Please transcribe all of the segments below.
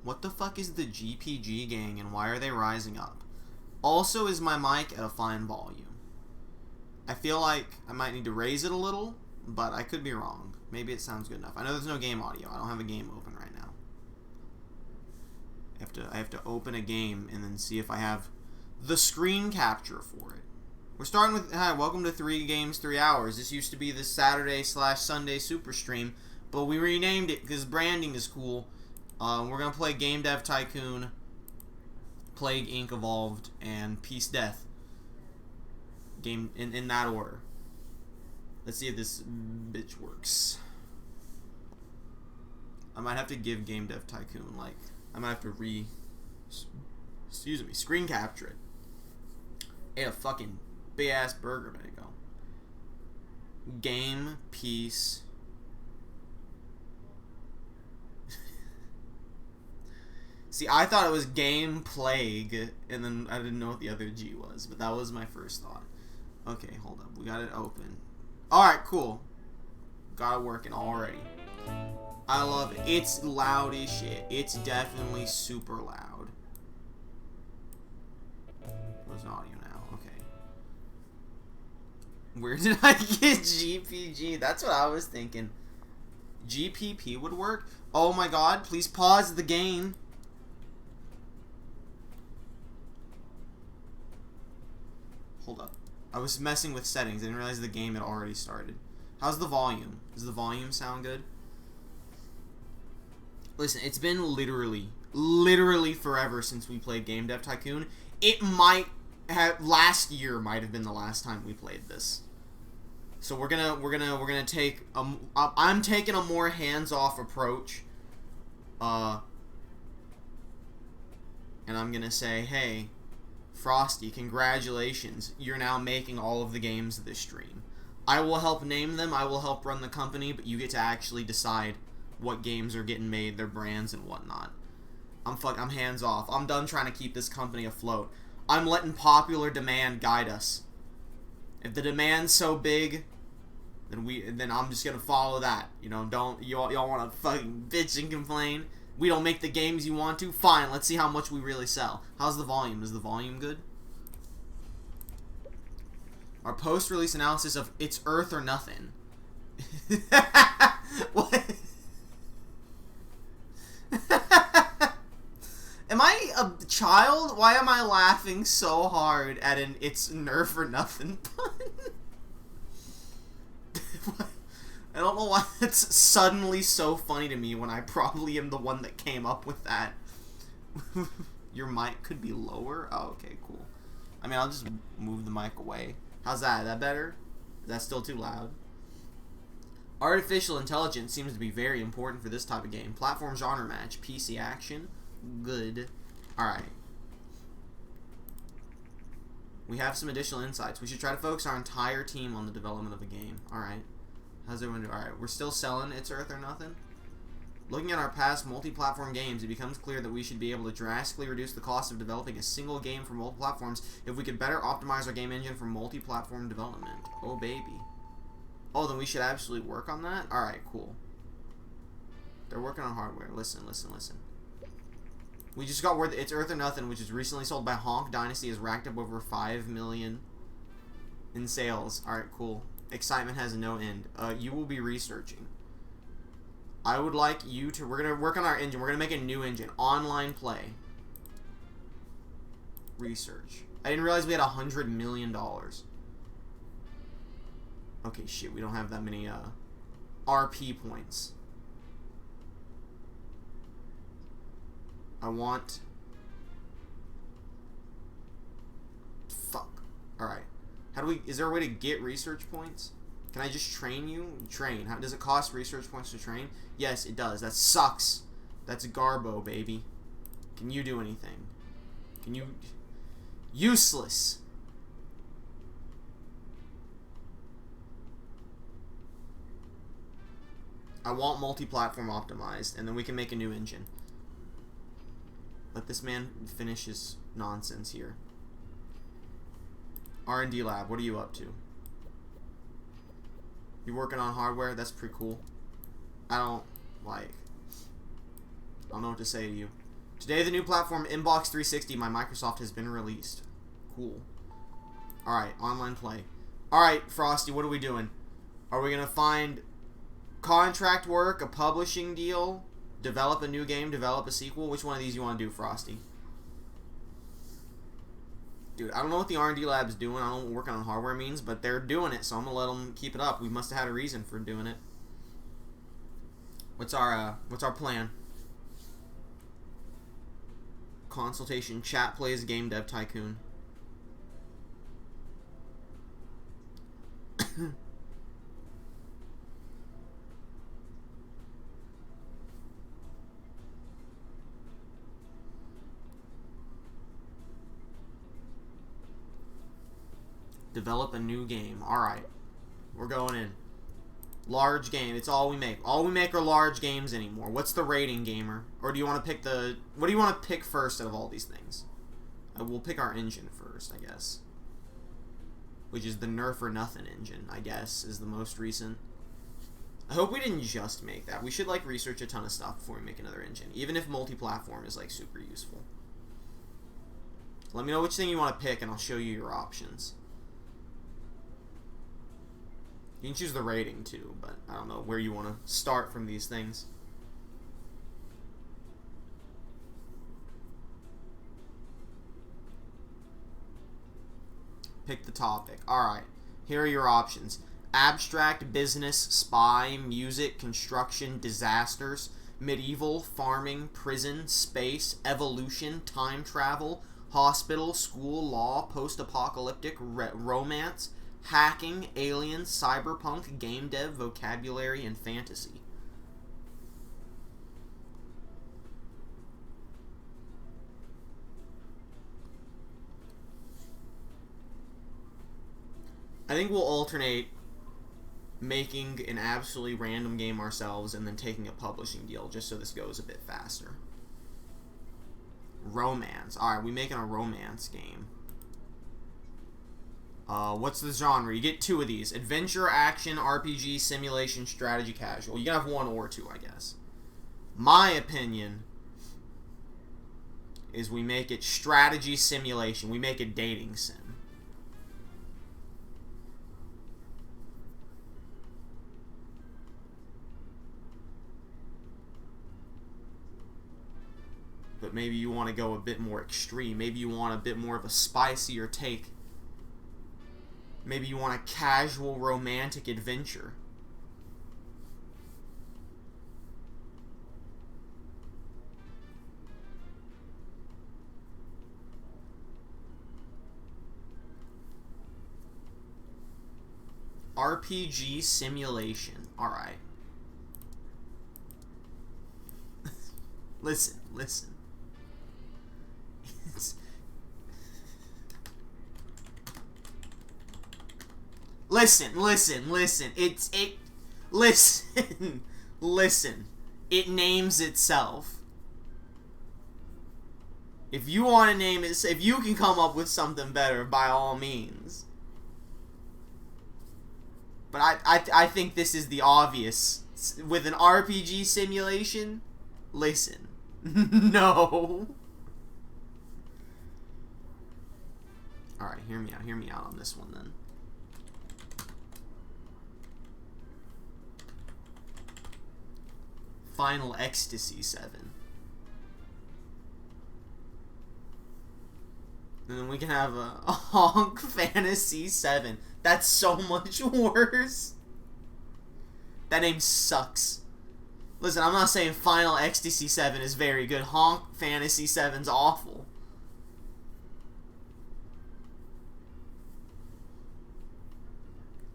What the fuck is the GPG gang and why are they rising up? Also, is my mic at a fine volume? I feel like I might need to raise it a little, but I could be wrong. Maybe it sounds good enough. I know there's no game audio. I don't have a game open right now. I have to open a game and then see if I have the screen capture for it. We're starting with, hi, welcome to 3 Games, 3 Hours. This used to be the Saturday/Sunday Super Stream, but we renamed it because branding is cool. We're going to play Game Dev Tycoon, Plague Inc. Evolved, and Peace Death. Game in that order. Let's see if this bitch works. I might have to give Game Dev Tycoon, like, I might have to screen capture it. Ate a fucking big ass burger a minute ago. Game, peace. See, I thought it was Game Plague, and then I didn't know what the other G was, but that was my first thought. Okay, hold up. We got it open. Alright, cool. Got it working already. I love it. It's loud as shit. It's definitely super loud. There's audio now. Okay. Where did I get GPG? That's what I was thinking. GPP would work? Oh my god, please pause the game. Hold up. I was messing with settings. I didn't realize the game had already started. How's the volume? Does the volume sound good? Listen, it's been literally forever since we played Game Dev Tycoon. It might have, last year might have been the last time we played this. So we're gonna take I'm taking a more hands-off approach. And I'm gonna say, hey, Frosty, congratulations. You're now making all of the games of this stream. I will help name them, I will help run the company, but you get to actually decide what games are getting made, their brands and whatnot. I'm hands off. I'm done trying to keep this company afloat. I'm letting popular demand guide us. If the demand's so big, then I'm just gonna follow that. You know, don't y'all wanna fucking bitch and complain? We don't make the games you want to? Fine, let's see how much we really sell. How's the volume? Is the volume good? Our post-release analysis of It's Earth or Nothing. What? Am I a child? Why am I laughing so hard at an It's Nerf or Nothing pun? I don't know why that's suddenly so funny to me when I probably am the one that came up with that. Your mic could be lower? Oh, okay, cool. I mean, I'll just move the mic away. How's that? Is that better? Is that still too loud? Artificial intelligence seems to be very important for this type of game. Platform genre match. PC action. Good. Alright. We have some additional insights. We should try to focus our entire team on the development of the game. Alright. How's everyone doing? Alright, we're still selling It's Earth or Nothing. Looking at our past multi-platform games, it becomes clear that we should be able to drastically reduce the cost of developing a single game for multiple platforms if we could better optimize our game engine for multi-platform development. Oh, baby. Oh, then we should absolutely work on that? Alright, cool. They're working on hardware. Listen. We just got word that It's Earth or Nothing, which is recently sold by Honk Dynasty, has racked up over 5 million in sales. Alright, cool. Excitement has no end. You will be researching. I would like you to... We're going to work on our engine. We're going to make a new engine. Online play. Research. I didn't realize we had $100 million. Okay, shit. We don't have that many RP points. I want... Fuck. Alright. How do we... Is there a way to get research points? Can I just train you? Train. How does it cost research points to train? Yes, it does. That sucks. That's Garbo, baby. Can you do anything? Can you... Useless. I want multi-platform optimized, and then we can make a new engine. Let this man finish his nonsense here. R&D lab, what are you up to? You working on hardware? That's pretty cool. I don't know what to say to you. Today, the new platform Inbox 360 by Microsoft has been released. Cool. Alright, online play. Alright, Frosty, what are we doing? Are we going to find contract work, a publishing deal, develop a new game, develop a sequel? Which one of these you want to do, Frosty? Dude, I don't know what the R&D lab's doing. I don't know what working on hardware means, but they're doing it, so I'm going to let them keep it up. We must have had a reason for doing it. What's our plan? Consultation. Chat plays game dev Tycoon. Develop a new game. Alright. We're going in. Large game. It's all we make. All we make are large games anymore. What's the rating, gamer? Or do you want to pick the... What do you want to pick first out of all these things? We'll pick our engine first, I guess. Which is the Nerf or Nothing engine, I guess, is the most recent. I hope we didn't just make that. We should, like, research a ton of stuff before we make another engine. Even if multi-platform is, like, super useful. Let me know which thing you want to pick, and I'll show you your options. You can choose the rating, too, but I don't know where you want to start from these things. Pick the topic. Alright, here are your options. Abstract, business, spy, music, construction, disasters, medieval, farming, prison, space, evolution, time travel, hospital, school, law, post-apocalyptic, romance, hacking, aliens, cyberpunk, game dev, vocabulary, and fantasy. I think we'll alternate making an absolutely random game ourselves and then taking a publishing deal just so this goes a bit faster. Romance. Alright, we making a romance game. What's the genre? You get two of these. Adventure, action, RPG, simulation, strategy, casual. You can have one or two, I guess. My opinion is we make it strategy simulation. We make it dating sim. But maybe you want to go a bit more extreme. Maybe you want a bit more of a spicier take. Maybe you want a casual romantic adventure. RPG simulation. Alright. Listen. Listen. Listen. It names itself. If you want to name it, if you can come up with something better, by all means. But I think this is the obvious. With an RPG simulation, listen. No. Alright, hear me out on this one then. Final Ecstasy 7. And then we can have a Honk Fantasy 7. That's so much worse. That name sucks. Listen, I'm not saying Final Ecstasy 7 is very good. Honk Fantasy 7's awful.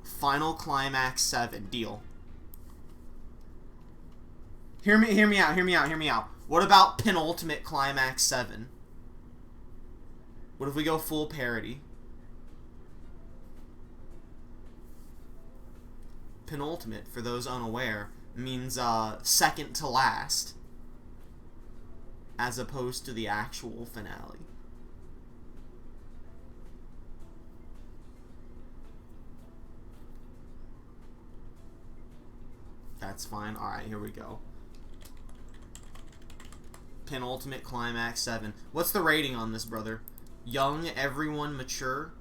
Final Climax 7. Deal. Hear me out. What about Penultimate Climax 7? What if we go full parody? Penultimate, for those unaware, means second to last, as opposed to the actual finale. That's fine. Alright, here we go. Penultimate Climax 7. What's the rating on this, brother? Young, everyone, mature?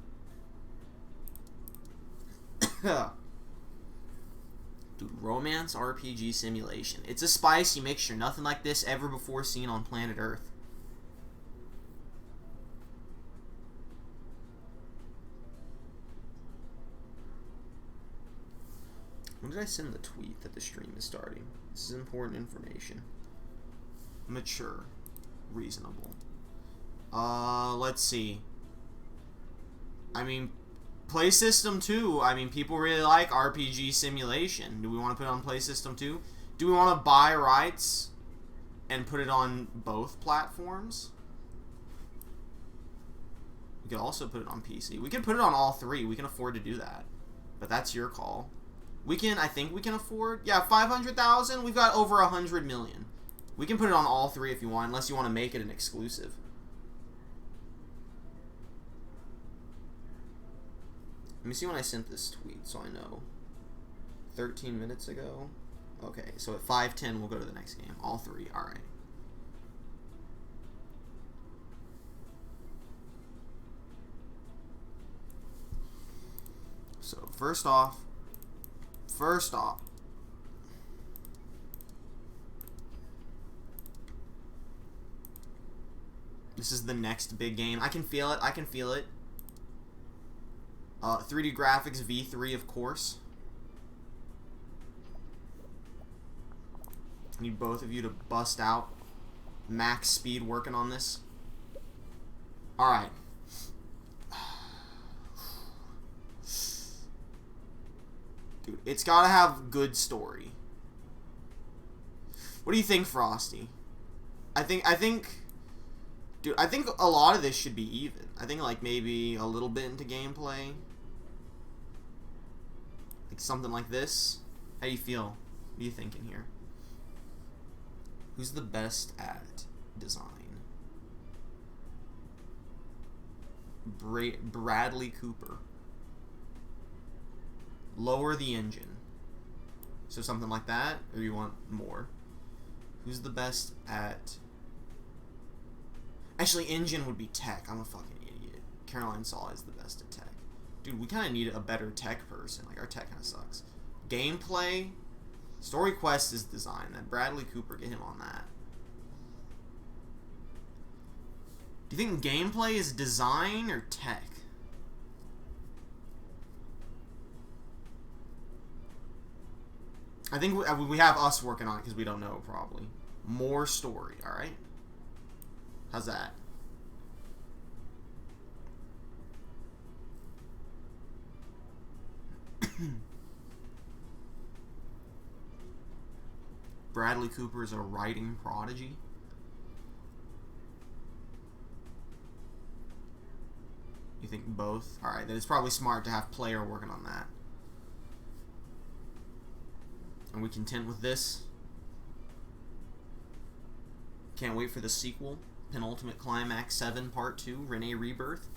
Dude, romance RPG simulation. It's a spicy mixture. Nothing like this ever before seen on planet Earth. When did I send the tweet that the stream is starting? This is important information. Mature. Reasonable. Let's see. I mean, Play System 2. I mean, people really like RPG simulation. Do we want to put it on Play System 2? Do we want to buy rights and put it on both platforms? We could also put it on PC. We can put it on all three. We can afford to do that. But that's your call. We can, I think we can afford, yeah, 500,000. We've got over 100 million. We can put it on all three if you want, unless you want to make it an exclusive. Let me see when I sent this tweet so I know. 13 minutes ago. Okay, so at 5:10 we'll go to the next game. All three, alright. So, first off, this is the next big game. I can feel it. 3D graphics V3, of course. I need both of you to bust out max speed working on this. Alright. Dude, it's gotta have good story. What do you think, Frosty? I think Dude, I think a lot of this should be even. I think, like, maybe a little bit into gameplay. Like, something like this. How do you feel? What are you thinking here? Who's the best at design? Bradley Cooper. Lower the engine. So something like that? Or you want more? Who's the best at... Actually, engine would be tech. I'm a fucking idiot. Caroline Saw is the best at tech. Dude, we kind of need a better tech person. Like, our tech kind of sucks. Gameplay? Story Quest is design. Then Bradley Cooper, get him on that. Do you think gameplay is design or tech? I think we have us working on it because we don't know, probably. More story, alright? How's that? Bradley Cooper is a writing prodigy. You think both? Alright, then it's probably smart to have player working on that. Are we content with this? Can't wait for the sequel. Penultimate Climax 7 Part 2, Renee Rebirth.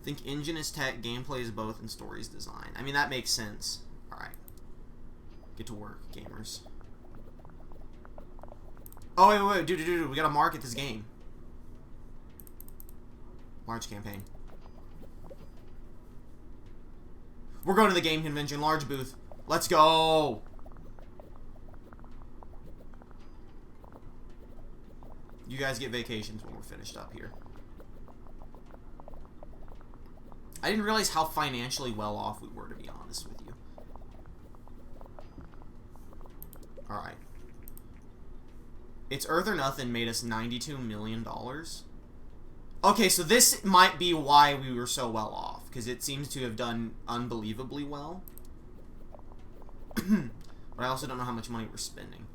Think engine is tech, gameplay is both, and story is design. I mean, that makes sense. Alright. Get to work, gamers. Oh, wait, dude, we gotta market this game. Large campaign. We're going to the game convention, large booth. Let's go! You guys get vacations when we're finished up here. I didn't realize how financially well off we were, to be honest with you. Alright. It's Earth or Nothing made us $92 million. Okay, so this might be why we were so well off, because it seems to have done unbelievably well. But I also don't know how much money we're spending.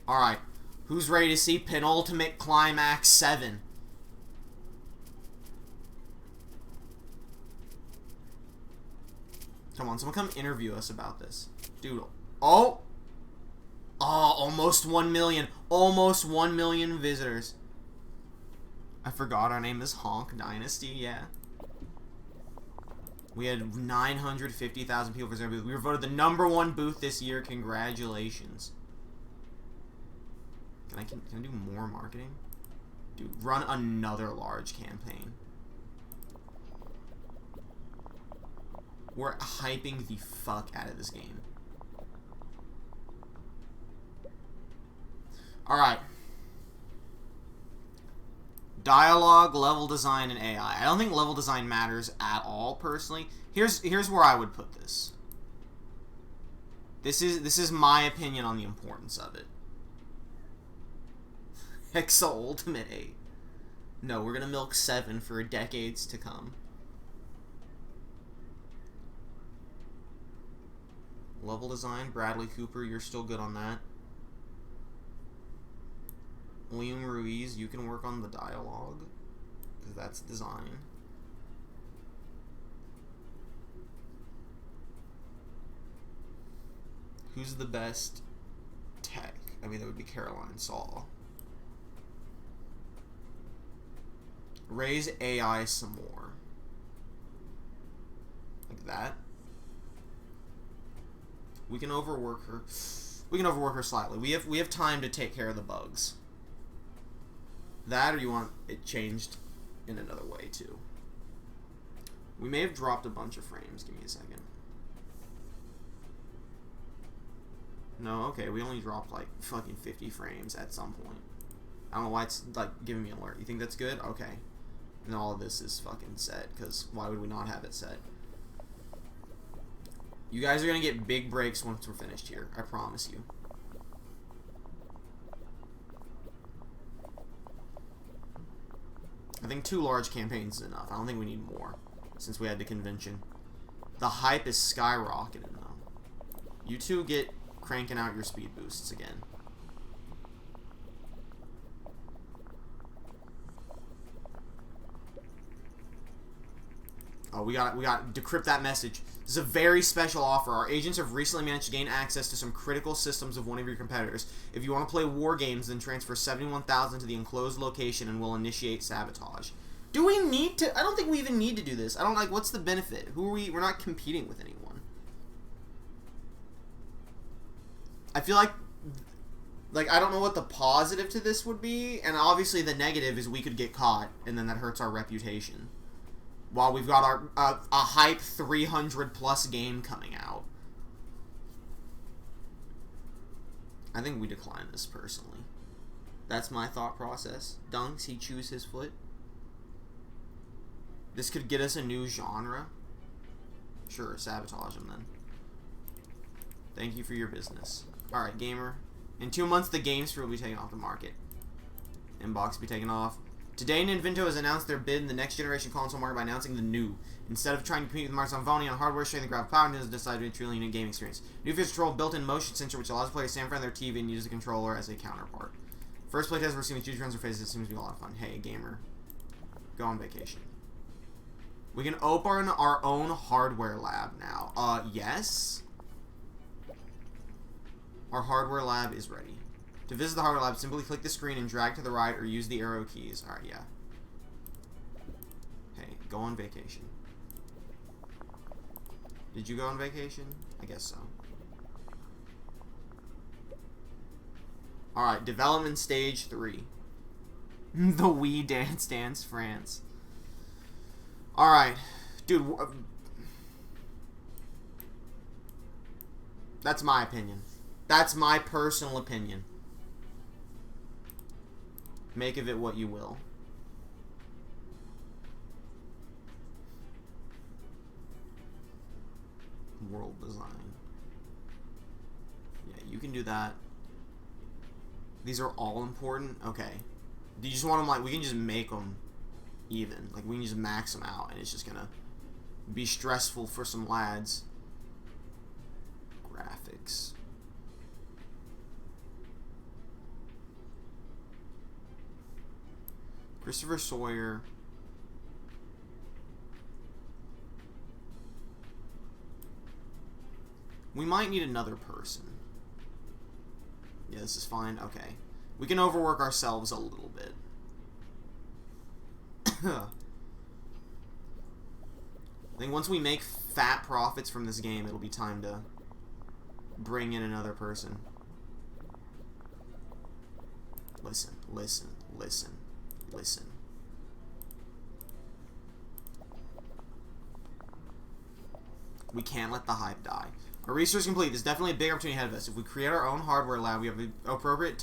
Alright. Who's ready to see Penultimate Climax 7? Come on, someone come interview us about this. Dude. Oh! Oh, almost 1 million. Almost 1 million visitors. I forgot our name is Honk Dynasty, yeah. We had 950,000 people visit our booth. We were voted the #1 booth this year. Congratulations. Can can I do more marketing? Dude, run another large campaign. We're hyping the fuck out of this game. Alright. Dialogue, level design, and AI. I don't think level design matters at all, personally. Here's where I would put this. This is my opinion on the importance of it. Hexa Ultimate 8. No, we're gonna milk 7 for decades to come. Level design, Bradley Cooper, you're still good on that. Liam Ruiz, you can work on the dialogue, because that's design. Who's the best tech? I mean, that would be Caroline Saul. Raise AI some more. Like that. We can overwork her. We can overwork her slightly. We have time to take care of the bugs. That, or you want it changed in another way too. We may have dropped a bunch of frames. Give me a second. No, okay, we only dropped like fucking 50 frames at some point. I don't know why it's like giving me an alert. You think that's good? Okay. And all of this is fucking set, because why would we not have it set? You guys are gonna get big breaks once we're finished here. I promise you. I think 2 large campaigns is enough. I don't think we need more, since we had the convention. The hype is skyrocketing, though. You two get cranking out your speed boosts again. Oh, we got to decrypt that message. This is a very special offer. Our agents have recently managed to gain access to some critical systems of one of your competitors. If you want to play war games, then transfer 71,000 to the enclosed location and we'll initiate sabotage. Do we need to? I don't think we even need to do this. I don't like. What's the benefit? Who are we? We're not competing with anyone. I feel like I don't know what the positive to this would be, and obviously the negative is we could get caught, and then that hurts our reputation. While we've got our a hype 300 plus game coming out. I think we decline this personally. That's my thought process. Dunks, he chews his foot. This could get us a new genre. Sure, sabotage him then. Thank you for your business. Alright, gamer. In 2 months, the game sphere will be taken off the market. Inbox will be taken off. Today, Nintendo has announced their bid in the next generation console market by announcing the new. Instead of trying to compete with Microsoft Sony on hardware, strength, and graphic power, Nintendo has decided to be a truly unique gaming experience. New features control built-in motion sensor, which allows the player to stand in front of their TV and use the controller as a counterpart. First playtest we're seeing with huge runs or faces. It seems to be a lot of fun. Hey, gamer. Go on vacation. We can open our own hardware lab now. Yes? Our hardware lab is ready. To visit the hardware lab, simply click the screen and drag to the right or use the arrow keys. Alright, yeah. Hey, go on vacation. Did you go on vacation? I guess so. Alright, development stage 3. The Wii Dance Dance France. Alright. Dude, that's my opinion. That's my personal opinion. Make of it what you will. World design. Yeah, you can do that. These are all important? Okay. Do you just want them, like, we can just make them even. Like, we can just max them out, and it's just gonna be stressful for some lads. Graphics. Christopher Sawyer. We might need another person. Yeah, this is fine. Okay. We can overwork ourselves a little bit. I think once we make fat profits from this game, it'll be time to bring in another person. Listen, listen, listen, listen. We can't let the hype die. Our research is complete. There's definitely a big opportunity ahead of us. If we create our own hardware lab, we have the appropriate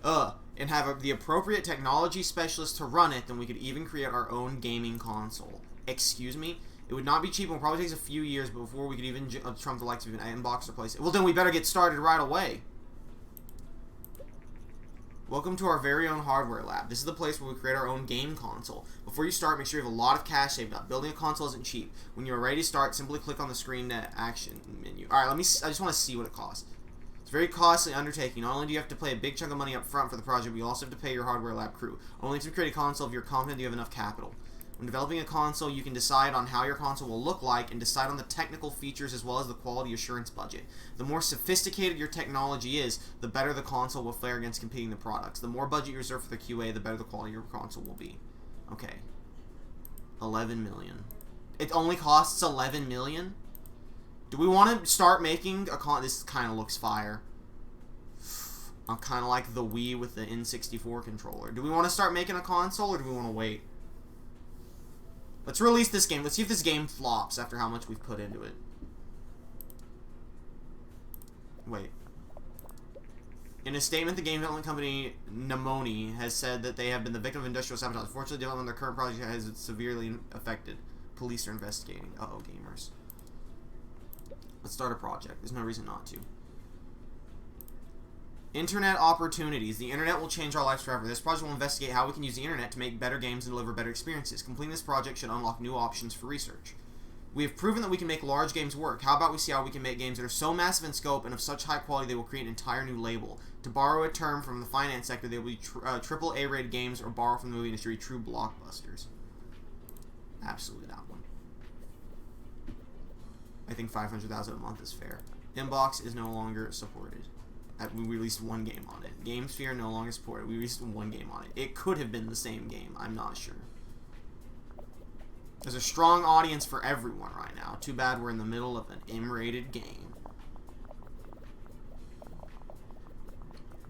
and have the appropriate technology specialists to run it, then we could even create our own gaming console. Excuse me? It would not be cheap and will probably take a few years before we could even trump the likes of an inbox or place it. Well, then we better get started right away. Welcome to our very own hardware lab. This is the place where we create our own game console. Before you start, make sure you have a lot of cash saved up. Building a console isn't cheap. When you're ready to start, simply click on the screen to action menu. Alright, I just want to see what it costs. It's a very costly undertaking. Not only do you have to pay a big chunk of money up front for the project, but you also have to pay your hardware lab crew. Only to create a console if you're confident you have enough capital. When developing a console, you can decide on how your console will look like and decide on the technical features as well as the quality assurance budget. The more sophisticated your technology is, the better the console will fare against competing the products. The more budget you reserve for the QA, the better the quality of your console will be. Okay. 11 million. It only costs 11 million? Do we want to start making a this kind of looks fire. I'm kind of like the Wii with the N64 controller. Do we want to start making a console or do we want to wait? Let's release this game. Let's see if this game flops after how much we've put into it. Wait. In a statement, the game development company Namoni has said that they have been the victim of industrial sabotage. Fortunately, development of their current project has been severely affected. Police are investigating. Uh-oh, gamers. Let's start a project. There's no reason not to. Internet opportunities. The internet will change our lives forever. This project will investigate how we can use the internet to make better games and deliver better experiences. Completing this project should unlock new options for research. We have proven that we can make large games work. How about we see how we can make games that are so massive in scope and of such high quality they will create an entire new label. To borrow a term from the finance sector, they will be triple A-rated games, or borrow from the movie industry, true blockbusters. Absolutely that one. I think $500,000 a month is fair. Inbox is no longer supported. We released one game on it. GameSphere no longer supported. We released one game on it. It could have been the same game. I'm not sure. There's a strong audience for everyone right now. Too bad we're in the middle of an M-rated game.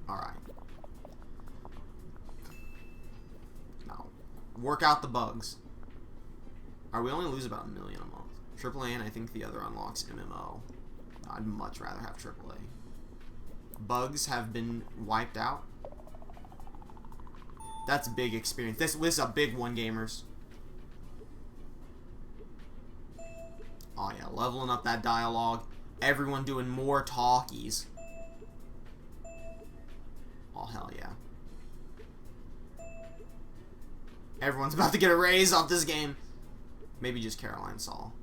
Alright. Now, work out the bugs. Alright, we only lose about $1 million a month. AAA, and I think the other unlocks MMO. I'd much rather have AAA. Bugs have been wiped out. That's a big experience. This is a big one, gamers. Oh yeah, leveling up that dialogue. Everyone doing more talkies. Oh hell yeah. Everyone's about to get a raise off this game. Maybe just Caroline Saul.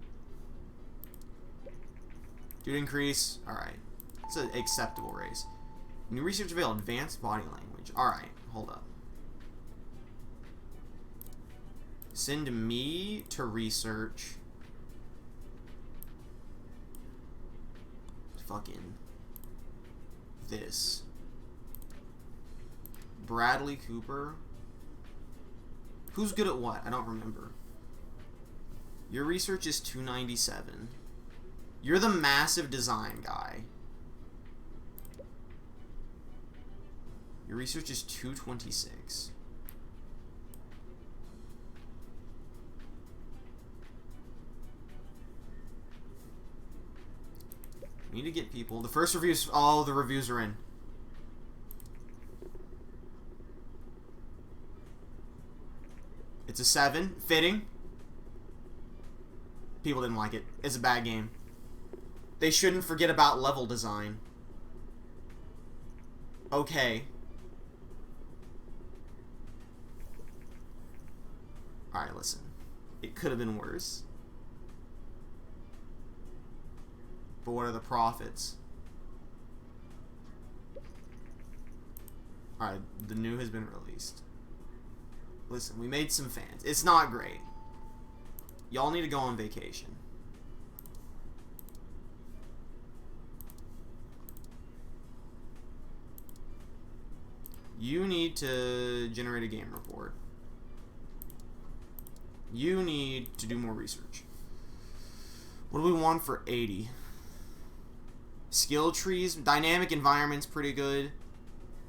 Dude increase. Alright. It's an acceptable raise. New research available. Advanced body language. Alright, hold up. Send me to research. Fucking this. Bradley Cooper. Who's good at what? I don't remember. Your research is 297. You're the massive design guy. Your research is 226. We need to get people. The first reviews, all the reviews are in. It's a 7. Fitting. People didn't like it. It's a bad game. They shouldn't forget about level design. Okay. Alright, listen. It could have been worse. But what are the profits? Alright, the new has been released. Listen, we made some fans. It's not great. Y'all need to go on vacation. You need to generate a game report. You need to do more research. What do we want for 80? Skill trees. Dynamic environment's pretty good.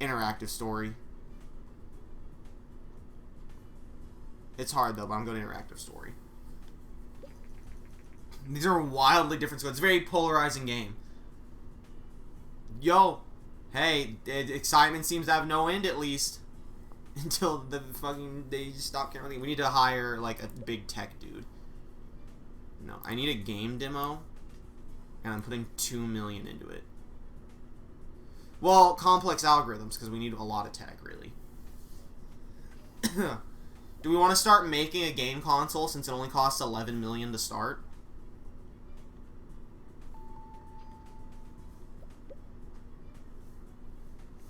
Interactive story. It's hard, though, but I'm going to interactive story. These are wildly different squads. It's a very polarizing game. Yo. Hey, excitement seems to have no end, at least. Until they just stop caring. We need to hire, like, a big tech dude. No, I need a game demo. And I'm putting $2 million into it. Well, complex algorithms, because we need a lot of tech, really. Do we want to start making a game console since it only costs $11 million to start?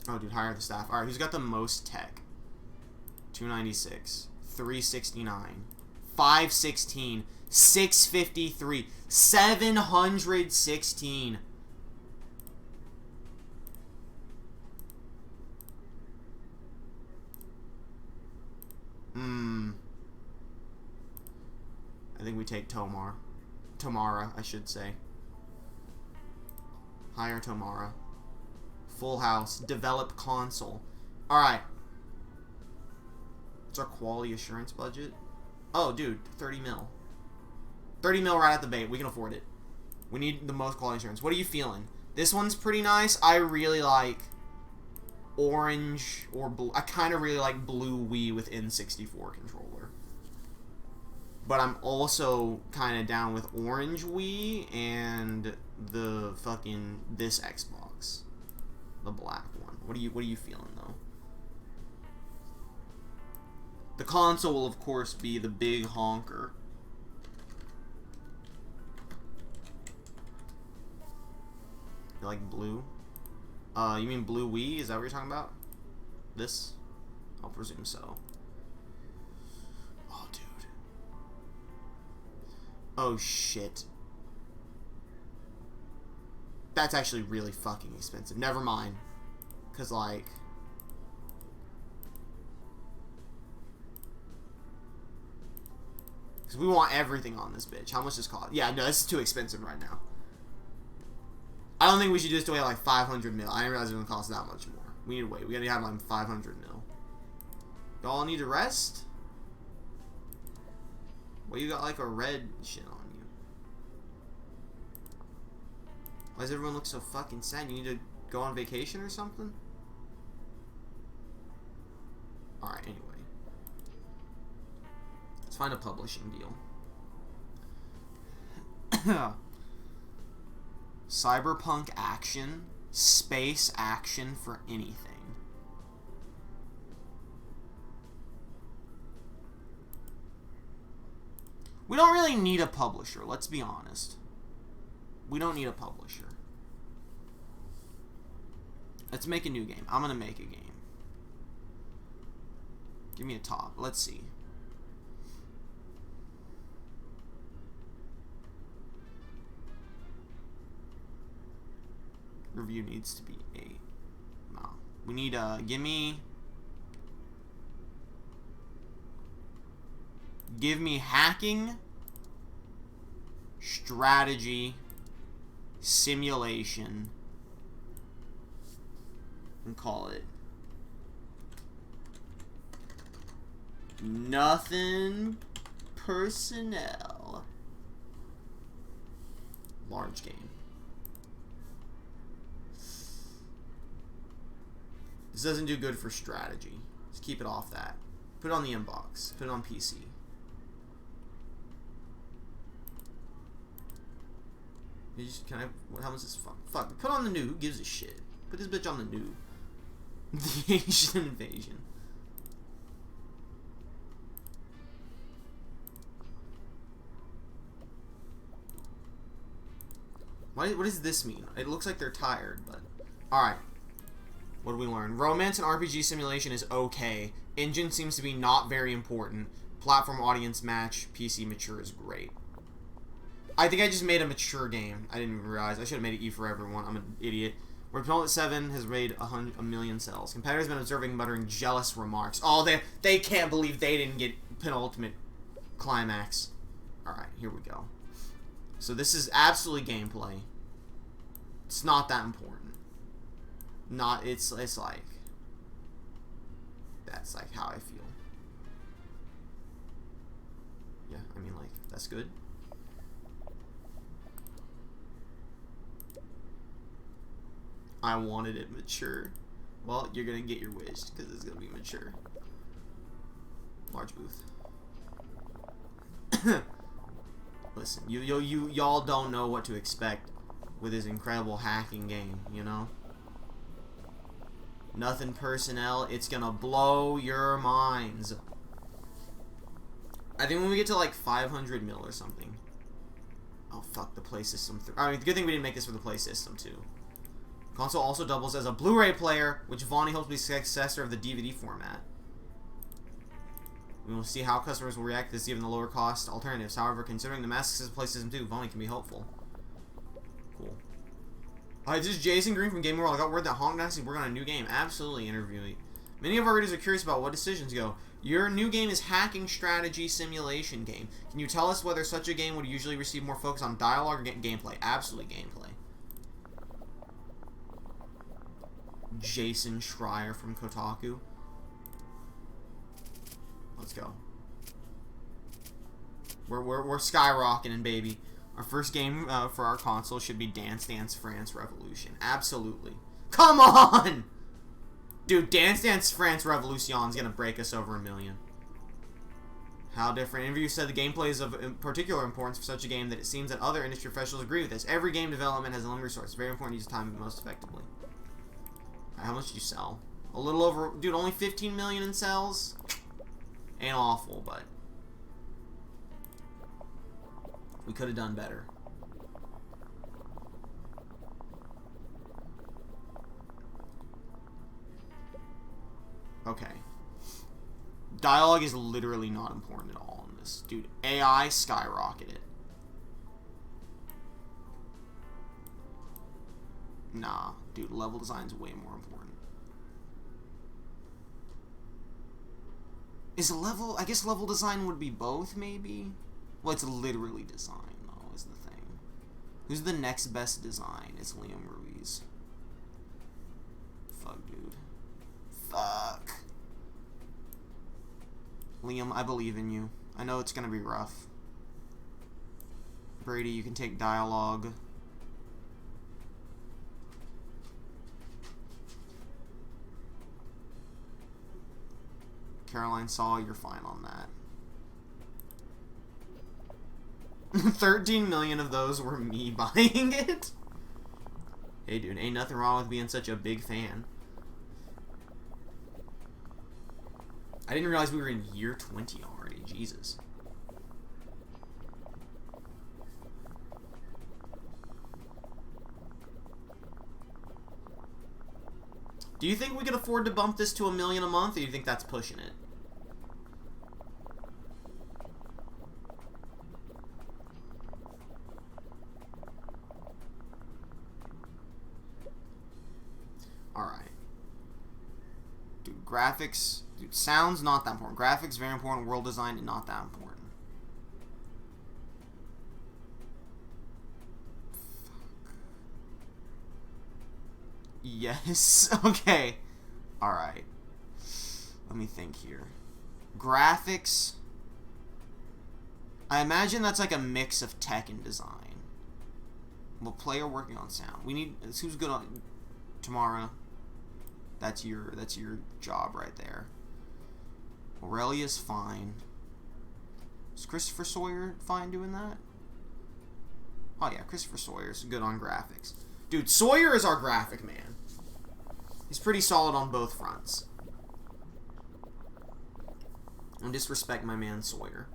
Oh, dude, hire the staff. Alright, who's got the most tech? 296. 369. 516. 653. 716. I think we take Tomara, I should say. Hire Tomara. Full house. Develop console. Alright. What's our quality assurance budget? Oh, dude. 30 mil. 30 mil right at the bait. We can afford it. We need the most quality assurance. What are you feeling? This one's pretty nice. I really like orange or blue. I kind of really like blue Wii with N64 controller. But I'm also kind of down with orange Wii and the fucking this Xbox. The black one. What are you feeling though? The console will of course be the big honker. You like blue? You mean blue Wii? Is that what you're talking about? This? I'll presume so. Oh, dude. Oh, shit. That's actually really fucking expensive. Never mind. Because, like... Because we want everything on this bitch. How much does this cost? Yeah, no, this is too expensive right now. I don't think we should just wait like 500 mil. I didn't realize it was going to cost that much more. We need to wait. We got to have like 500 mil. Y'all need to rest? Well, you got like a red shit on you. Why does everyone look so fucking sad? You need to go on vacation or something? Alright, anyway. Let's find a publishing deal. Cyberpunk action, space action for anything. We don't really need a publisher, let's be honest. We don't need a publisher. Let's make a new game. I'm gonna make a game. Give me a top. Let's see. Review needs to be 8. No. We need give me hacking, strategy, simulation, and call it nothing personnel. Large game. This doesn't do good for strategy. Just keep it off that. Put it on the inbox. Put it on PC. Can I? How much is this? Fuck. Put on the new. Who gives a shit? Put this bitch on the new. The Asian invasion. What does this mean? It looks like they're tired, but alright. What do we learn? Romance and RPG simulation is okay. Engine seems to be not very important. Platform audience match. PC mature is great. I think I just made a mature game. I didn't even realize. I should have made it E for everyone. I'm an idiot. Where Penultimate 7 has made a million sales. Competitors have been observing, muttering jealous remarks. Oh, they can't believe they didn't get Penultimate Climax. Alright, here we go. So this is absolutely gameplay. It's not that important. It's like... That's like how I feel. Yeah, I mean, like, that's good. I wanted it mature. Well, you're gonna get your wish, because it's gonna be mature. Large booth. Listen, y'all don't know what to expect with this incredible hacking game, you know? Nothing personnel, it's gonna blow your minds. I think when we get to like 500 mil or something. Oh fuck, the Play System 3. I mean, good thing we didn't make this for the Play System 2. Console also doubles as a Blu-ray player, which Vonnie hopes to be the successor of the DVD format. We will see how customers will react to this given the lower cost alternatives. However, considering the massive success of Play System 2, Vonnie can be helpful. Cool. This is Jason Green from Gaming World. I got word that Honk Dynasty working on a new game. Absolutely, interview me. Many of our readers are curious about what decisions go. Your new game is hacking strategy simulation game. Can you tell us whether such a game would usually receive more focus on dialogue or gameplay? Absolutely gameplay. Jason Schreier from Kotaku. Let's go. We're skyrocketing, baby. Our first game for our console should be Dance Dance France Revolution. Absolutely. Come on! Dude, Dance Dance France Revolution is going to break us over 1 million. How different. Interview said the gameplay is of particular importance for such a game that it seems that other industry professionals agree with this. Every game development has a limited resource. It's very important to use time most effectively. Right, how much did you sell? A little over... Dude, only 15 million in sales? Ain't awful, but... we could have done better. Okay. Dialogue is literally not important at all in this. Dude, AI skyrocketed. Nah, dude, level design's way more important. Is a level... I guess level design would be both, maybe? Well, it's literally design, though, is the thing. Who's the next best design? It's Liam Ruiz. Fuck, dude. Fuck. Liam, I believe in you. I know it's gonna be rough. Brady, you can take dialogue. Caroline Saw, you're fine on that. 13 million of those were me buying it. Hey, dude, ain't nothing wrong with being such a big fan. I didn't realize we were in year 20 already. Jesus. Do you think we could afford to bump this to 1 million a month, or do you think that's pushing it? Alright. Dude, graphics... Dude, sound's not that important. Graphics, very important. World design, not that important. Yes. Okay. Alright. Let me think here. Graphics... I imagine that's like a mix of tech and design. Well, player working on sound. We need... Who's good on... Tamara. That's your job right there. Aurelia's fine. Is Christopher Sawyer fine doing that? Oh yeah, Christopher Sawyer's good on graphics. Dude, Sawyer is our graphic man. He's pretty solid on both fronts. Don't disrespect my man Sawyer.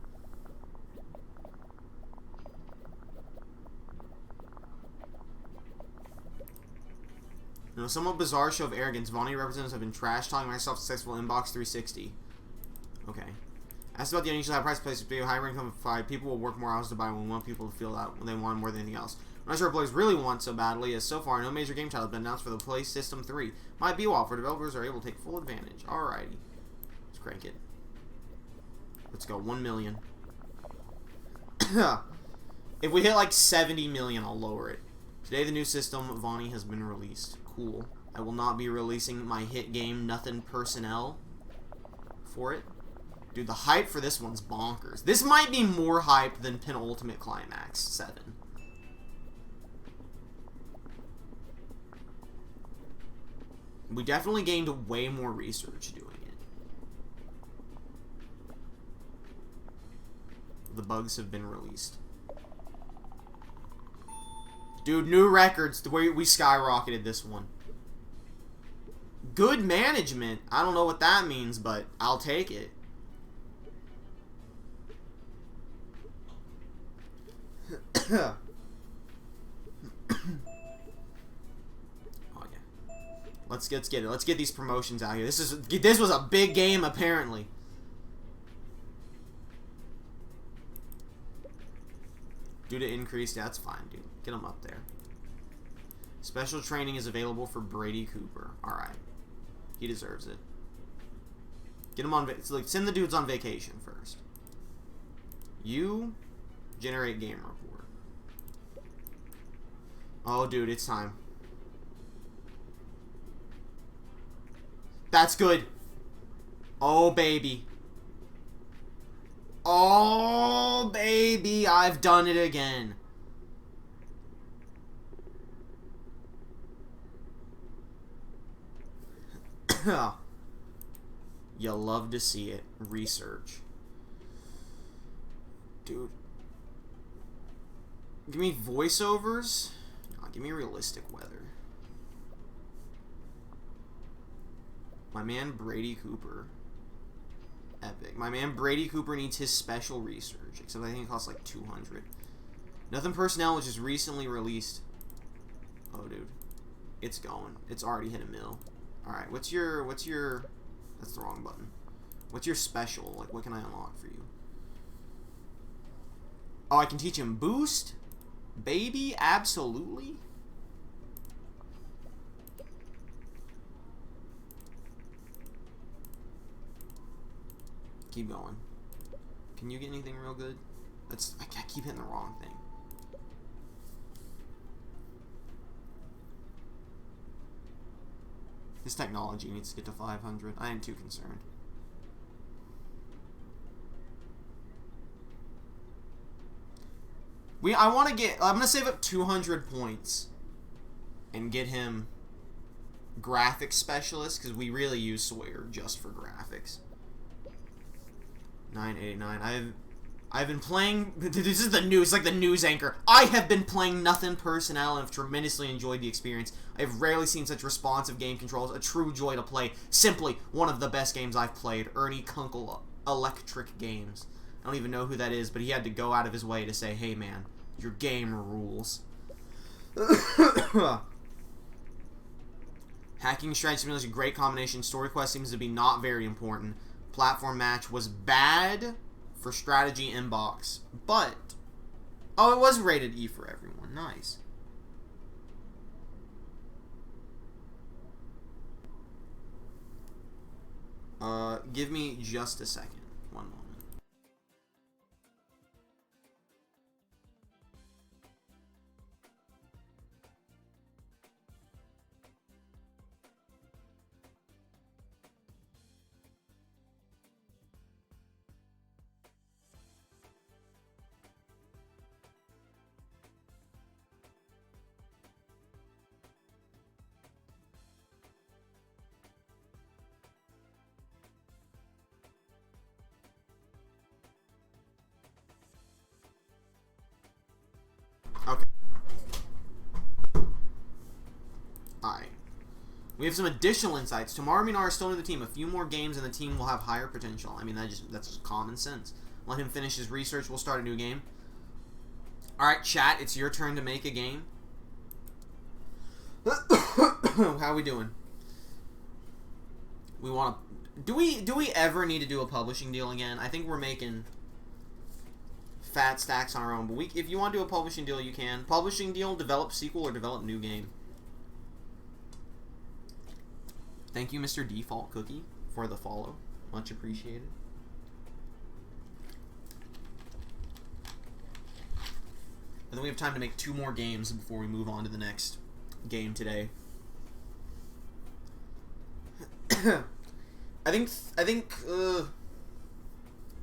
You know, somewhat bizarre show of arrogance. Vonnie representatives have been trash-talking Microsoft's successful Inbox 360. Okay. Asked about the unusual high price place to be a high income five. People will work more hours to buy when we want people to feel that when they want more than anything else. I'm not sure what players really want so badly, as so far no major game title has been announced for the Play System 3. Might be a while for developers are able to take full advantage. Alrighty. Let's crank it. Let's go. 1 million. If we hit like 70 million, I'll lower it. Today the new system, Vonnie, has been released. Cool. I will not be releasing my hit game, Nothing Personnel, for it. Dude, the hype for this one's bonkers. This might be more hype than Penultimate Climax 7. We definitely gained way more research doing it. The bugs have been released. Dude, new records. The way we skyrocketed this one. Good management. I don't know what that means, but I'll take it. Oh yeah. Let's get it. Let's get these promotions out here. This was a big game apparently. Due to increase, yeah, that's fine, dude. Get him up there. Special training is available for Brady Cooper. Alright. He deserves it. Get him on... like, send the dudes on vacation first. You... generate game report. Oh, dude, it's time. That's good. Oh, baby. Oh, baby, I've done it again. You'll love to see it. Research. Dude. Give me voiceovers. No, give me realistic weather. My man Brady Cooper. Epic. My man Brady Cooper needs his special research, except I think it costs like 200. Nothing Personnel was just recently released. Oh, dude. It's going. It's already hit a mill. Alright, what's your... That's the wrong button. What's your special? Like, what can I unlock for you? Oh, I can teach him boost? Baby? Absolutely? Keep going. Can you get anything real good? I keep hitting the wrong thing. This technology needs to get to 500. I am too concerned. I'm gonna save up 200 points and get him graphics specialist, because we really use Sawyer just for graphics. 989. I've been playing. This is the news, like the news anchor. I have been playing Nothing Personnel and have tremendously enjoyed the experience. I've rarely seen such responsive game controls. A true joy to play. Simply one of the best games I've played. Ernie Kunkel Electric Games. I don't even know who that is, but he had to go out of his way to say, "Hey man, your game rules." Hacking Strike Simulator is a great combination. Story quest seems to be not very important. Platform match was bad for strategy inbox, but oh, it was rated E for everyone. Nice. Give me just a second. One moment. Okay. Alright. We have some additional insights. Tomorrow, Minar is still in the team. A few more games and the team will have higher potential. I mean, that's just common sense. Let him finish his research. We'll start a new game. Alright, chat. It's your turn to make a game. How are we doing? We want to... Do we ever need to do a publishing deal again? I think we're making fat stacks on our own, but if you want to do a publishing deal, you can. Publishing deal, develop sequel, or develop new game. Thank you, Mr. Default Cookie, for the follow. Much appreciated. And then we have time to make 2 more games before we move on to the next game today. I think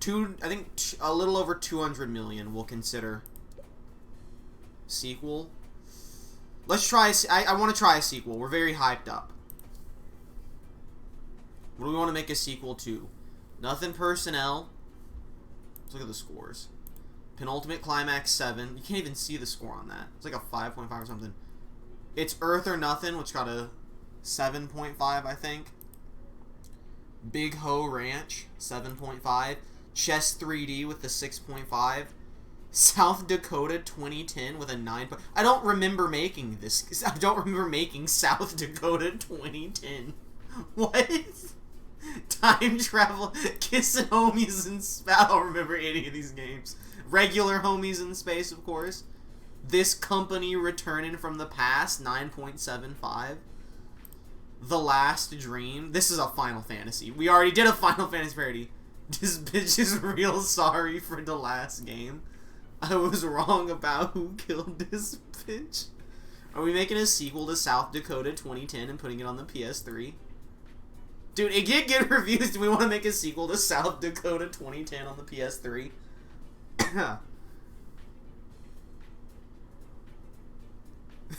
I think a little over 200 million we'll consider. Sequel. Let's try, I want to try a sequel. We're very hyped up. What do we want to make a sequel to? Nothing Personnel. Let's look at the scores. Penultimate Climax 7. You can't even see the score on that. It's like a 5.5 or something. It's Earth or Nothing, which got a 7.5, I think. Big Ho Ranch, 7.5. Chess 3D with the 6.5. South Dakota 2010 with a 9. I don't remember making this. I don't remember making South Dakota 2010. What? Time Travel, Kissing Homies in Space. I don't remember any of these games. Regular Homies in Space, of course. This Company Returning from the Past, 9.75. The Last Dream. This is a Final Fantasy. We already did a Final Fantasy parody. This bitch is real sorry for the last game. I was wrong about who killed this bitch. Are we making a sequel to South Dakota 2010 and putting it on the PS3? Dude, it get good reviews. Do we want to make a sequel to South Dakota 2010 on the PS3?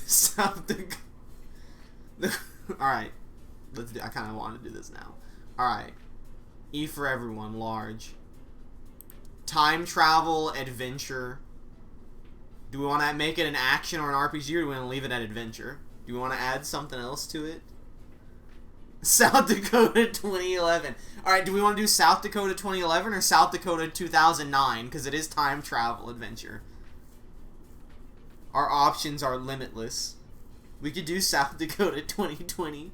South Dakota. Alright. Let's do. I kind of want to do this now. Alright. E for Everyone, large. Time travel, adventure. Do we want to make it an action or an RPG, or do we want to leave it at adventure? Do we want to add something else to it? South Dakota 2011. Alright, do we want to do South Dakota 2011 or South Dakota 2009? Because it is time travel adventure. Our options are limitless. We could do South Dakota 2020.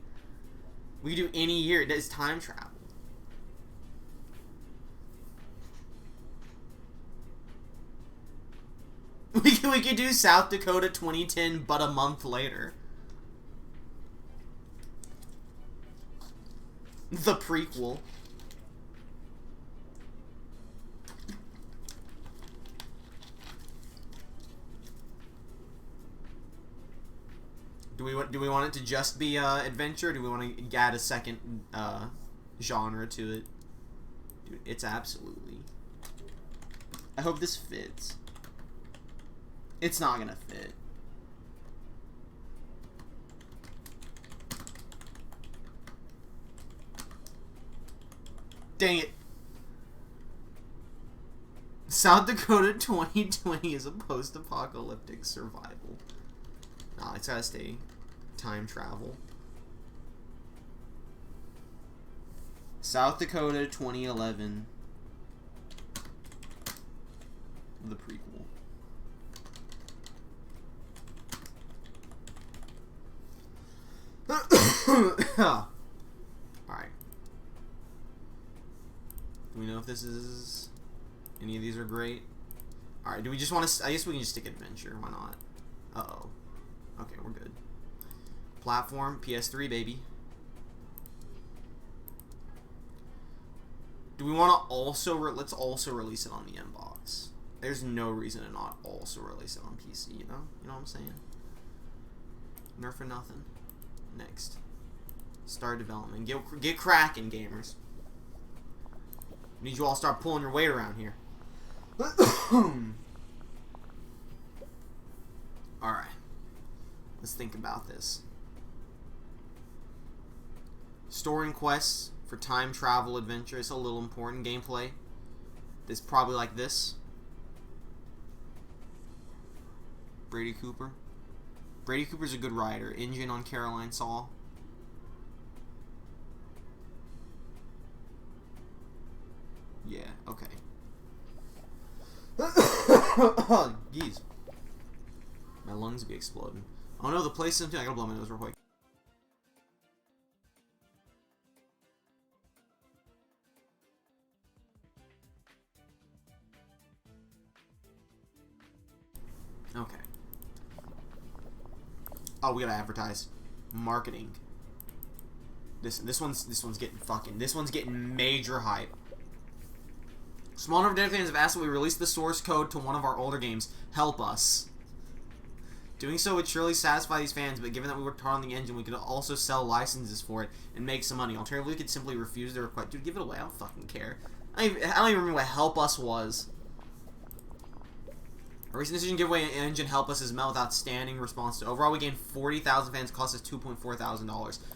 We could do any year. It is time travel. We could do South Dakota 2010, but a month later. The prequel. Do we want it to just be adventure? Or do we want to add a second genre to it? Dude, it's absolutely. I hope this fits. It's not gonna fit. Dang it. South Dakota 2020 is a post-apocalyptic survival. Nah, it's gotta stay time travel. South Dakota 2011. The prequel. Alright. Do we know if this is... any of these are great? Alright, do we just want to... I guess we can just stick adventure. Why not? Uh-oh. Okay, we're good. Platform, PS3, baby. Do we want to also... let's also release it on the inbox. There's no reason to not also release it on PC, you know? You know what I'm saying? Nerf for nothing. Next. Start development. Get cracking, gamers. Need you all to start pulling your weight around here. Alright. Let's think about this. Storing quests for time travel adventure. It's a little important. Gameplay. It's probably like this. Brady Cooper. Brady Cooper's a good rider. Engine on Caroline Saw. Yeah, okay. Oh, geez. My lungs be exploding. Oh no, the place is empty. I gotta blow my nose real quick. Okay. Oh, we gotta advertise. Marketing. This one's getting major hype. Small number of dedicated fans have asked that we release the source code to one of our older games. Help us. Doing so would surely satisfy these fans, but given that we worked hard on the engine, we could also sell licenses for it and make some money. Alternatively, we could simply refuse the request. Dude, give it away. I don't fucking care. I don't even remember what Help Us was. A recent decision giveaway engine Help Us is met with outstanding response to. Overall, we gained 40,000 fans. Cost us $2.4 thousand.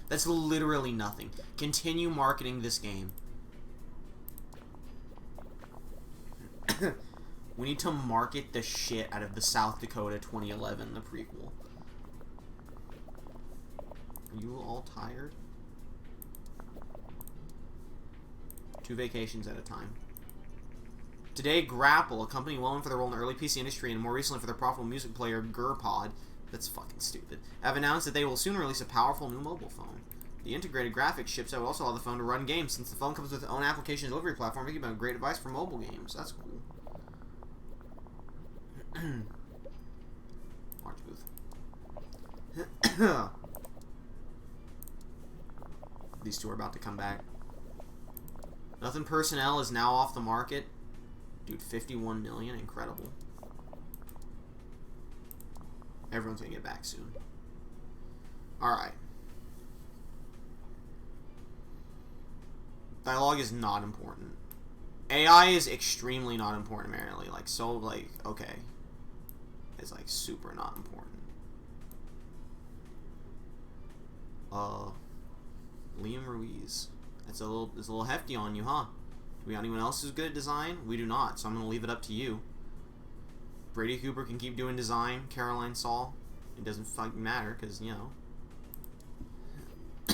That's literally nothing. Continue marketing this game. We need to market the shit out of the South Dakota 2011, the prequel. Are you all tired? 2 vacations at a time. Today, Grapple, a company well known for their role in the early PC industry and more recently for their profitable music player, GurPod, that's fucking stupid, have announced that they will soon release a powerful new mobile phone. The integrated graphics chipset will also allow the phone to run games, since the phone comes with its own application delivery platform, making it a great device for mobile games. That's cool. Watch booth. These two are about to come back. Nothing Personnel is now off the market. Dude, 51 million, incredible. Everyone's gonna get back soon. Alright. Dialogue is not important. AI is extremely not important, apparently. Like, so, like, okay. It's, like, super not important. Liam Ruiz. It's a little hefty on you, huh? Do we have anyone else who's good at design? We do not, so I'm gonna leave it up to you. Brady Cooper can keep doing design. Caroline Saul. It doesn't fucking matter, because, you know.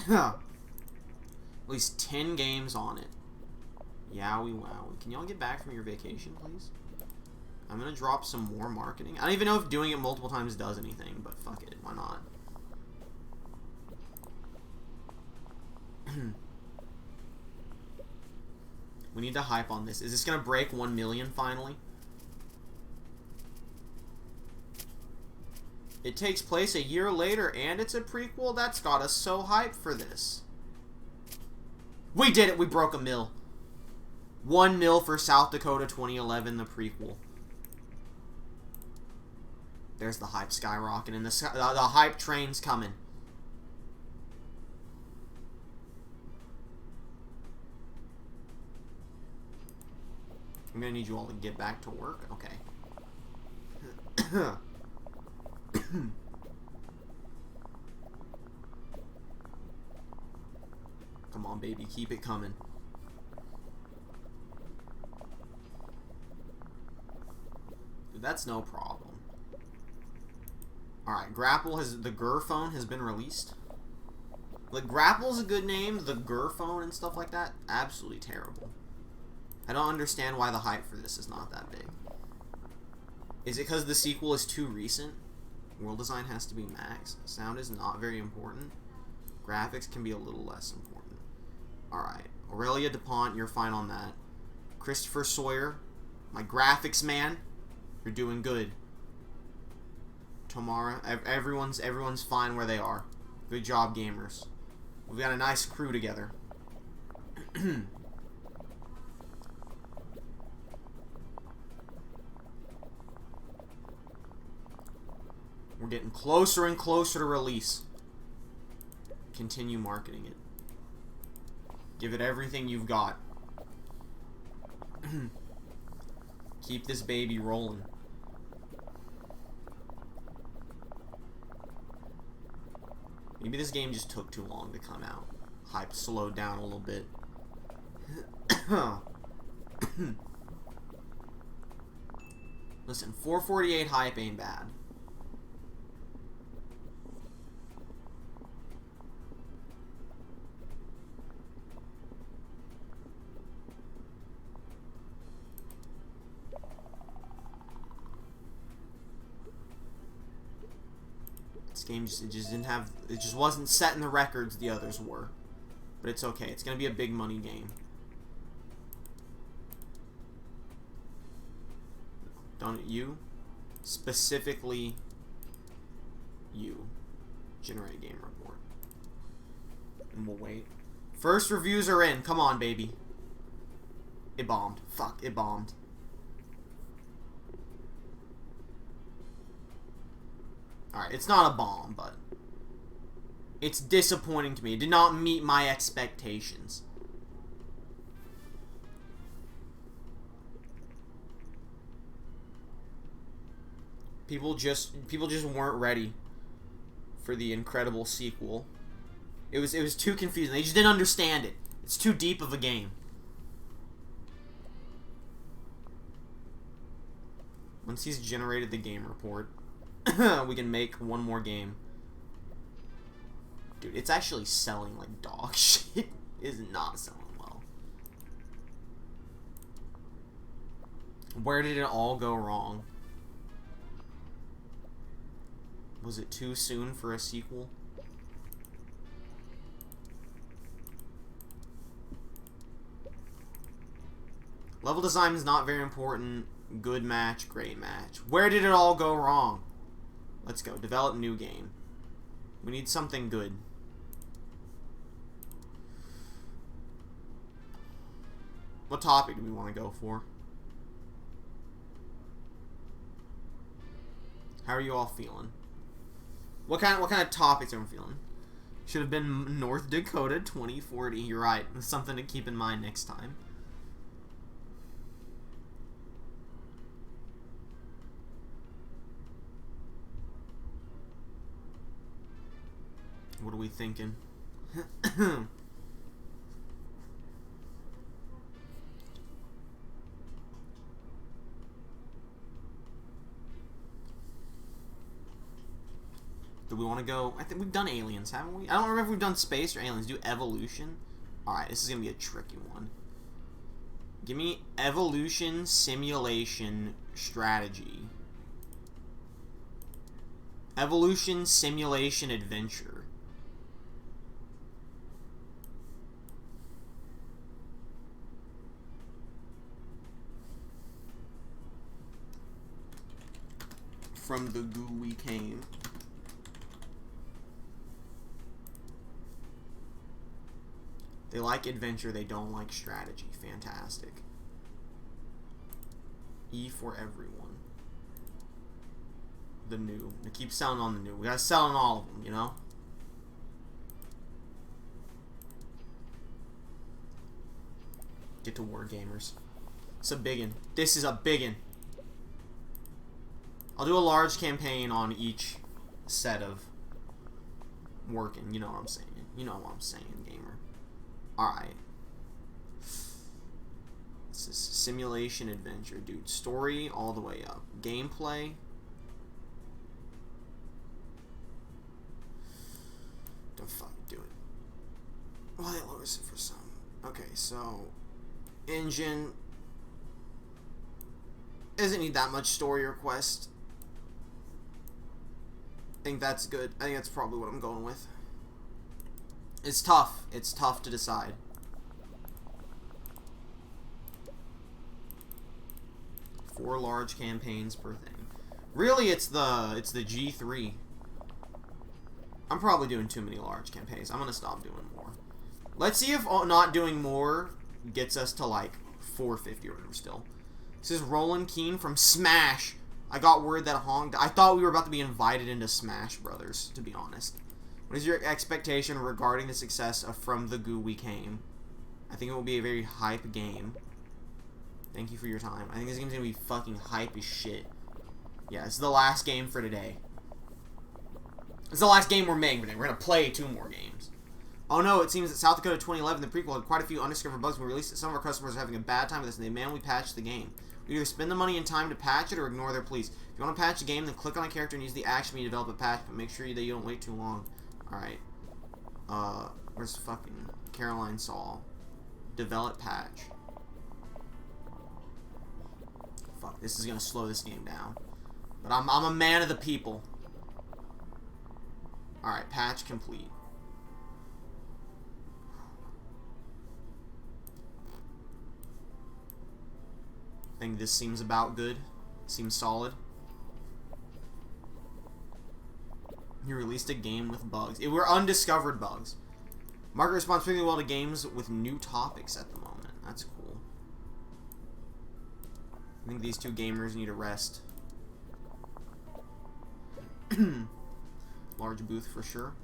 At least 10 games on it. Yowie wowie. Can y'all get back from your vacation, please? I'm gonna drop some more marketing. I don't even know if doing it multiple times does anything, but fuck it. Why not? We need to hype on this. Is this gonna break 1 million finally? It takes place a year later and it's a prequel? That's got us so hyped for this. We did it! We broke a mil. 1 mil for South Dakota 2011, the prequel. There's the hype skyrocketing. The hype train's coming. I'm gonna need you all to get back to work. Okay. Come on, baby. Keep it coming. Dude, that's no problem. Alright, Grapple has... The Gur phone has been released. Like, Grapple's a good name. The Gur phone and stuff like that, absolutely terrible. I don't understand why the hype for this is not that big. Is it because the sequel is too recent? World design has to be max. Sound is not very important. Graphics can be a little less important. Alright. Aurelia DuPont, you're fine on that. Christopher Sawyer, my graphics man, you're doing good. Tamara, everyone's fine where they are. Good job, gamers. We've got a nice crew together. We're getting closer and closer to release. Continue marketing it. Give it everything you've got. Keep this baby rolling. Maybe this game just took too long to come out. Hype slowed down a little bit. Listen, 448 hype ain't bad. This game it just wasn't setting the records the others were. But it's okay. It's gonna be a big money game. Don't you? Specifically you. Generate game report. And we'll wait. First reviews are in. Come on, baby. It bombed. Fuck, it bombed. Alright, it's not a bomb, but it's disappointing to me. It did not meet my expectations. People just weren't ready for the incredible sequel. It was too confusing. They just didn't understand it. It's too deep of a game. Once he's generated the game report, we can make one more game. Dude, it's actually selling like dog shit. It is not selling well. Where did it all go wrong? Was it too soon for a sequel? Level design is not very important. Good match, great match. Where did it all go wrong? Let's go. Develop new game. We need something good. What topic do we want to go for? How are you all feeling? What kind of topics are we feeling? Should have been North Dakota 2040. You're right. That's something to keep in mind next time. What are we thinking? Do we want to go? I think we've done aliens, haven't we? I don't remember if we've done space or aliens. Do evolution. Alright, this is going to be a tricky one. Give me evolution, simulation, strategy. Evolution, simulation, adventure. From the goo we came. They like adventure, they don't like strategy. Fantastic. E for everyone. The new. We keep selling on the new. We gotta sell on all of them, you know? Get to war, gamers. It's a biggin. This is a biggin. I'll do a large campaign on each set of working. You know what I'm saying. You know what I'm saying, gamer. Alright. This is simulation adventure, dude. Story all the way up. Gameplay. Don't fucking do it. Well, it lowers it for some. Okay, so engine doesn't need that much story request. I think that's good. I think that's probably what I'm going with. It's tough. It's tough to decide. Four large campaigns per thing. Really, it's the G3. I'm probably doing too many large campaigns. I'm gonna stop doing more. Let's see if not doing more gets us to like 450 or whatever still. This is Roland Keane from Smash. I got word that I thought we were about to be invited into Smash Brothers, to be honest. What is your expectation regarding the success of From the Goo We Came? I think it will be a very hype game. Thank you for your time. I think this game's gonna be fucking hype as shit. Yeah, this is the last game for today. It's the last game we're making today. We're gonna play 2 more games. Oh no, it seems that South Dakota 2011, the prequel, had quite a few undiscovered bugs when we released it. Some of our customers are having a bad time with this, and they manually patched the game. We either spend the money and time to patch it or ignore their pleas. If you want to patch the game, then click on a character and use the action menu to develop a patch, but make sure that you don't wait too long. Alright. Where's fucking Caroline Saul? Develop patch. Fuck, this is gonna slow this game down. But I'm a man of the people. Alright, patch complete. I think this seems about good. Seems solid. You released a game with bugs. It were undiscovered bugs. Market responds pretty well to games with new topics at the moment. That's cool. I think these 2 gamers need a rest. Large booth for sure.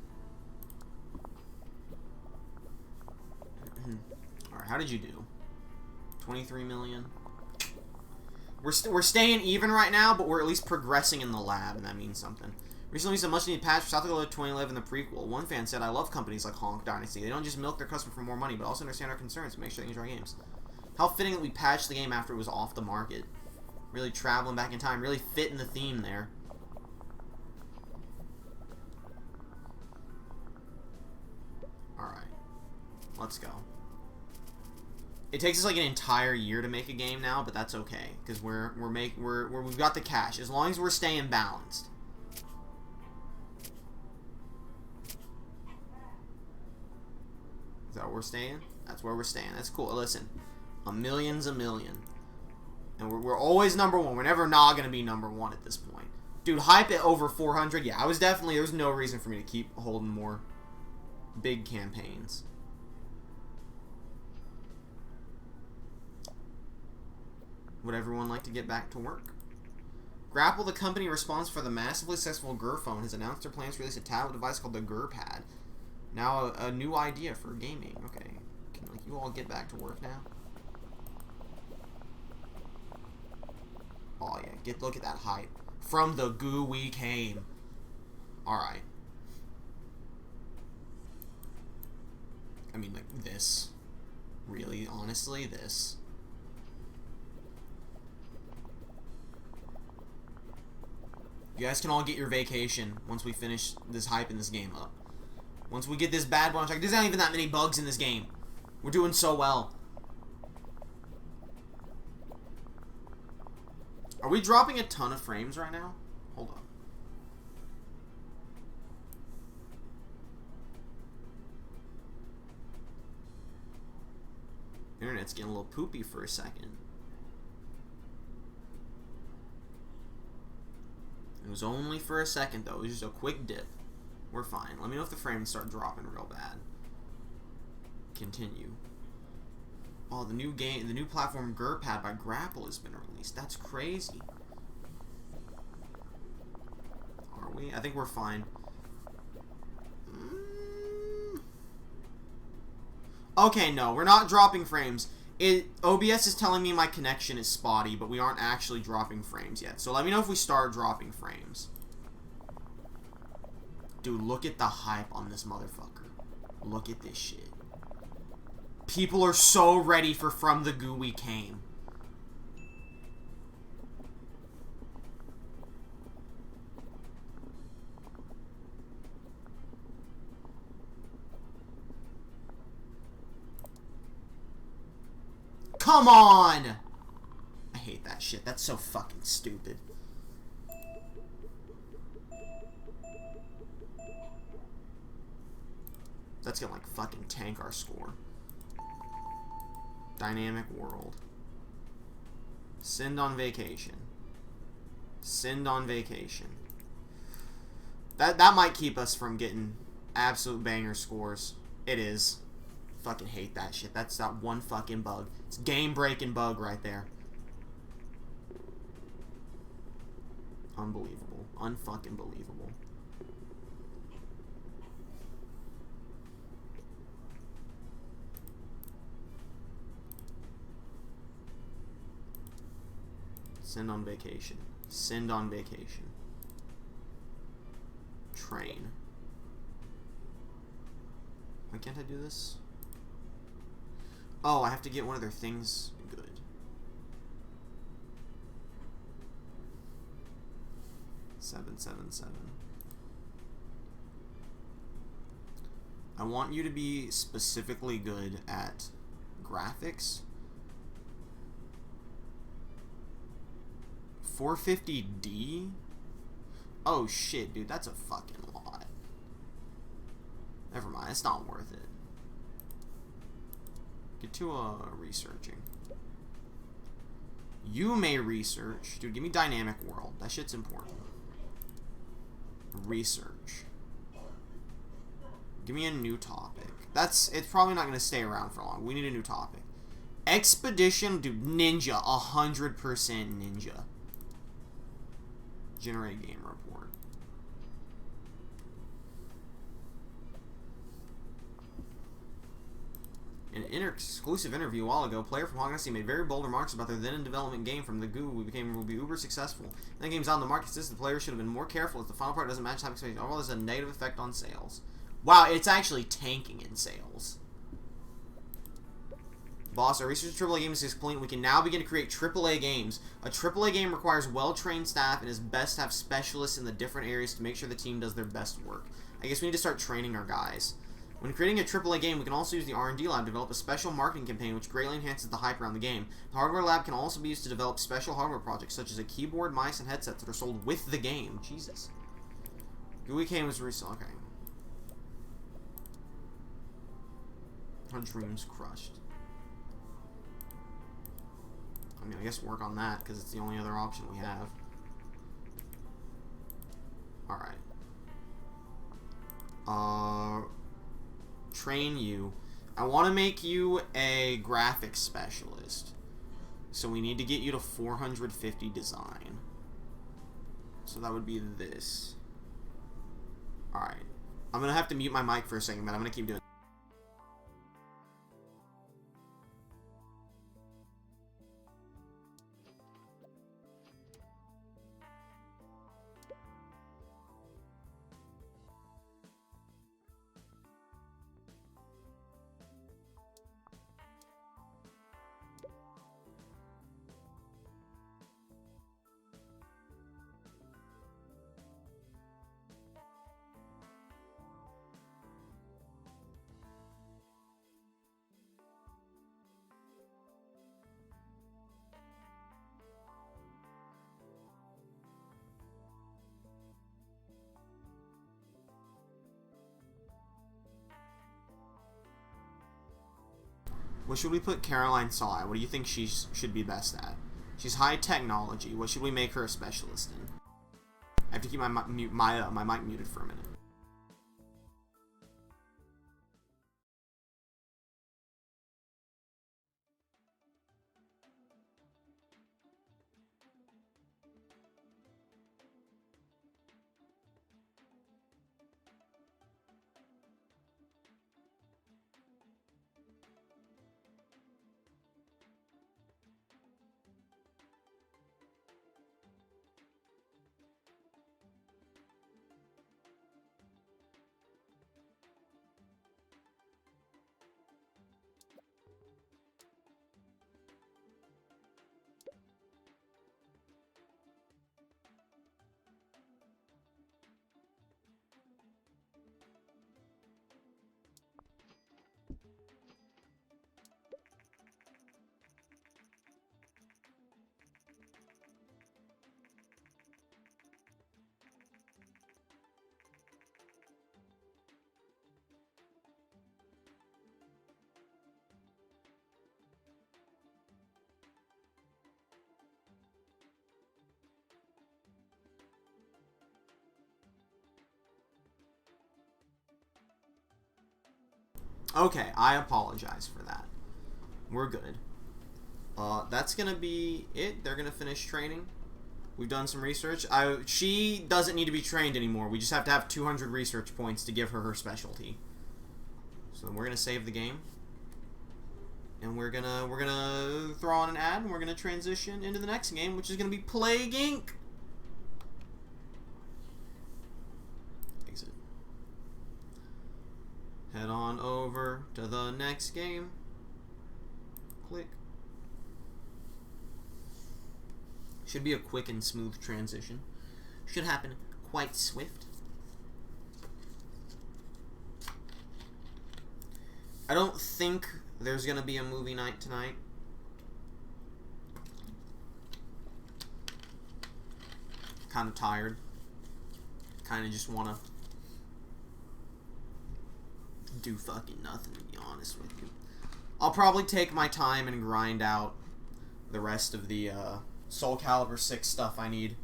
Alright, how did you do? 23 million? We're staying even right now, but we're at least progressing in the lab, and that means something. Recently, released a much-needed patch for South Dakota 2011, the prequel. One fan said, "I love companies like Honk Dynasty. They don't just milk their customer for more money, but also understand our concerns and make sure they enjoy our games." How fitting that we patched the game after it was off the market. Really traveling back in time, really fitting the theme there. All right, let's go. It takes us like an entire year to make a game now, but that's okay because we've got the cash as long as we're staying balanced. Is that where we're staying? That's where we're staying. That's cool. Listen, a million's a million, and we're always number one. We're never not gonna be number one at this point, dude. Hype at over 400. Yeah, there's no reason for me to keep holding more big campaigns. Would everyone like to get back to work? Grapple, the company responsible for the massively successful Gur phone, has announced their plans to release a tablet device called the Gur Pad. Now a new idea for gaming. Okay, can like you all get back to work now? Oh yeah, look at that hype. From the goo we came. All right. I mean, like this. Really, honestly, this. You guys can all get your vacation once we finish this hype in this game up. Once we get this bad boy on track. There's not even that many bugs in this game. We're doing so well. Are we dropping a ton of frames right now? Hold on. Internet's getting a little poopy for a second. It was only for a second, though. It was just a quick dip. We're fine. Let me know if the frames start dropping real bad. Continue. Oh, the new platform Gur Pad by Grapple has been released. That's crazy. Are we? I think we're fine. Okay, no. We're not dropping frames. OBS is telling me my connection is spotty, but we aren't actually dropping frames yet. So let me know if we start dropping frames. Dude, look at the hype on this motherfucker. Look at this shit. People are so ready for From the Goo We Came. Come on! I hate that shit. That's so fucking stupid. That's gonna like fucking tank our score. Dynamic world. Send on vacation. Send on vacation. That might keep us from getting absolute banger scores. It is. Fucking hate that shit. That's that one fucking bug. It's game-breaking bug right there. Unbelievable. Unfucking believable. Send on vacation. Send on vacation. Train. Why can't I do this? Oh, I have to get one of their things good. Seven. I want you to be specifically good at graphics. 450D? Oh shit, dude, that's a fucking lot. Never mind, it's not worth it. Get to researching. You may research. Dude, give me dynamic world. That shit's important. Research. Give me a new topic. It's probably not going to stay around for long. We need a new topic. Expedition, dude, ninja. 100% ninja. Generate game report. An an exclusive interview a while ago, a player from Hognesty made very bold remarks about their then-in-development game from the goo will be uber successful. That game's on the market since the player should have been more careful if the final part doesn't match type expectations. Overall, there's a negative effect on sales. Wow, it's actually tanking in sales. Boss, our research AAA games is complete. We can now begin to create AAA games. A AAA game requires well-trained staff and is best to have specialists in the different areas to make sure the team does their best work. I guess we need to start training our guys. When creating a AAA game, we can also use the R&D lab to develop a special marketing campaign which greatly enhances the hype around the game. The hardware lab can also be used to develop special hardware projects such as a keyboard, mice, and headsets that are sold with the game. Jesus. GUI game was resold. Okay. Our dreams crushed. I mean, I guess work on that because it's the only other option we have. Alright. Train you. I want to make you a graphics specialist. So we need to get you to 450 design. So that would be this. Alright. I'm going to have to mute my mic for a second, but I'm going to keep doing it. What should we put Caroline Saw at? What do you think she should be best at? She's high technology. What should we make her a specialist in? I have to keep my mic muted for a minute. Okay, I apologize for that. We're good. That's gonna be it. They're gonna finish training. We've done some research. She doesn't need to be trained anymore. We just have to have 200 research points to give her her specialty. So we're gonna save the game, and we're gonna throw on an ad, and we're gonna transition into the next game, which is gonna be Plague Inc. Exit. Head on over to the next game. Click. Should be a quick and smooth transition. Should happen quite swift. I don't think there's gonna be a movie night tonight. Kind of tired. Kind of just wanna do fucking nothing, to be honest with you. I'll probably take my time and grind out the rest of the Soul Calibur 6 stuff I need,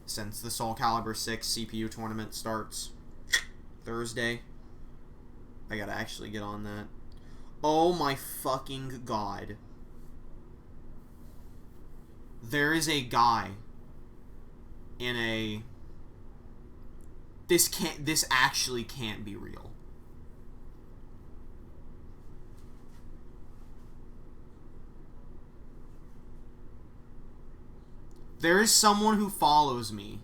since the Soul Calibur 6 CPU tournament starts Thursday. I gotta actually get on that. Oh my fucking god. There is a guy in a... This actually can't be real. There is someone who follows me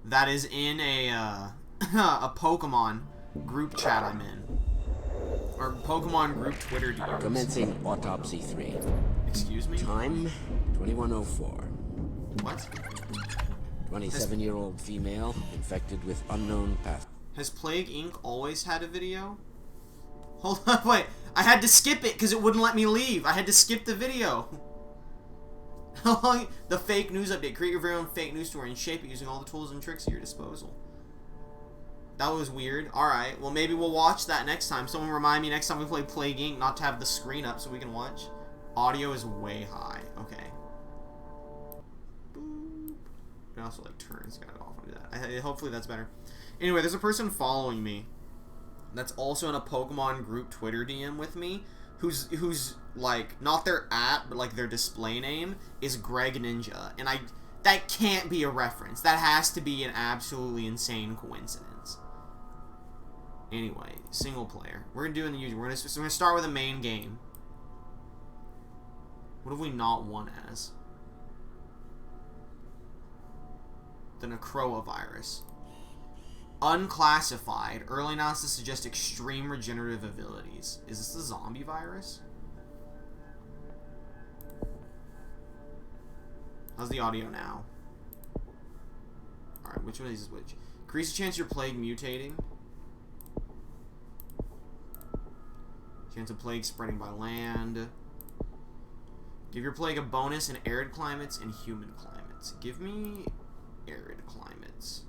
that is in a a Pokemon group chat I'm in. Or Pokemon group Twitter DMs. Commencing autopsy 3. Excuse me? Time 2104. What? 27-year-old female infected with unknown pathogen. Has Plague Inc. always had a video? Hold on, wait. I had to skip it because it wouldn't let me leave. I had to skip the video. The fake news update. Create your very own fake news story and shape it using all the tools and tricks at your disposal. That was weird. Alright, well maybe we'll watch that next time. Someone remind me next time we play Plague Inc. not to have the screen up so we can watch. Audio is way high. Okay. Boop. It also like turns. Got it off. I'll do that. Hopefully that's better. Anyway, there's a person following me that's also in a Pokemon group Twitter DM with me who's like not their @ but like their display name is Greg Ninja, and that can't be a reference. That has to be an absolutely insane coincidence. Anyway, single player. We're gonna do in the usual. We're gonna start with a main game. What have we not won as? The Necroa virus. Unclassified. Early analysis suggests extreme regenerative abilities. Is this the zombie virus? How's the audio now? Alright, which one of these is which? Increase the chance your plague mutating. Chance of plague spreading by land. Give your plague a bonus in arid climates and humid climates. Give me arid climates.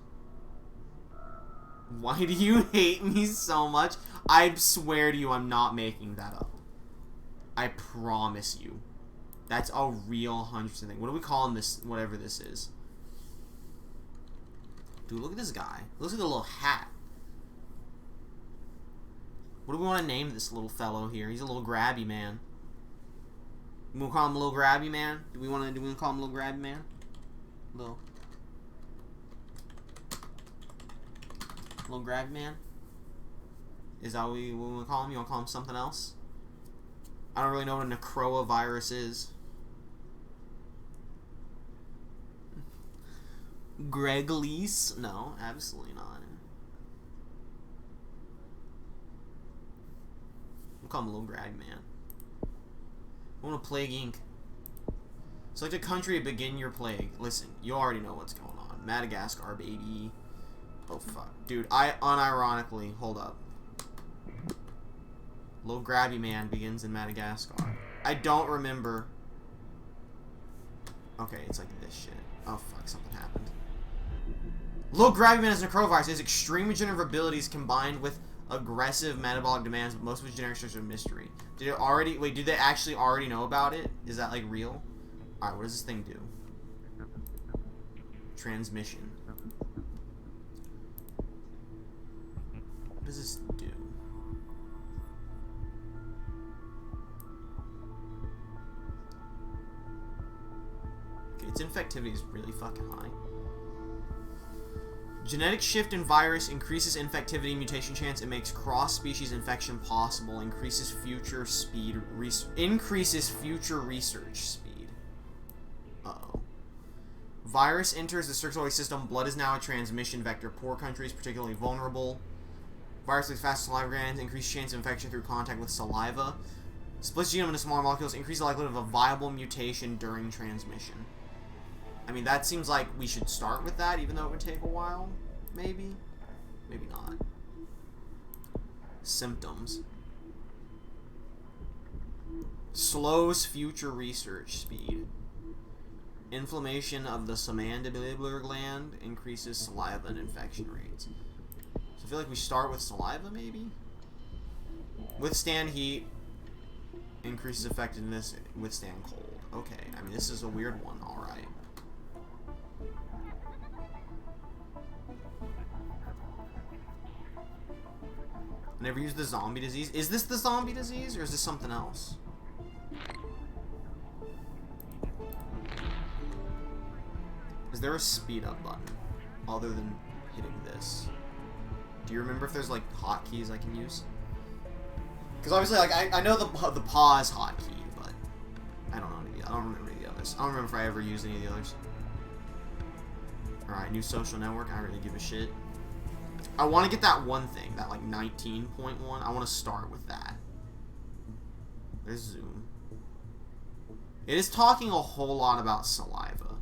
Why do you hate me so much? I swear to you, I'm not making that up. I promise you. That's a real 100% thing. What are we calling this, whatever this is? Dude, look at this guy. It looks like a little hat. What do we want to name this little fellow here? He's a little grabby man. We want to call him a little grabby man? Do we want to call him a little grabby man? Little grabby man? Is that what we want to call him? You want to call him something else? I don't really know what a Necroa virus is. Greg Lease? No, absolutely not. We'll call him a little grabby man. I want to Plague Inc. Select a country to begin your plague. Listen, you already know what's going on. Madagascar, baby. Oh, fuck. Dude, I unironically... Hold up. Little grabby man begins in Madagascar. I don't remember... Okay, it's like this shit. Oh, fuck. Something happened. Little grabby man has necrovirus. His extreme regenerative abilities combined with aggressive metabolic demands, but most of his generic structure is a mystery. Did it already... Wait, did they actually already know about it? Is that, like, real? Alright, what does this thing do? Transmission. What does this do? Okay, its infectivity is really fucking high. Genetic shift in virus increases infectivity mutation chance. It makes cross-species infection possible. Increases future speed. Increases future research speed. Uh-oh. Virus enters the circulatory system. Blood is now a transmission vector. Poor countries particularly vulnerable. Virus with fast saliva glands. Increased chance of infection through contact with saliva. Splits genome into smaller molecules. Increase the likelihood of a viable mutation during transmission. I mean, that seems like we should start with that, even though it would take a while. Maybe? Maybe not. Symptoms. Slows future research speed. Inflammation of the submandibular gland increases saliva and infection rates. So I feel like we start with saliva, maybe? Withstand heat. Increases effectiveness. Withstand cold. Okay, I mean, this is a weird one, alright. Never used the zombie disease. Is this the zombie disease, or is this something else? Is there a speed up button other than hitting this? Do you remember if there's like hotkeys I can use? Because obviously, like I know the pause hotkey, but I don't know any of the, I don't remember any of the others. I don't remember if I ever used any of the others. Alright, new social network. I don't really give a shit. I want to get that one thing, that like 19.1. I want to start with that. There's Zoom. It is talking a whole lot about saliva.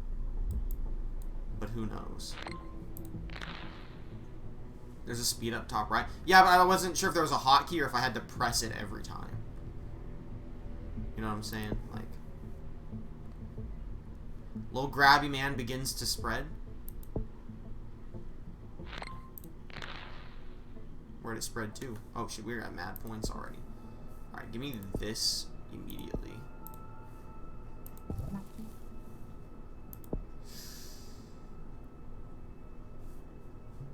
But who knows? There's a speed up top right. Yeah, but I wasn't sure if there was a hotkey or if I had to press it every time. You know what I'm saying? Like, little grabby man begins to spread. Where'd it spread to? Oh shit, we're at mad points already. Alright, give me this immediately.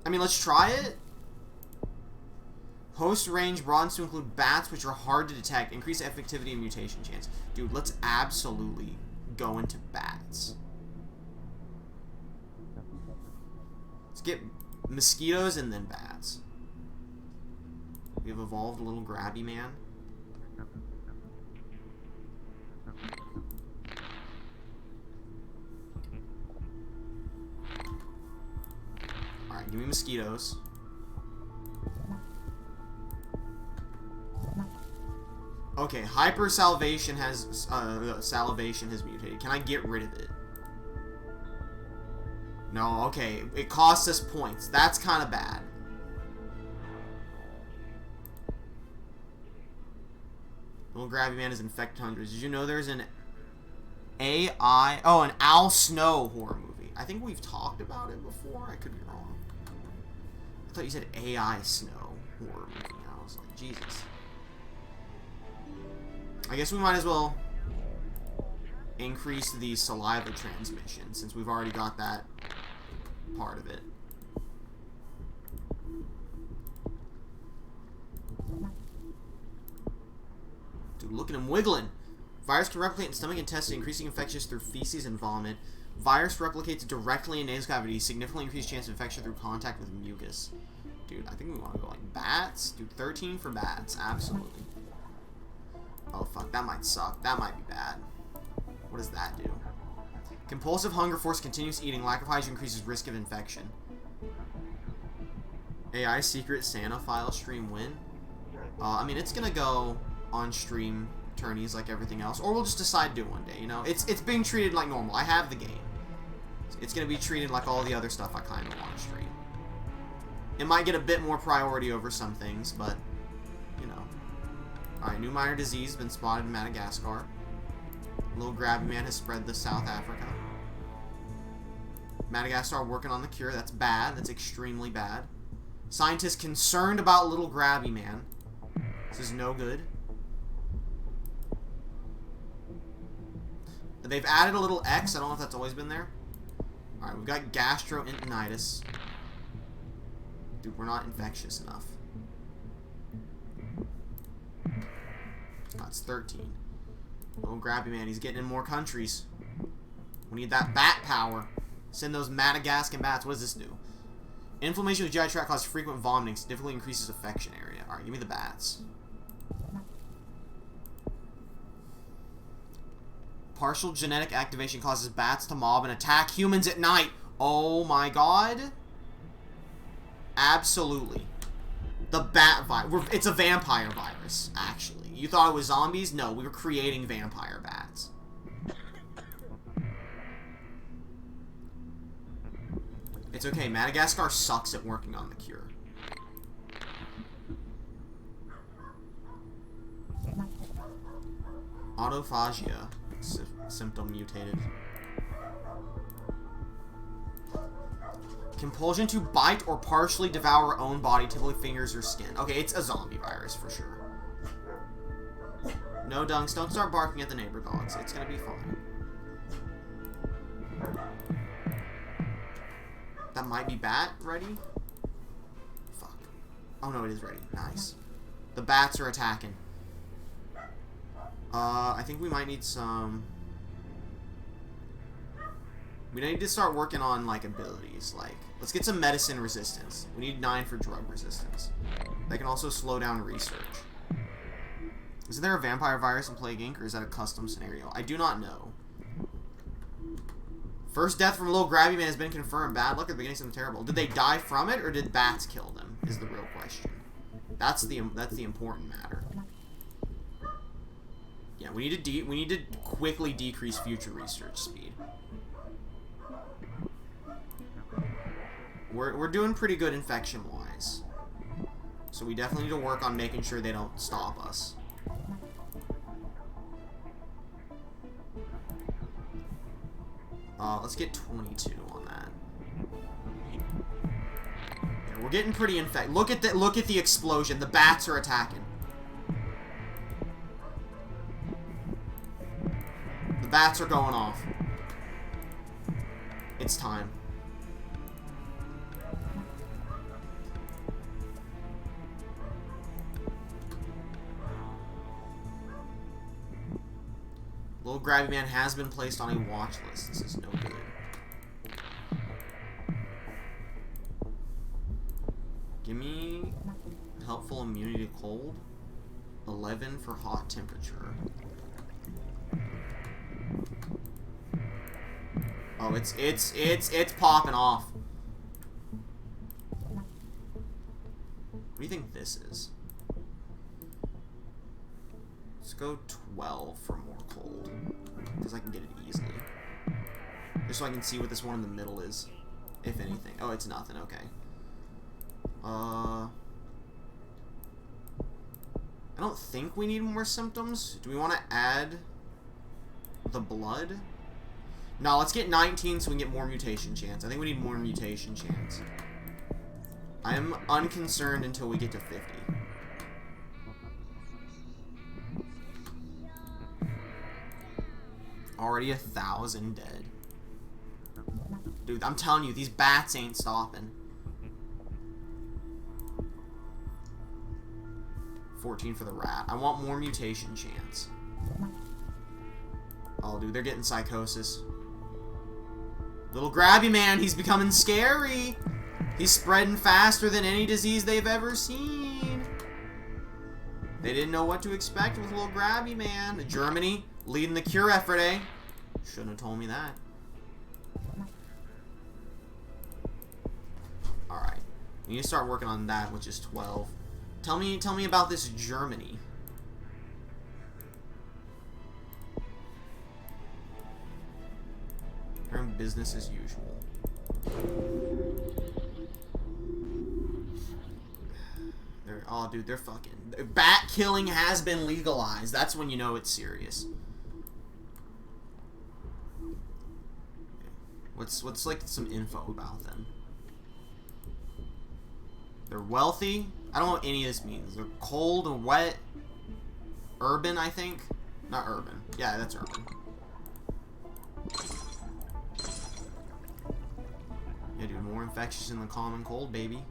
I mean, let's try it. Host range broadens to include bats, which are hard to detect. Increase effectivity and mutation chance. Dude, let's absolutely go into bats. Let's get mosquitoes and then bats. We have evolved a little grabby man. Alright, give me mosquitoes. Okay, hyper salivation has salivation has mutated. Can I get rid of it? No, okay. It costs us points. That's kind of bad. Little grabby man has infected hundreds. Did you know there's an AI... Oh, an Al Snow horror movie. I think we've talked about it before. I could be wrong. I thought you said AI Snow horror movie. I was like, Jesus. I guess we might as well increase the saliva transmission since we've already got that part of it. Dude, look at him wiggling. Virus can replicate in stomach and intestine, increasing infections through feces and vomit. Virus replicates directly in nasal cavity, significantly increased chance of infection through contact with mucus. Dude, I think we want to go like bats. Dude, 13 for bats. Absolutely. Oh, fuck. That might suck. That might be bad. What does that do? Compulsive hunger force continuous eating. Lack of hygiene increases risk of infection. AI secret Santa file stream win. I mean, it's gonna go on stream tourneys like everything else, or we'll just decide to do it one day. You know, it's being treated like normal. I have the game. It's gonna be treated like all the other stuff I kind of want to stream. It might get a bit more priority over some things, but you know. Alright, new minor disease has been spotted in Madagascar. Little grabby man has spread to South Africa. Madagascar working on the cure. That's bad. That's extremely bad. Scientists concerned about little grabby man. This is no good. They've added a little X. I don't know if that's always been there. Alright, we've got gastroenteritis. Dude, we're not infectious enough. That's 13. Little grabby man, he's getting in more countries. We need that bat power. Send those Madagascan bats. What does this do? Inflammation of the GI tract causes frequent vomiting, significantly increases affection area. Alright, give me the bats. Partial genetic activation causes bats to mob and attack humans at night. Oh my god. Absolutely. The bat virus. It's a vampire virus, actually. You thought it was zombies? No, we were creating vampire bats. It's okay. Madagascar sucks at working on the cure. Autophagia. Symptom mutated. Compulsion to bite or partially devour own body, typically fingers or skin. Okay, it's a zombie virus for sure. No, dunks, don't start barking at the neighbor dogs. It's gonna be fine. That might be bat ready? Fuck. Oh no, it is ready. Nice. The bats are attacking. I think we might need some... We need to start working on, like, abilities. Like, let's get some medicine resistance. We need 9 for drug resistance. They can also slow down research. Isn't there a vampire virus in Plague Inc., or is that a custom scenario? I do not know. First death from Little Grabby Man has been confirmed. Bad luck at the beginning, something terrible. Did they die from it, or did bats kill them? Is the real question. That's the important matter. Yeah, we need to quickly decrease future research speed. We're doing pretty good infection-wise. So we definitely need to work on making sure they don't stop us. Let's get 22 on that. Yeah, we're getting pretty infected. Look at the explosion. The bats are attacking. The bats are going off. It's time. Little Grabby Man has been placed on a watch list. This is no good. Give me helpful immunity to cold. 11 for hot temperature. Oh, it's popping off. What do you think this is? Let's go 12 for more cold, because I can get it easily. Just so I can see what this one in the middle is, if anything. Oh, it's nothing. Okay. I don't think we need more symptoms. Do we want to add the blood? No, let's get 19 so we can get more mutation chance. I think we need more mutation chance. I'm unconcerned until we get to 50. Already 1,000 dead. Dude, I'm telling you, these bats ain't stopping. 14 for the rat. I want more mutation chance. Oh, dude, they're getting psychosis. Little Grabby Man, he's becoming scary. He's spreading faster than any disease they've ever seen. They didn't know what to expect with Little Grabby Man. Germany leading the cure effort, eh? Shouldn't have told me that. Alright. We need to start working on that, which is 12. Tell me about this Germany. They're in business as usual. Oh, dude, they're fucking... Bat killing has been legalized. That's when you know it's serious. What's like some info about them? They're wealthy. I don't know what any of this means. They're cold and wet. Urban, I think. Not urban. Yeah, that's urban. Yeah, dude, more infectious than the common cold, baby.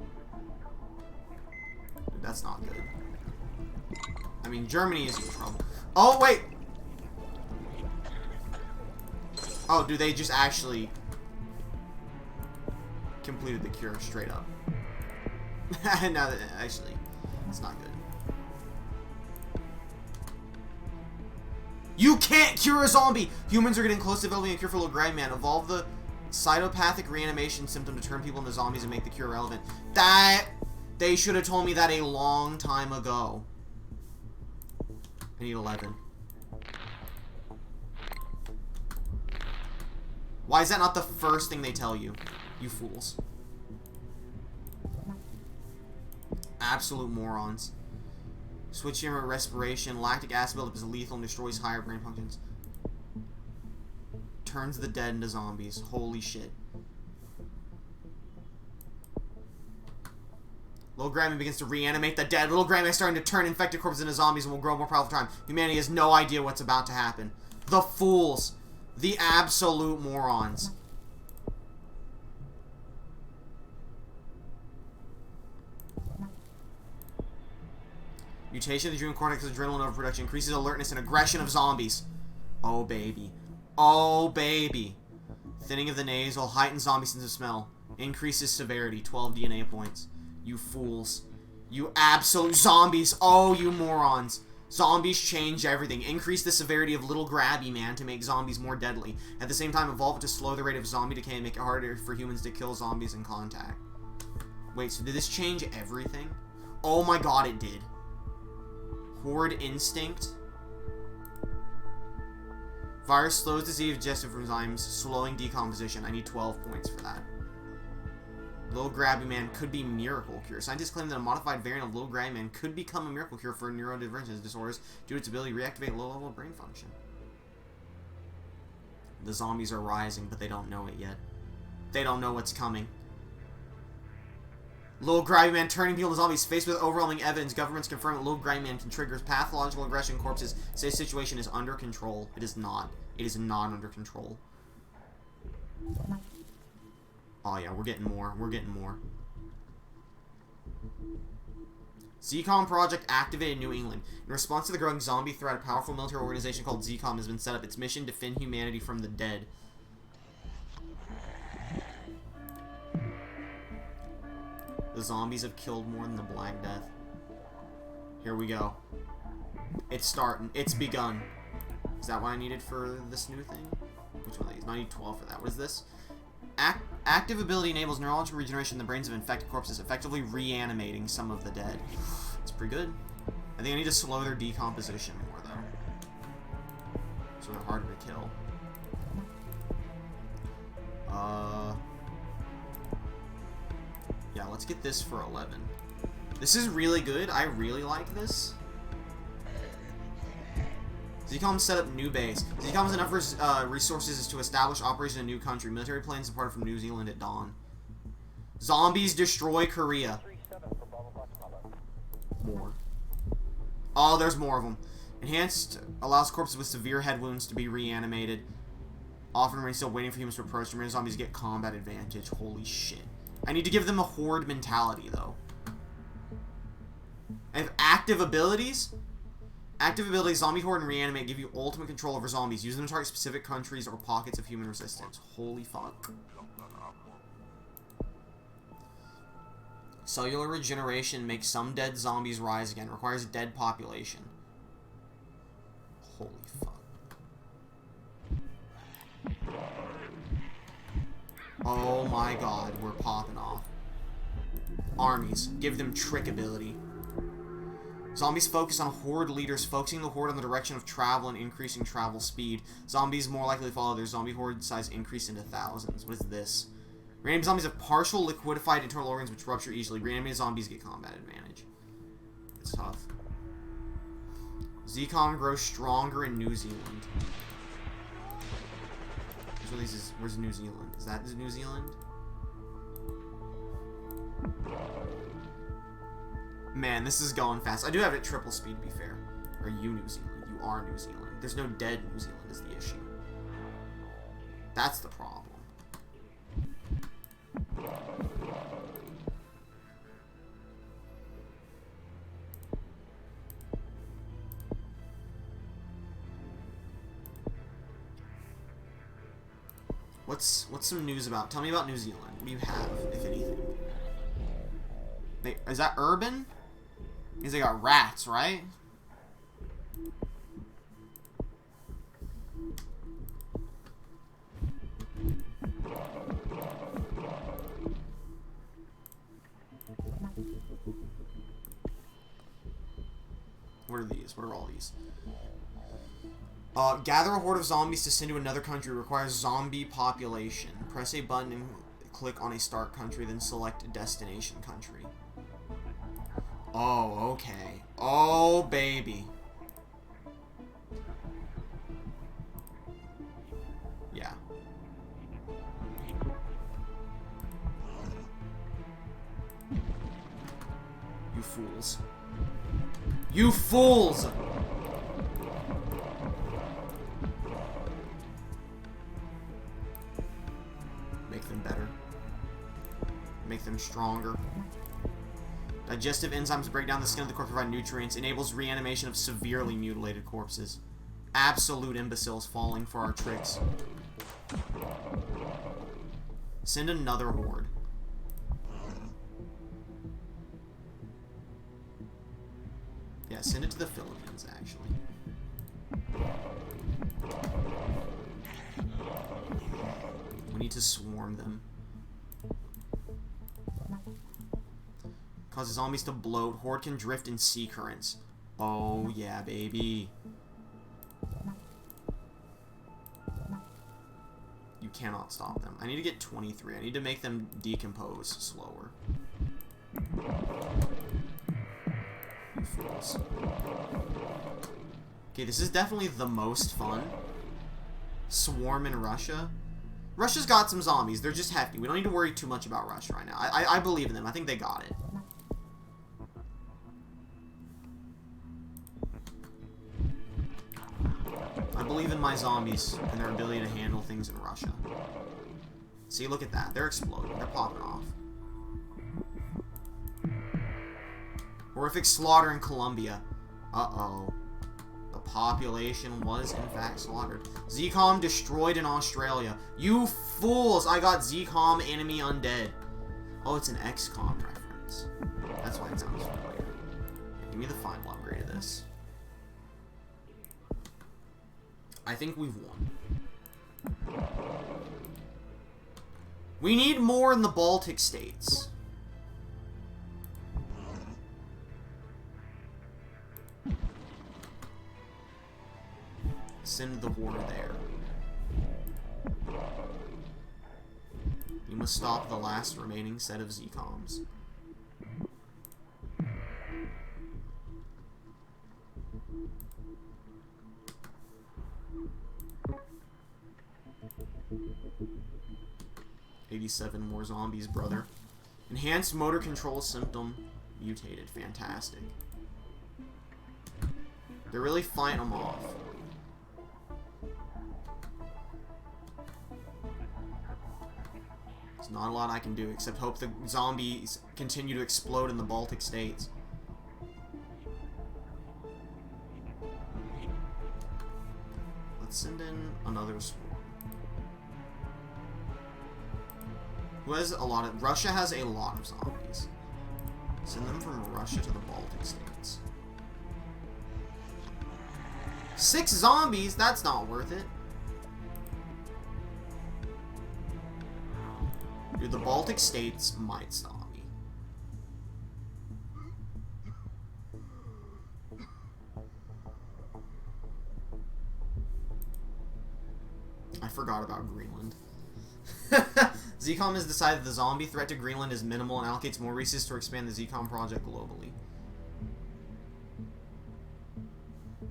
Dude, that's not good. I mean, Germany is in trouble. Oh, wait! Oh, dude, they just actually completed the cure straight up. Now that actually, it's not good. You can't cure a zombie! Humans are getting close to developing a cure for Little Grabby Man. Evolve the cytopathic reanimation symptom to turn people into zombies and make the cure relevant. That... They should have told me that a long time ago. I need 11. Why is that not the first thing they tell you? You fools. Absolute morons. Switch humor respiration. Lactic acid buildup is lethal and destroys higher brain functions. Turns the dead into zombies. Holy shit. Little Grabby begins to reanimate the dead. Little Grabby is starting to turn infected corpses into zombies and will grow more powerful time. Humanity has no idea what's about to happen. The fools. The absolute morons. Mutation of the adrenal cortex, adrenaline overproduction, increases alertness and aggression of zombies. Oh, baby. Oh, baby. Thinning of the nasal, heightens zombie sense of smell. Increases severity, 12 DNA points. You fools. You absolute zombies. Oh, you morons. Zombies change everything. Increase the severity of Little Grabby Man to make zombies more deadly. At the same time, evolve it to slow the rate of zombie decay and make it harder for humans to kill zombies in contact. Wait, so did this change everything? Oh my god, it did. Horde Instinct. Virus slows disease digestive enzymes, slowing decomposition. I need 12 points for that. Little Grabby Man could be miracle cure. Scientists claim that a modified variant of Little Grabby Man could become a miracle cure for neurodivergence disorders due to its ability to reactivate low-level brain function. The zombies are rising, but they don't know it yet. They don't know what's coming. Little Grabby Man turning people into zombies. Faced with overwhelming evidence, governments confirm that Little Grabby Man can trigger pathological aggression. Corpses say the situation is under control. It is not. It is not under control. Oh yeah, we're getting more. We're getting more. ZCOM project activated in New England. In response to the growing zombie threat, a powerful military organization called ZCOM has been set up. Its mission: defend humanity from the dead. The zombies have killed more than the Black Death. Here we go. It's starting. It's begun. Is that what I needed for this new thing? Which one of these? I need 12 for that. What is this? Active ability enables neurological regeneration in the brains of infected corpses, effectively reanimating some of the dead. It's pretty good. I think I need to slow their decomposition more, though. So they're harder to kill. Yeah, let's get this for 11. This is really good. I really like this. ZCOM set up new base. ZCOM has enough resources to establish operation in a new country. Military planes departed from New Zealand at dawn. Zombies destroy Korea. More. Oh, there's more of them. Enhanced allows corpses with severe head wounds to be reanimated. Often remain still waiting for humans to approach. The zombies get combat advantage. Holy shit. I need to give them a horde mentality, though. I have active abilities. Active abilities, Zombie Horde and Reanimate give you ultimate control over zombies. Use them to target specific countries or pockets of human resistance. Holy fuck. Cellular regeneration makes some dead zombies rise again. Requires a dead population. Holy fuck. Oh my god, we're popping off. Armies. Give them trick ability. Zombies focus on horde leaders, focusing the horde on the direction of travel and increasing travel speed. Zombies more likely to follow their zombie horde size increase into thousands. What is this? Reanimated zombies have partial liquidified internal organs which rupture easily. Reanimated zombies get combat advantage. It's tough. ZCOM grows stronger in New Zealand. Which one of these is... Where's New Zealand? Is that New Zealand? Man, this is going fast. I do have it triple speed, to be fair. Are you New Zealand? You are New Zealand. There's no dead New Zealand is the issue. That's the problem. What's some news about? Tell me about New Zealand. What do you have, if anything? Is that urban? Because they got rats, right? What are these? What are all these? Gather a horde of zombies to send to another country. Requires zombie population. Press a button and click on a start country, then select a destination country. Oh, okay. Oh, baby. Yeah. You fools. You fools! Make them better. Make them stronger. Digestive enzymes break down the skin of the corpse to provide nutrients. Enables reanimation of severely mutilated corpses. Absolute imbeciles falling for our tricks. Send another horde. Yeah, send it to the Philippines, actually. We need to swarm them. Causes zombies to bloat. Horde can drift in sea currents. Oh, yeah, baby. You cannot stop them. I need to get 23. I need to make them decompose slower. You fools. Okay, this is definitely the most fun. Swarm in Russia. Russia's got some zombies. They're just hefty. We don't need to worry too much about Russia right now. I believe in them. I think they got it. I believe in my zombies and their ability to handle things in Russia. See, look at that. They're exploding. They're popping off. Horrific slaughter in Colombia. Uh-oh. The population was, in fact, slaughtered. ZCOM destroyed in Australia. You fools! I got ZCOM enemy undead. Oh, it's an XCOM reference. That's why it sounds familiar. Give me the final upgrade of this. I think we've won. We need more in the Baltic states. Send the war there. You must stop the last remaining set of ZCOMs. "87 more zombies, brother. Enhanced motor control symptom mutated. Fantastic. They're really fighting them off. There's not a lot I can do except hope the zombies continue to explode in the Baltic states. Let's send in another swarm. Who has a lot of... Russia has a lot of zombies. Send them from Russia to the Baltic states. 6 zombies? That's not worth it. Dude, the Baltic states might stop me. I forgot about Greenland. ZCOM has decided the zombie threat to Greenland is minimal and allocates more resources to expand the ZCOM project globally.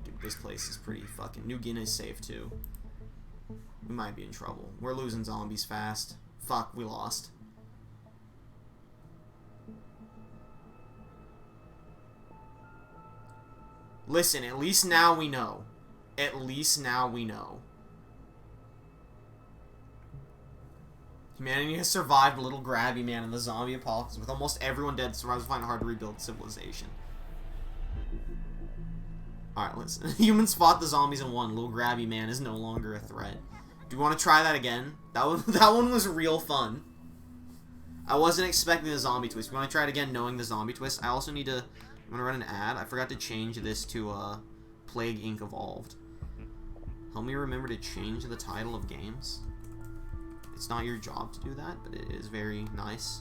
Dude, this place is pretty fucking... New Guinea is safe too. We might be in trouble. We're losing zombies fast. Fuck, we lost. Listen, at least now we know. At least now we know. Humanity has survived Little Grabby Man in the zombie apocalypse. With almost everyone dead, survivors find it hard to rebuild civilization. Alright, listen. Humans spot the zombies and won. Little Grabby Man is no longer a threat. Do you want to try that again? That one was real fun. I wasn't expecting the zombie twist. We want to try it again knowing the zombie twist. I also need to... I'm going to run an ad. I forgot to change this to Plague Inc. Evolved. Help me remember to change the title of games. It's not your job to do that, but it is very nice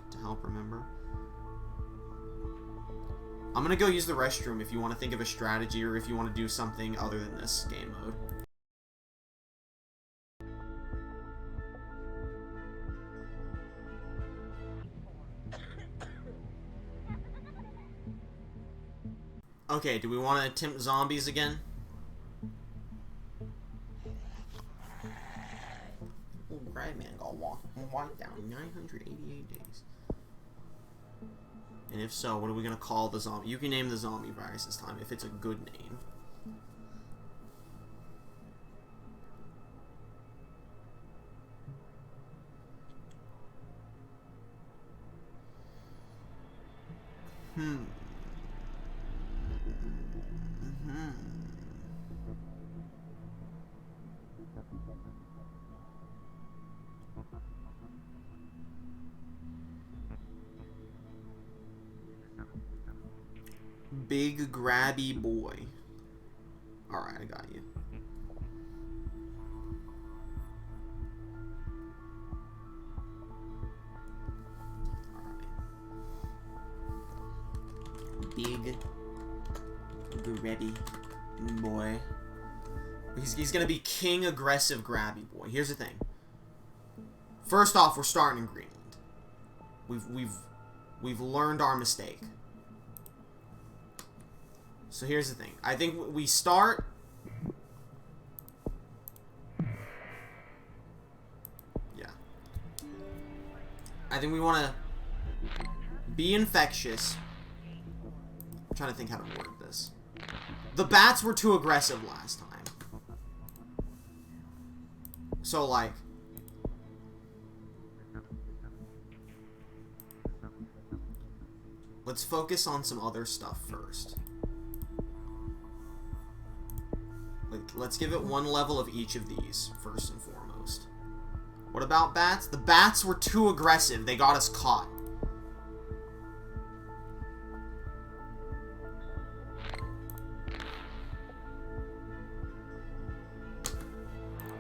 to help remember. I'm going to go use the restroom if you want to think of a strategy or if you want to do something other than this game mode. Okay, do we want to attempt zombies again? Oh, Grad Man got wiped down in 988 days. And if so, what are we going to call the zombie? You can name the zombie virus this time, if it's a good name. Big grabby boy. Alright, I got you. Big grabby boy. He's gonna be king aggressive grabby boy. Here's the thing. First off, we're starting in Greenland. We've learned our mistake. So here's the thing. I think we start. Yeah. I think we want to be infectious. I'm trying to think how to word this. The bats were too aggressive last time. So, like... let's focus on some other stuff first. Like, let's give it one level of each of these, first and foremost. What about bats? The bats were too aggressive. They got us caught.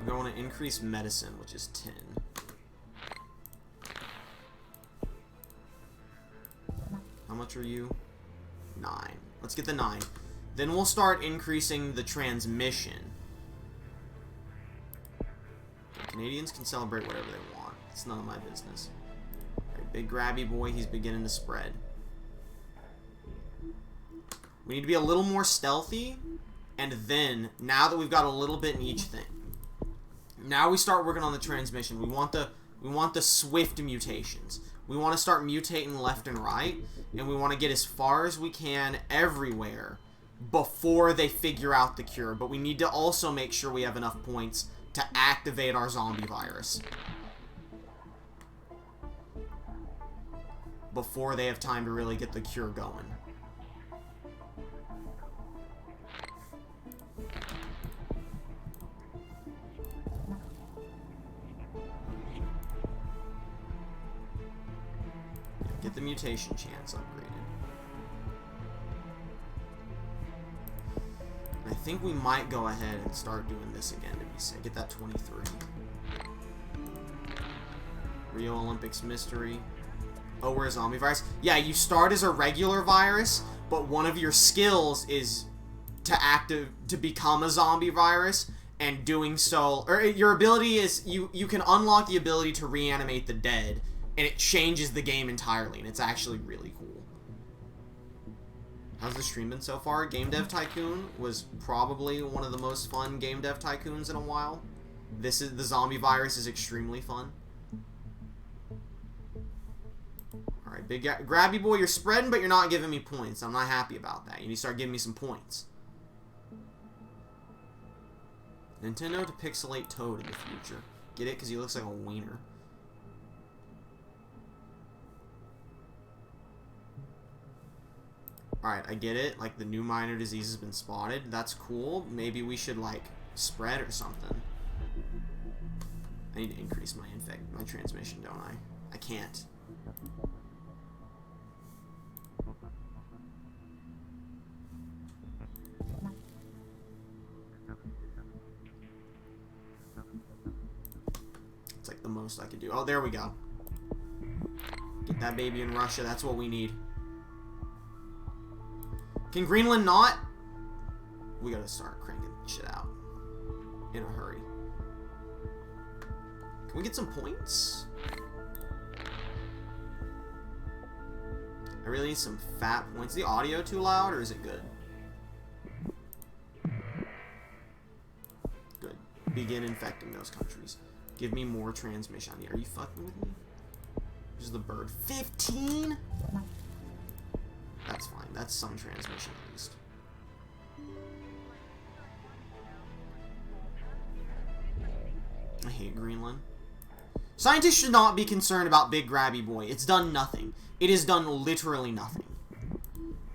We're going to increase medicine, which is 10. How much are you? 9. Let's get the 9. Then we'll start increasing the transmission. Canadians can celebrate whatever they want. It's none of my business. Alright, big grabby boy, he's beginning to spread. We need to be a little more stealthy. And then, now that we've got a little bit in each thing, now we start working on the transmission. We want the swift mutations. We want to start mutating left and right, and we want to get as far as we can everywhere before they figure out the cure. But we need to also make sure we have enough points to activate our zombie virus before they have time to really get the cure going. Get the mutation chance upgraded. I think we might go ahead and start doing this again to be safe. Get that 23. Rio Olympics mystery. Oh, we're a zombie virus? Yeah, you start as a regular virus, but one of your skills is to become a zombie virus, and doing so, or your ability is, you can unlock the ability to reanimate the dead, and it changes the game entirely, and it's actually really cool. How's the stream been so far? Game Dev Tycoon was probably one of the most fun Game Dev Tycoons in a while. The zombie virus is extremely fun. Alright, big grabby boy, you're spreading, but you're not giving me points. I'm not happy about that. You need to start giving me some points. Nintendo to pixelate Toad in the future. Get it? Because he looks like a wiener. Alright, I get it. Like, the new minor disease has been spotted. That's cool. Maybe we should, like, spread or something. I need to increase my transmission, don't I? I can't. It's like the most I could do. Oh, there we go. Get that baby in Russia. That's what we need. Can Greenland not? We gotta start cranking shit out. In a hurry. Can we get some points? I really need some fat points. Is the audio too loud, or is it good? Good. Begin infecting those countries. Give me more transmission. Are you fucking with me? Here's the bird. 15? That's fine. That's some transmission at least. I hate Greenland. Scientists should not be concerned about Big Grabby Boy. It's done nothing. It has done literally nothing.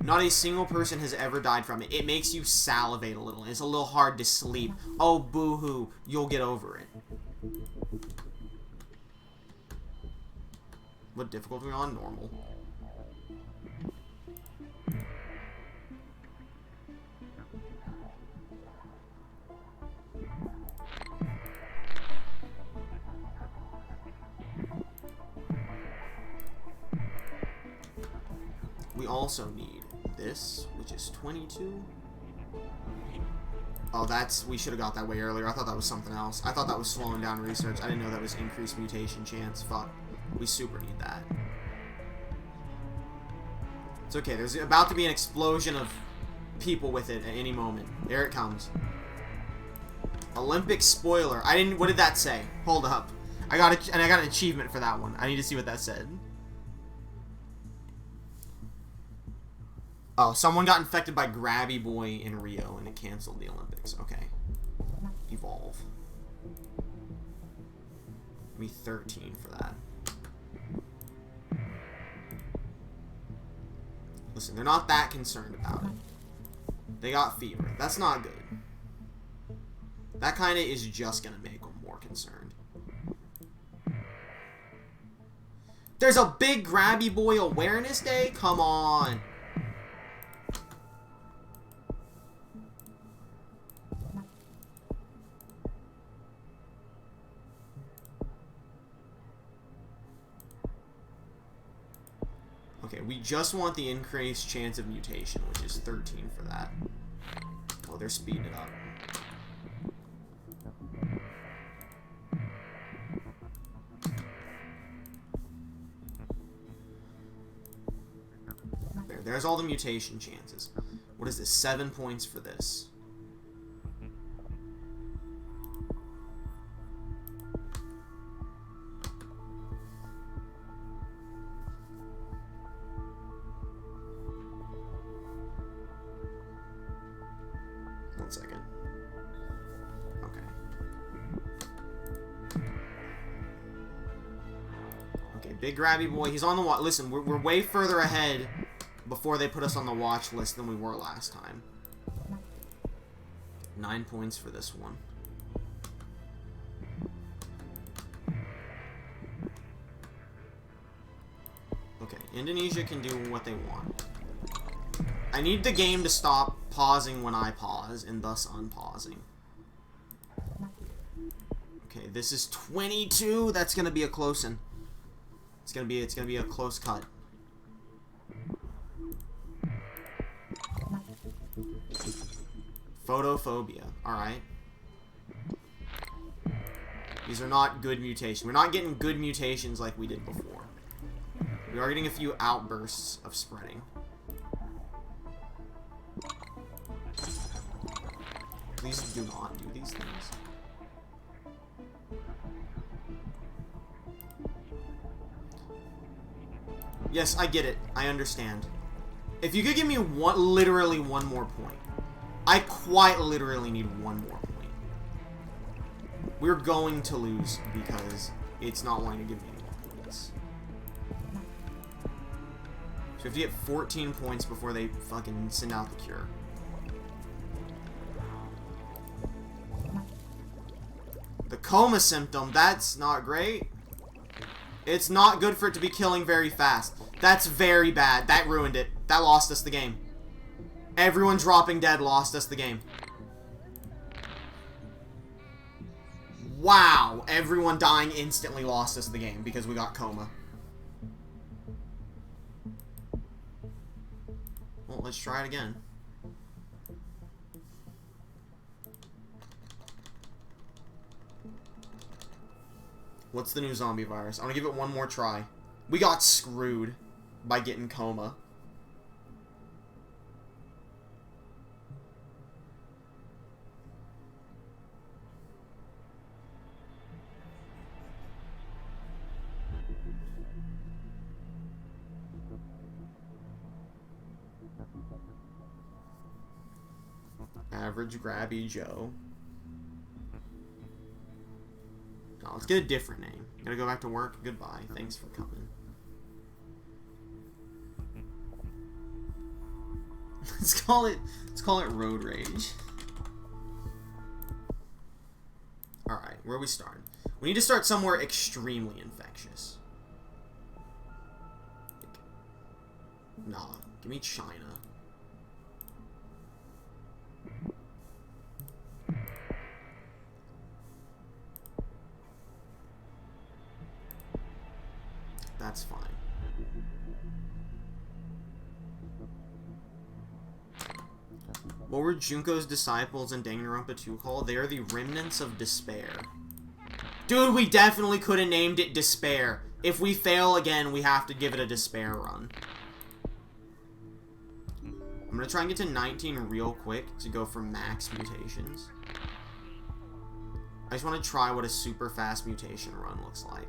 Not a single person has ever died from it. It makes you salivate a little. It's a little hard to sleep. Oh, boo-hoo. You'll get over it. What difficulty are we on? Normal. we also need this, which is 22. Oh, we should have got that way earlier. I thought that was something else. I thought that was slowing down research. I didn't know that was increased mutation chance. Fuck. We super need that. It's okay. There's about to be an explosion of people with it at any moment. There it comes. Olympic spoiler. What did that say? Hold up. I got an achievement for that one. I need to see what that said. Oh, someone got infected by Grabby Boy in Rio and it canceled the Olympics. Okay. Evolve. Give me 13 for that. Listen, they're not that concerned about it. They got fever. That's not good. That kind of is just going to make them more concerned. There's a big Grabby Boy Awareness Day? Come on. Okay, we just want the increased chance of mutation, which is 13 for that. Oh, they're speeding it up. There's all the mutation chances. What is this? 7 points for this. One second. Okay. Okay, big Grabby Boy. He's on the watch. Listen, we're way further ahead before they put us on the watch list than we were last time. 9 points for this one. Okay, Indonesia can do what they want. I need the game to stop pausing when I pause, and thus unpausing. Okay, this is 22. That's gonna be a close one. It's gonna be a close cut. Photophobia. Alright. These are not good mutations. We're not getting good mutations like we did before. We are getting a few outbursts of spreading. Please do not do these things. Yes, I get it. I understand. If you could give me literally one more point. I quite literally need one more point. We're going to lose because it's not wanting to give me any more points. So we have to get 14 points before they fucking send out the cure. The coma symptom, that's not great. It's not good for it to be killing very fast. That's very bad. That ruined it. That lost us the game. Everyone dropping dead lost us the game. Wow. Everyone dying instantly lost us the game because we got coma. Well, let's try it again. What's the new zombie virus? I'm gonna give it one more try. We got screwed by getting coma. Average Grabby Joe. No, let's get a different name. Gotta go back to work. Goodbye. Thanks for coming. Let's call it Road Rage. Alright, where are we starting? We need to start somewhere extremely infectious. Nah, give me China. That's fine. What were Junko's disciples and Danganronpa 2 called? They are the remnants of despair. Dude, we definitely could have named it Despair. If we fail again, we have to give it a despair run. I'm gonna try and get to 19 real quick to go for max mutations. I just want to try what a super fast mutation run looks like.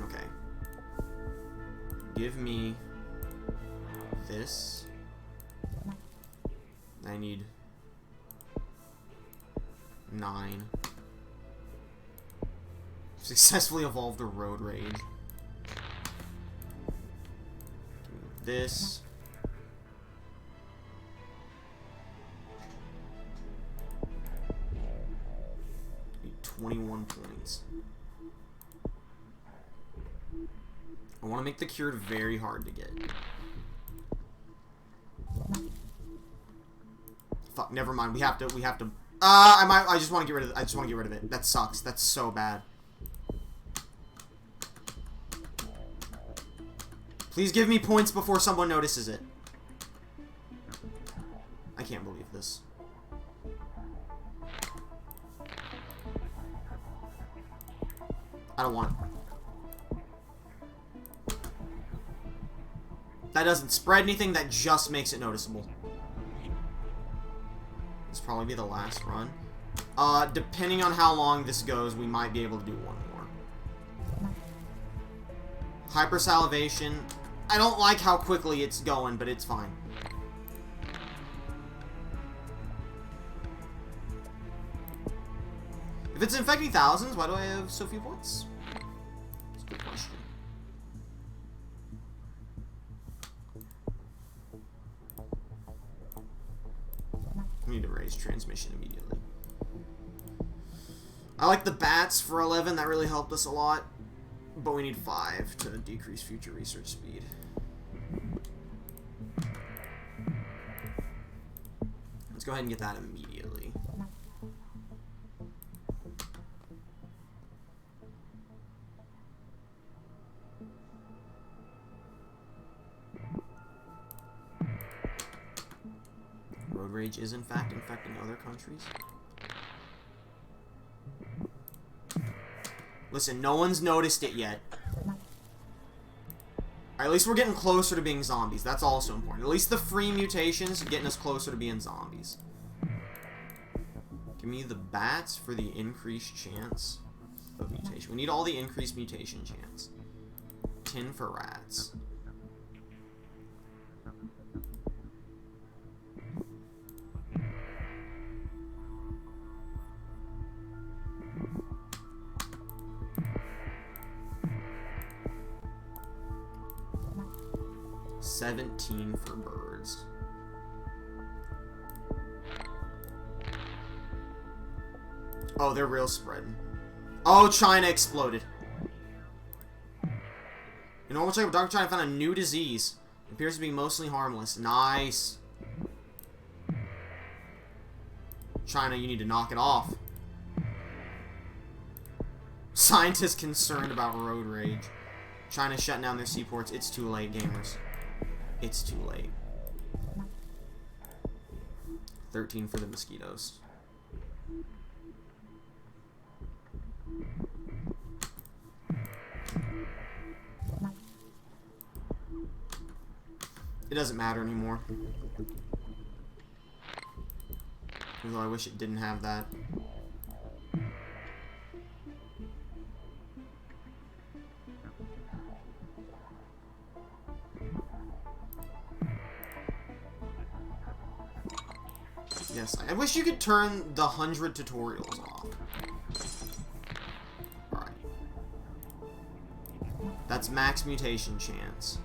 Okay. Give me this. I need 9. Successfully evolved a Road Rage. Give me this. Need 21 points. I want to make the cured very hard to get. Fuck, never mind. We have to I just want to get rid of it. I just want to get rid of it. That sucks. That's so bad. Please give me points before someone notices it. I can't believe this. I don't want it. That doesn't spread anything, that just makes it noticeable. This will probably be the last run. Depending on how long this goes, we might be able to do one more. Hypersalivation. I don't like how quickly it's going, but it's fine. If it's infecting thousands, why do I have so few points? That's a good question. I need to raise transmission immediately. I like the bats for 11. That really helped us a lot. But we need 5 to decrease future research speed. Let's go ahead and get that immediately. Road rage is in fact infecting other countries. Listen, no one's noticed it yet. Alright, at least we're getting closer to being zombies. That's also important. At least the free mutations are getting us closer to being zombies. Give me the bats for the increased chance of mutation. We need all the increased mutation chance. 10 for rats. $17 for birds. Oh, they're real spreading. Oh, China exploded. You know, Dr. China found a new disease. It appears to be mostly harmless. Nice. China, you need to knock it off. Scientists concerned about road rage. China shutting down their seaports. It's too late, gamers. It's too late. 13 for the mosquitoes. It doesn't matter anymore. Although I wish it didn't have that. Yes, I wish you could turn the 100 tutorials off. Alright. That's max mutation chance.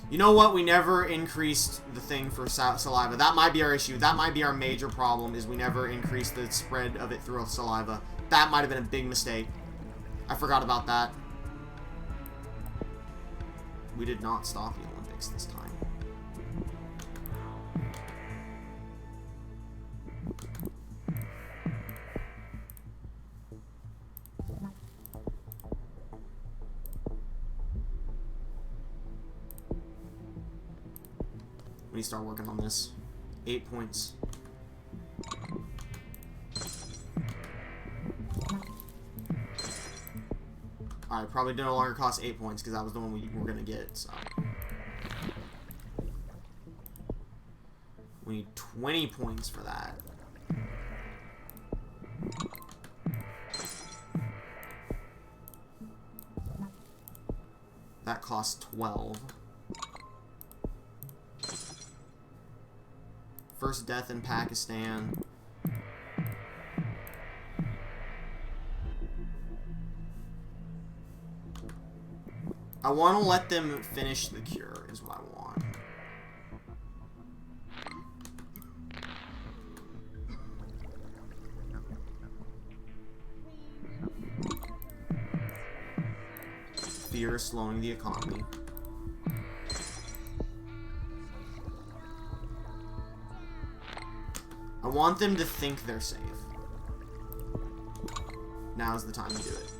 You know what? We never increased the thing for saliva. That might be our issue. That might be our major problem, is we never increased the spread of it through saliva. That might have been a big mistake. I forgot about that. We did not stop the Olympics this time. We start working on this. 8 points. Alright, probably no longer cost 8 points because that was the one we were going to get, so. We need 20 points for that. That costs 12. First death in Pakistan. I want to let them finish the cure, is what I want. Fear slowing the economy. I want them to think they're safe. Now's the time to do it.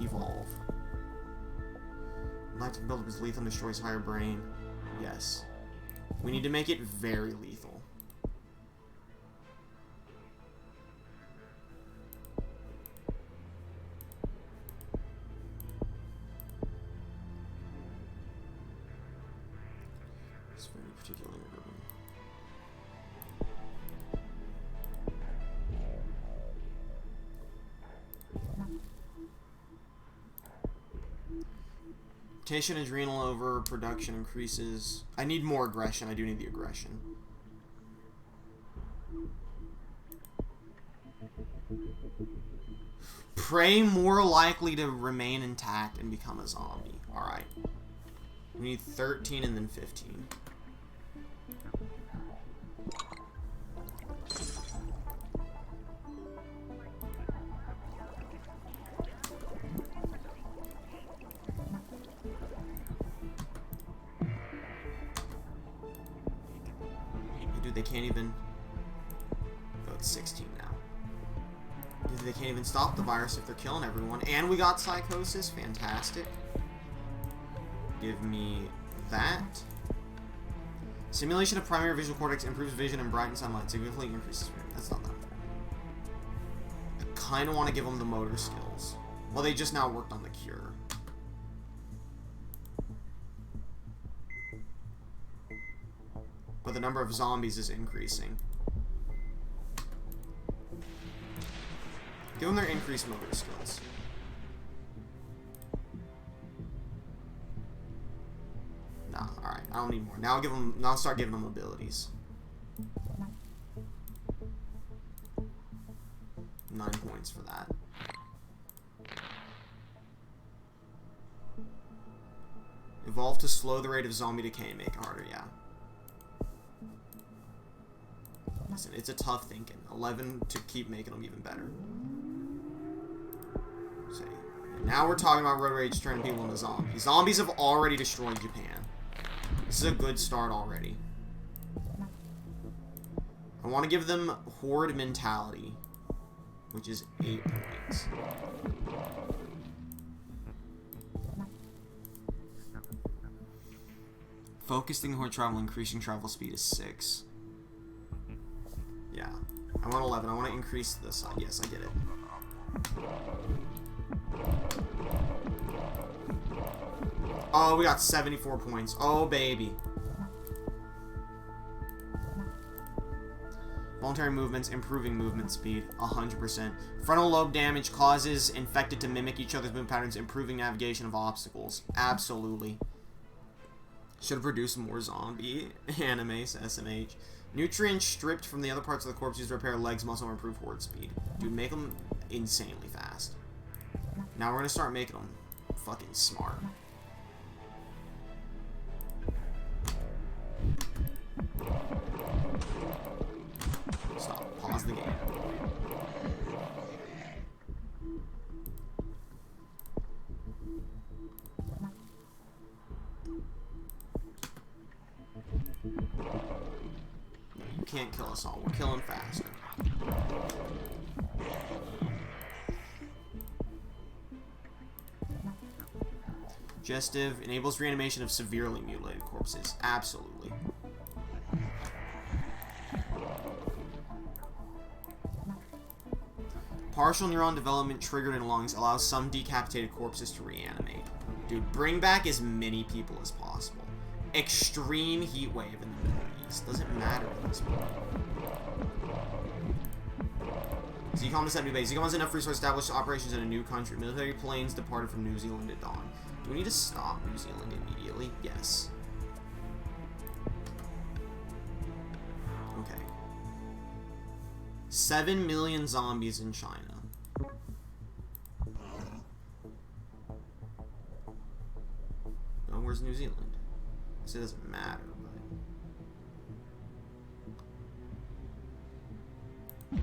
Evolve. Lactic buildup is lethal and destroys higher brain. Yes. We need to make it very lethal. It's very particularly urban. Mutation, adrenal overproduction increases. I need more aggression. I do need the aggression. Prey more likely to remain intact and become a zombie. Alright. We need 13 and then 15. They can't even... Oh, it's 16 now. They can't even stop the virus if they're killing everyone. And we got psychosis. Fantastic. Give me that. Simulation of primary visual cortex improves vision and brightens sunlight. Significantly increases vision. That's not that important. I kind of want to give them the motor skills. Well, they just now worked on the cure. But the number of zombies is increasing. Give them their increased motor skills. Nah, alright. I don't need more. Now I'll give them. Now I'll start giving them abilities. 9 points for that. Evolve to slow the rate of zombie decay and make it harder, yeah. Listen, it's a tough thinking. 11 to keep making them even better. See. Now we're talking about road rage turning people into zombies. Zombies have already destroyed Japan. This is a good start already. I want to give them horde mentality, which is 8 points. Focusing horde travel, increasing travel speed is 6. Yeah. I want 11. I want to increase this. Yes, I get it. Oh, we got 74 points. Oh, baby. Voluntary movements, improving movement speed, 100%. Frontal lobe damage causes infected to mimic each other's movement patterns, improving navigation of obstacles. Absolutely. Should have produced more zombie anime, SMH. Nutrients stripped from the other parts of the corpse used to repair legs, muscle, or improve horde speed. Dude, make them insanely fast. Now we're gonna start making them fucking smart. Stop. Pause the game. You can't kill us all. We're killing faster. Digestive enables reanimation of severely mutilated corpses. Absolutely. Partial neuron development triggered in lungs allows some decapitated corpses to reanimate. Dude, bring back as many people as possible. Extreme heat wave in the Middle East. Doesn't matter at this point. ZCOM to set new base. ZCOM has enough resources to establish operations in a new country. Military planes departed from New Zealand at dawn. Do we need to stop New Zealand immediately? Yes. Okay. 7 million zombies in China. Oh, where's New Zealand? So it doesn't matter, but...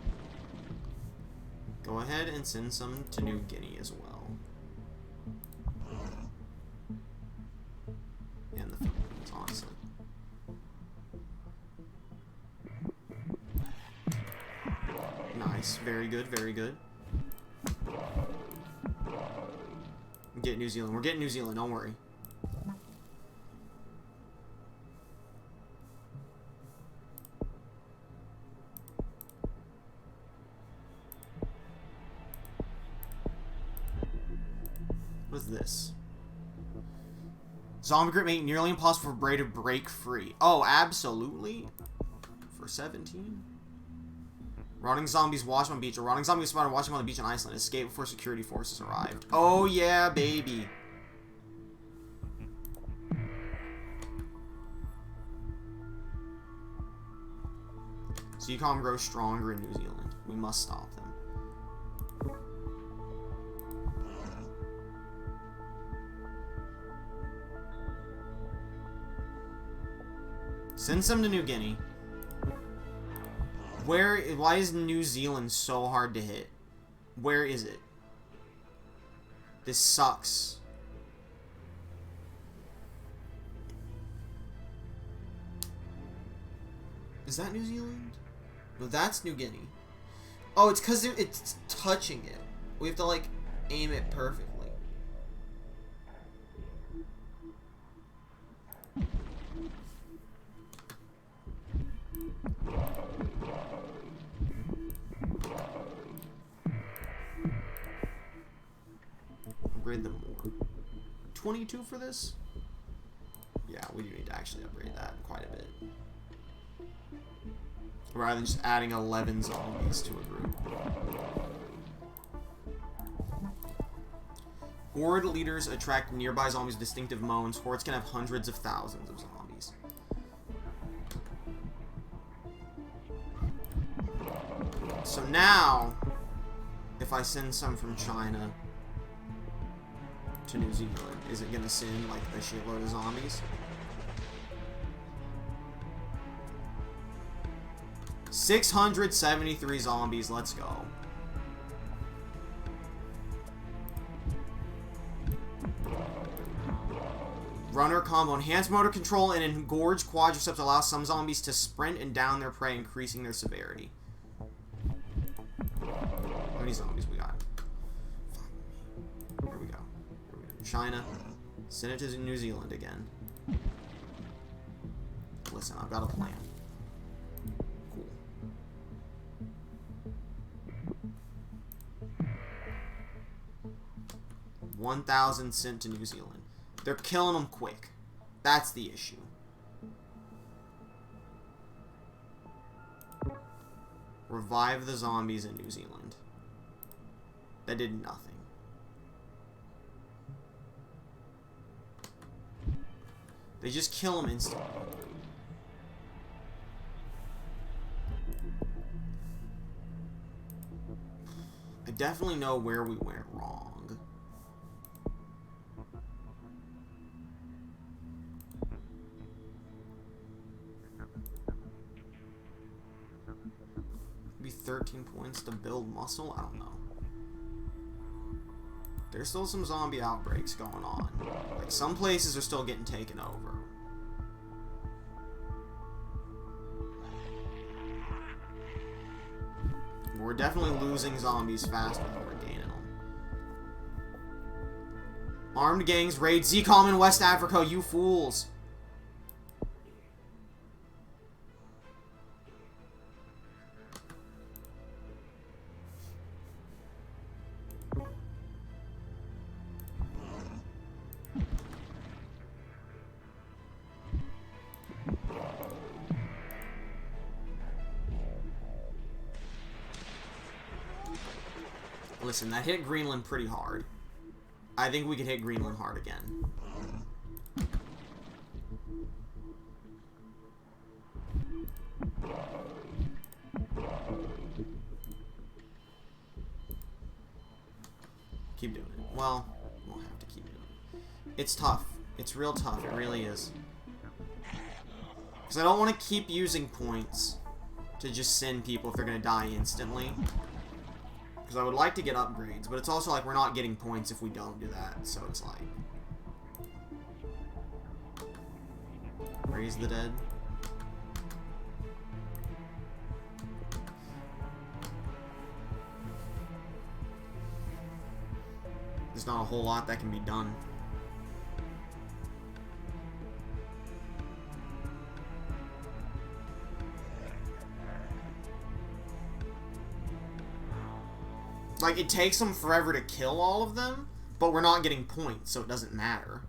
Go ahead and send some to New Guinea as well. And the Philippines, honestly. Nice. Very good, very good. Get New Zealand. We're getting New Zealand, don't worry. What is this? Zombie group make nearly impossible for Bray to break free. Oh, absolutely. For 17. Rotting zombies wash on beach. A rotting zombie was spotted washing on the beach in Iceland. Escaped before security forces arrived. Oh yeah, baby. ZCOM grows stronger in New Zealand. We must stop them. Send some to New Guinea. Why is New Zealand so hard to hit? Where is it? This sucks. Is that New Zealand? No, that's New Guinea. Oh, it's because it's touching it. We have to, like, aim it perfectly. Upgrade them more. 22 for this? Yeah, we do need to actually upgrade that quite a bit. Rather than just adding 11 zombies to a group. Horde leaders attract nearby zombies' distinctive moans. Hordes can have hundreds of thousands of zombies. So now, if I send some from China to New Zealand, is it gonna send like a shitload of zombies? 673 zombies, let's go. Runner combo. Enhanced motor control and engorged quadriceps allow some zombies to sprint and down their prey, increasing their severity. How many zombies we got? Here we go. China. Send it to New Zealand again. Listen, I've got a plan. Cool. $1,000 sent to New Zealand. They're killing them quick. That's the issue. Revive the zombies in New Zealand. That did nothing. They just kill them instantly. I definitely know where we went wrong. Maybe 13 points to build muscle? I don't know. There's still some zombie outbreaks going on. Like, some places are still getting taken over. We're definitely losing zombies faster than we're gaining them. Armed gangs raid ZCOM in West Africa, you fools. Listen, that hit Greenland pretty hard. I think we could hit Greenland hard again. Keep doing it. Well, we'll have to keep doing it. It's tough. It's real tough. It really is. Because I don't want to keep using points to just send people if they're going to die instantly. Because I would like to get upgrades, but it's also like we're not getting points if we don't do that. So it's like... Raise the dead. There's not a whole lot that can be done. Like, it takes them forever to kill all of them, but we're not getting points, so it doesn't matter.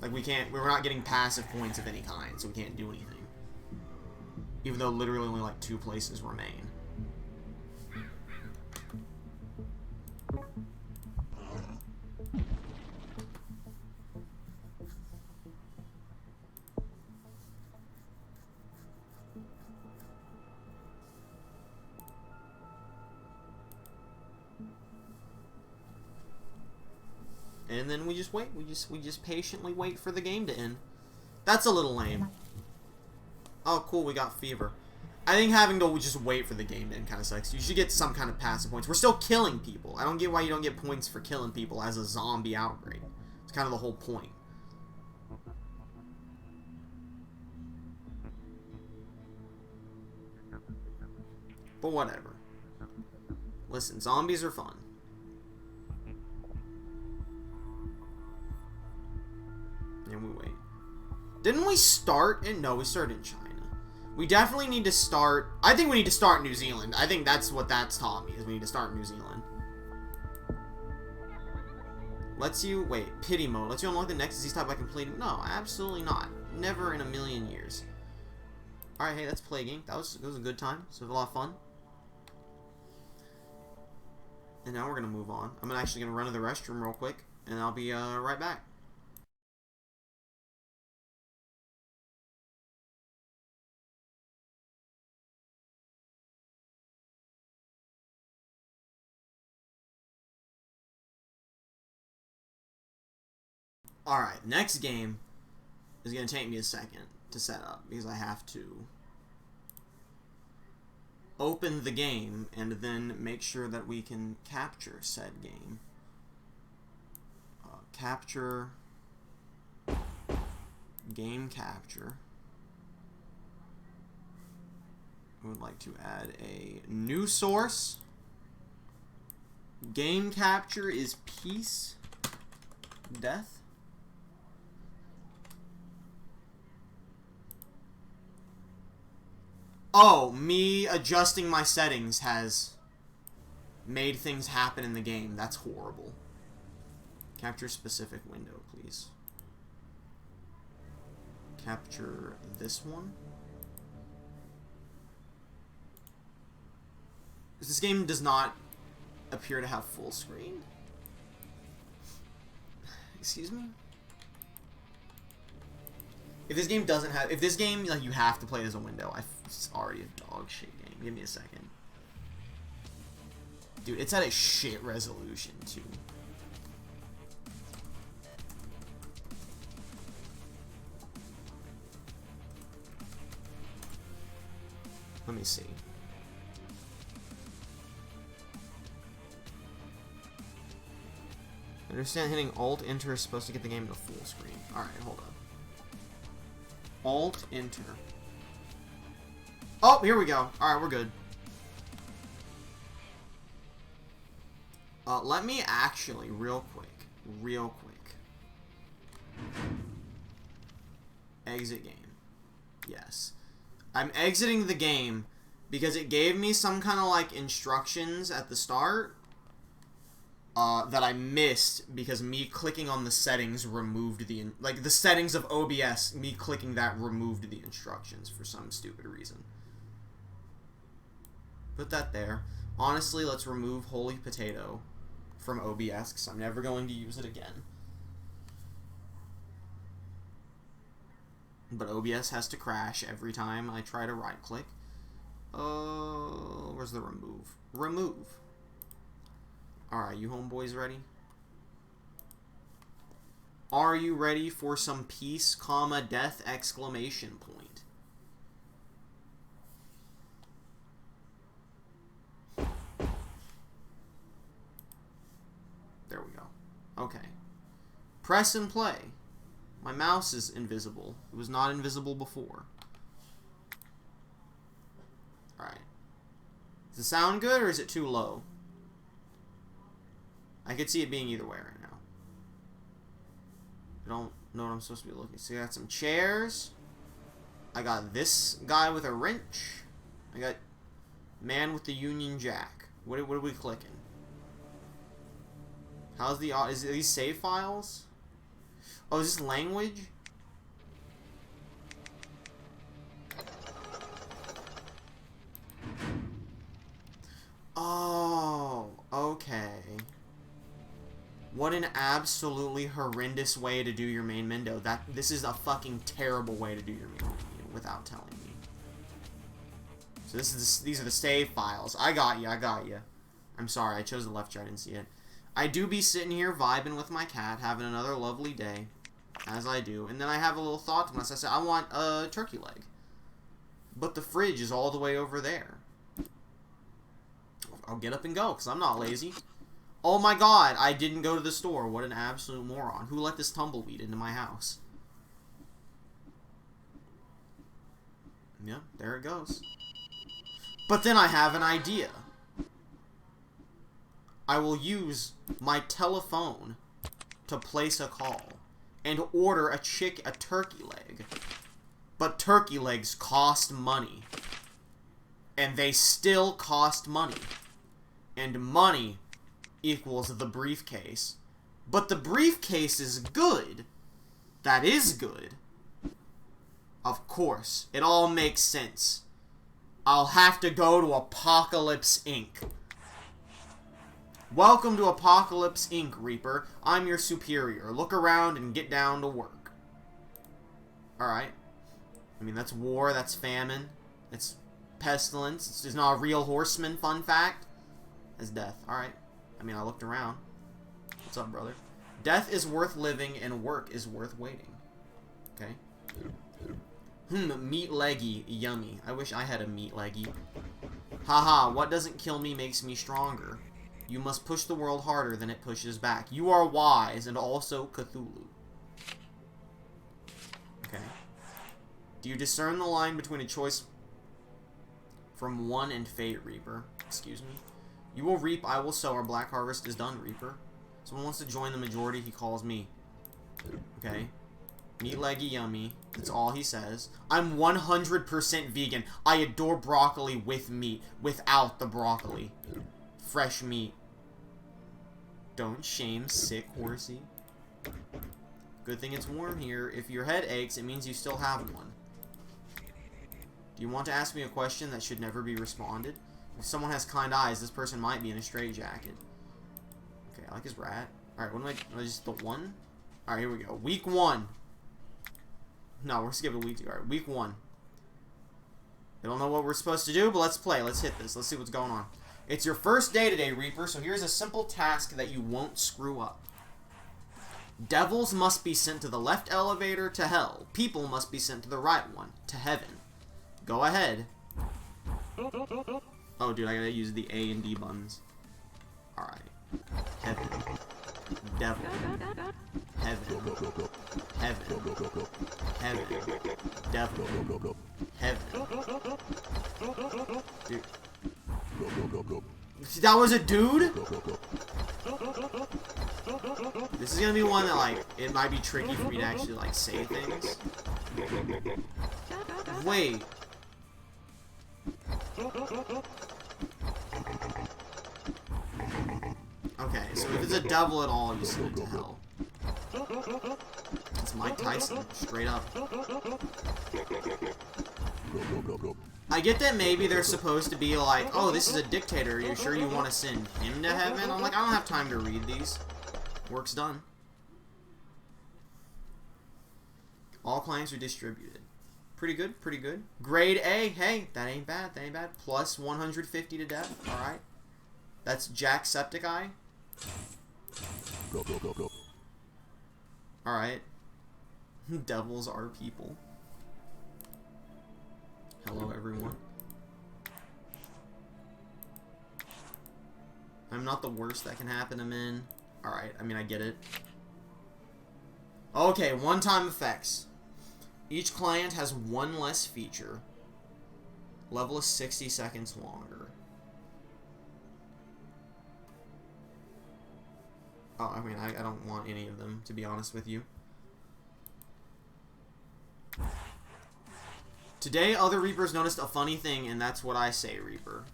Like, we're not getting passive points of any kind, so we can't do anything. Even though literally only, like, 2 places remain. And then we just wait. We just patiently wait for the game to end. That's a little lame. Oh, cool. We got fever. I think having to just wait for the game to end kind of sucks. You should get some kind of passive points. We're still killing people. I don't get why you don't get points for killing people as a zombie outbreak. It's kind of the whole point. But whatever. Listen, zombies are fun. And we wait. Didn't we start in... No, we started in China. We definitely need to start... I think we need to start in New Zealand. I think that's what that's taught me, is we need to start in New Zealand. Lets you... Wait, pity mode. Lets you unlock the next disease type by completing... No, absolutely not. Never in a million years. Alright, hey, that's plaguing. It was a good time. It was a lot of fun. And now we're going to move on. I'm actually going to run to the restroom real quick, and I'll be right back. Alright, next game is going to take me a second to set up, because I have to open the game and then make sure that we can capture said game. Capture, game capture. I would like to add a new source. Game capture is peace, death. Oh, me adjusting my settings has made things happen in the game. That's horrible. Capture specific window, please. Capture this one. This game does not appear to have full screen. Excuse me? If this game doesn't have... If this game, like, you have to play it as a window, it's already a dog shit game. Give me a second. Dude, it's at a shit resolution, too. Let me see. I understand hitting Alt-Enter is supposed to get the game to full screen. Alright, hold on. Alt-Enter. Oh, here we go. Alright, we're good. Let me actually, real quick. Exit game. Yes. I'm exiting the game because it gave me some kind of, like, instructions at the start that I missed because me clicking on the settings removed the... Like, the settings of OBS, me clicking that removed the instructions for some stupid reason. Put that there. Honestly, let's remove Holy Potato from OBS because I'm never going to use it again. But OBS has to crash every time I try to right-click. Oh, where's the remove? Remove. Alright, you homeboys ready? Are you ready for some peace, comma, death, exclamation point? There we go. Okay. Press and play. My mouse is invisible. It was not invisible before. Alright. Does it sound good or is it too low? I could see it being either way right now. I don't know what I'm supposed to be looking. So I got some chairs. I got this guy with a wrench. I got man with the Union Jack. What are we clicking? How's the... Is it these save files? Oh, is this language? Oh, okay. What an absolutely horrendous way to do your main menu. This is a fucking terrible way to do your main menu without telling me. So these are the save files. I got you. I'm sorry, I chose the left chair, I didn't see it. I do be sitting here vibing with my cat, having another lovely day. As I do. And then I have a little thought to myself. I said, I want a turkey leg. But the fridge is all the way over there. I'll get up and go, because I'm not lazy. Oh my god, I didn't go to the store. What an absolute moron. Who let this tumbleweed into my house? Yeah, there it goes. But then I have an idea. I will use my telephone to place a call. And order a turkey leg. But turkey legs cost money. And they still cost money. And money equals the briefcase. But the briefcase is good. That is good. Of course. It all makes sense. I'll have to go to Apocalypse Inc. Welcome to Apocalypse Inc., Reaper. I'm your superior. Look around and get down to work. Alright. I mean, that's war, that's famine, it's pestilence, it's not a real horseman, fun fact. It's death. Alright. I mean, I looked around. What's up, brother? Death is worth living and work is worth waiting. Okay. Meat leggy. Yummy. I wish I had a meat leggy. Haha, what doesn't kill me makes me stronger. You must push the world harder than it pushes back. You are wise and also Cthulhu. Okay. Do you discern the line between a choice from one and fate, Reaper? Excuse me. You will reap, I will sow. Our black harvest is done, Reaper. Someone wants to join the majority, he calls me. Okay. Meat leggy yummy. That's all he says. I'm 100% vegan. I adore broccoli with meat. Without the broccoli. Fresh meat. Don't shame sick horsey. Good thing it's warm here. If your head aches, it means you still have one. Do you want to ask me a question that should never be responded? If someone has kind eyes, this person might be in a straitjacket. Okay, I like his rat. Alright, what am I just the one? Alright, here we go. Week 1. No, we're skipping week 2. Alright, week 1. I don't know what we're supposed to do, but let's play. Let's hit this. Let's see what's going on. It's your first day today, Reaper, so here's a simple task that you won't screw up. Devils must be sent to the left elevator to hell. People must be sent to the right one, to heaven. Go ahead. Oh, dude, I gotta use the A and D buttons. Alright. Heaven. Devil. Heaven. Heaven. Heaven. Devil. heaven. Dude. That was a dude? This is gonna be one that, like, it might be tricky for me to actually, like, say things. Wait. Okay, so if it's a double at all, you send it to hell. It's Mike Tyson, straight up. I get that maybe they're supposed to be like, oh, this is a dictator, are you sure you want to send him to heaven? I'm like, I don't have time to read these. Work's done. All claims are distributed. Pretty good, pretty good. Grade A, hey, that ain't bad, that ain't bad. Plus 150 to death, alright. That's Jacksepticeye. Alright. Devils are people. Hello, everyone. I'm not the worst that can happen to men. Alright, I mean, I get it. Okay, one-time effects. Each client has one less feature. Level is 60 seconds longer. Oh, I mean, I don't want any of them, to be honest with you. Today, other Reapers noticed a funny thing, and that's what I say, Reaper.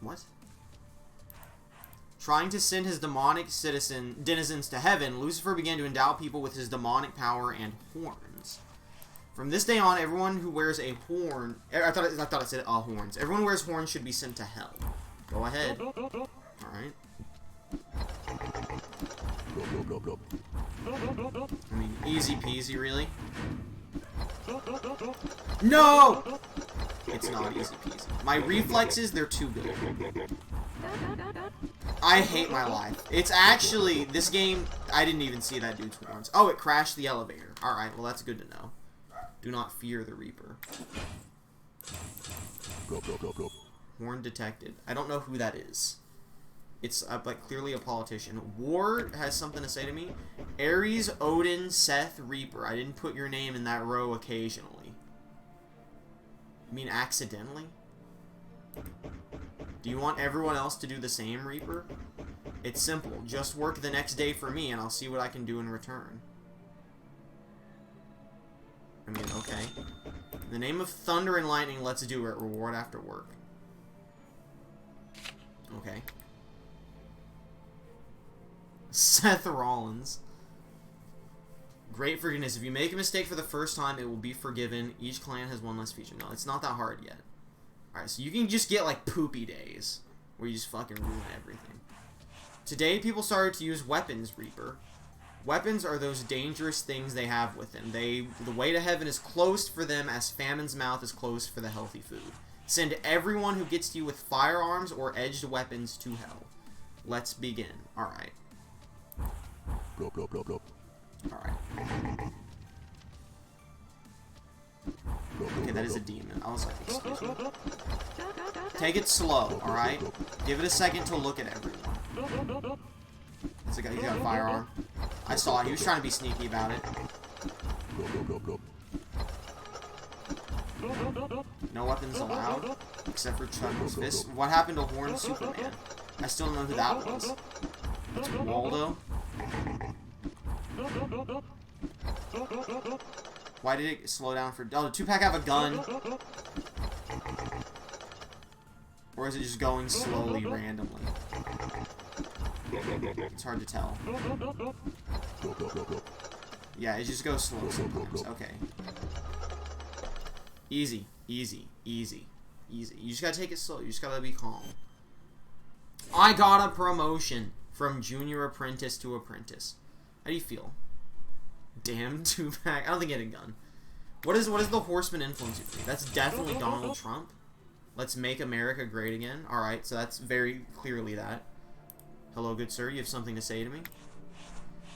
What? Trying to send his demonic denizens to heaven, Lucifer began to endow people with his demonic power and horns. From this day on, everyone who wears a horn... I thought it said horns. Everyone who wears horns should be sent to hell. Go ahead. Alright. I mean, easy peasy, really. No! It's not easy peasy. My reflexes, they're too good. I hate my life. It's actually, this game, I didn't even see that dude's horns. Oh, it crashed the elevator. Alright, well that's good to know. Do not fear the Reaper. Horn detected. I don't know who that is. It's, like, clearly a politician. War has something to say to me. Ares, Odin, Seth, Reaper. I didn't put your name in that row occasionally. You mean accidentally? Do you want everyone else to do the same, Reaper? It's simple. Just work the next day for me, and I'll see what I can do in return. I mean, okay. In the name of thunder and lightning, let's do it. Reward after work. Okay. Seth Rollins. Great forgiveness. If you make a mistake for the first time, it will be forgiven. Each client has one less feature. No, it's not that hard yet. Alright, so you can just get, like, poopy days, where you just fucking ruin everything. Today, people started to use weapons, Reaper. Weapons are those dangerous things they have with them. The way to heaven is closed for them as famine's mouth is closed for the healthy food. Send everyone who gets to you with firearms or edged weapons to hell. Let's begin. Alright. Alright. Okay, that is a demon. I was like, excuse me. Take it slow, alright? Give it a second to look at everyone. He's got a firearm. I saw it. He was trying to be sneaky about it. No weapons allowed, except for Chuckle's fist. What happened to Horned Superman? I still don't know who that was. That's Waldo. Why did it slow down for... Oh, did 2-pack have a gun? Or is it just going slowly, randomly? It's hard to tell. Yeah, it just goes slow sometimes. Okay. Easy, easy, easy, easy. You just gotta take it slow. You just gotta be calm. I got a promotion from junior apprentice to apprentice. How do you feel? Damn 2-pack. I don't think he had a gun. What is the Horseman influence you think? That's definitely Donald Trump. Let's make America great again. Alright, so that's very clearly that. Hello, good sir. You have something to say to me?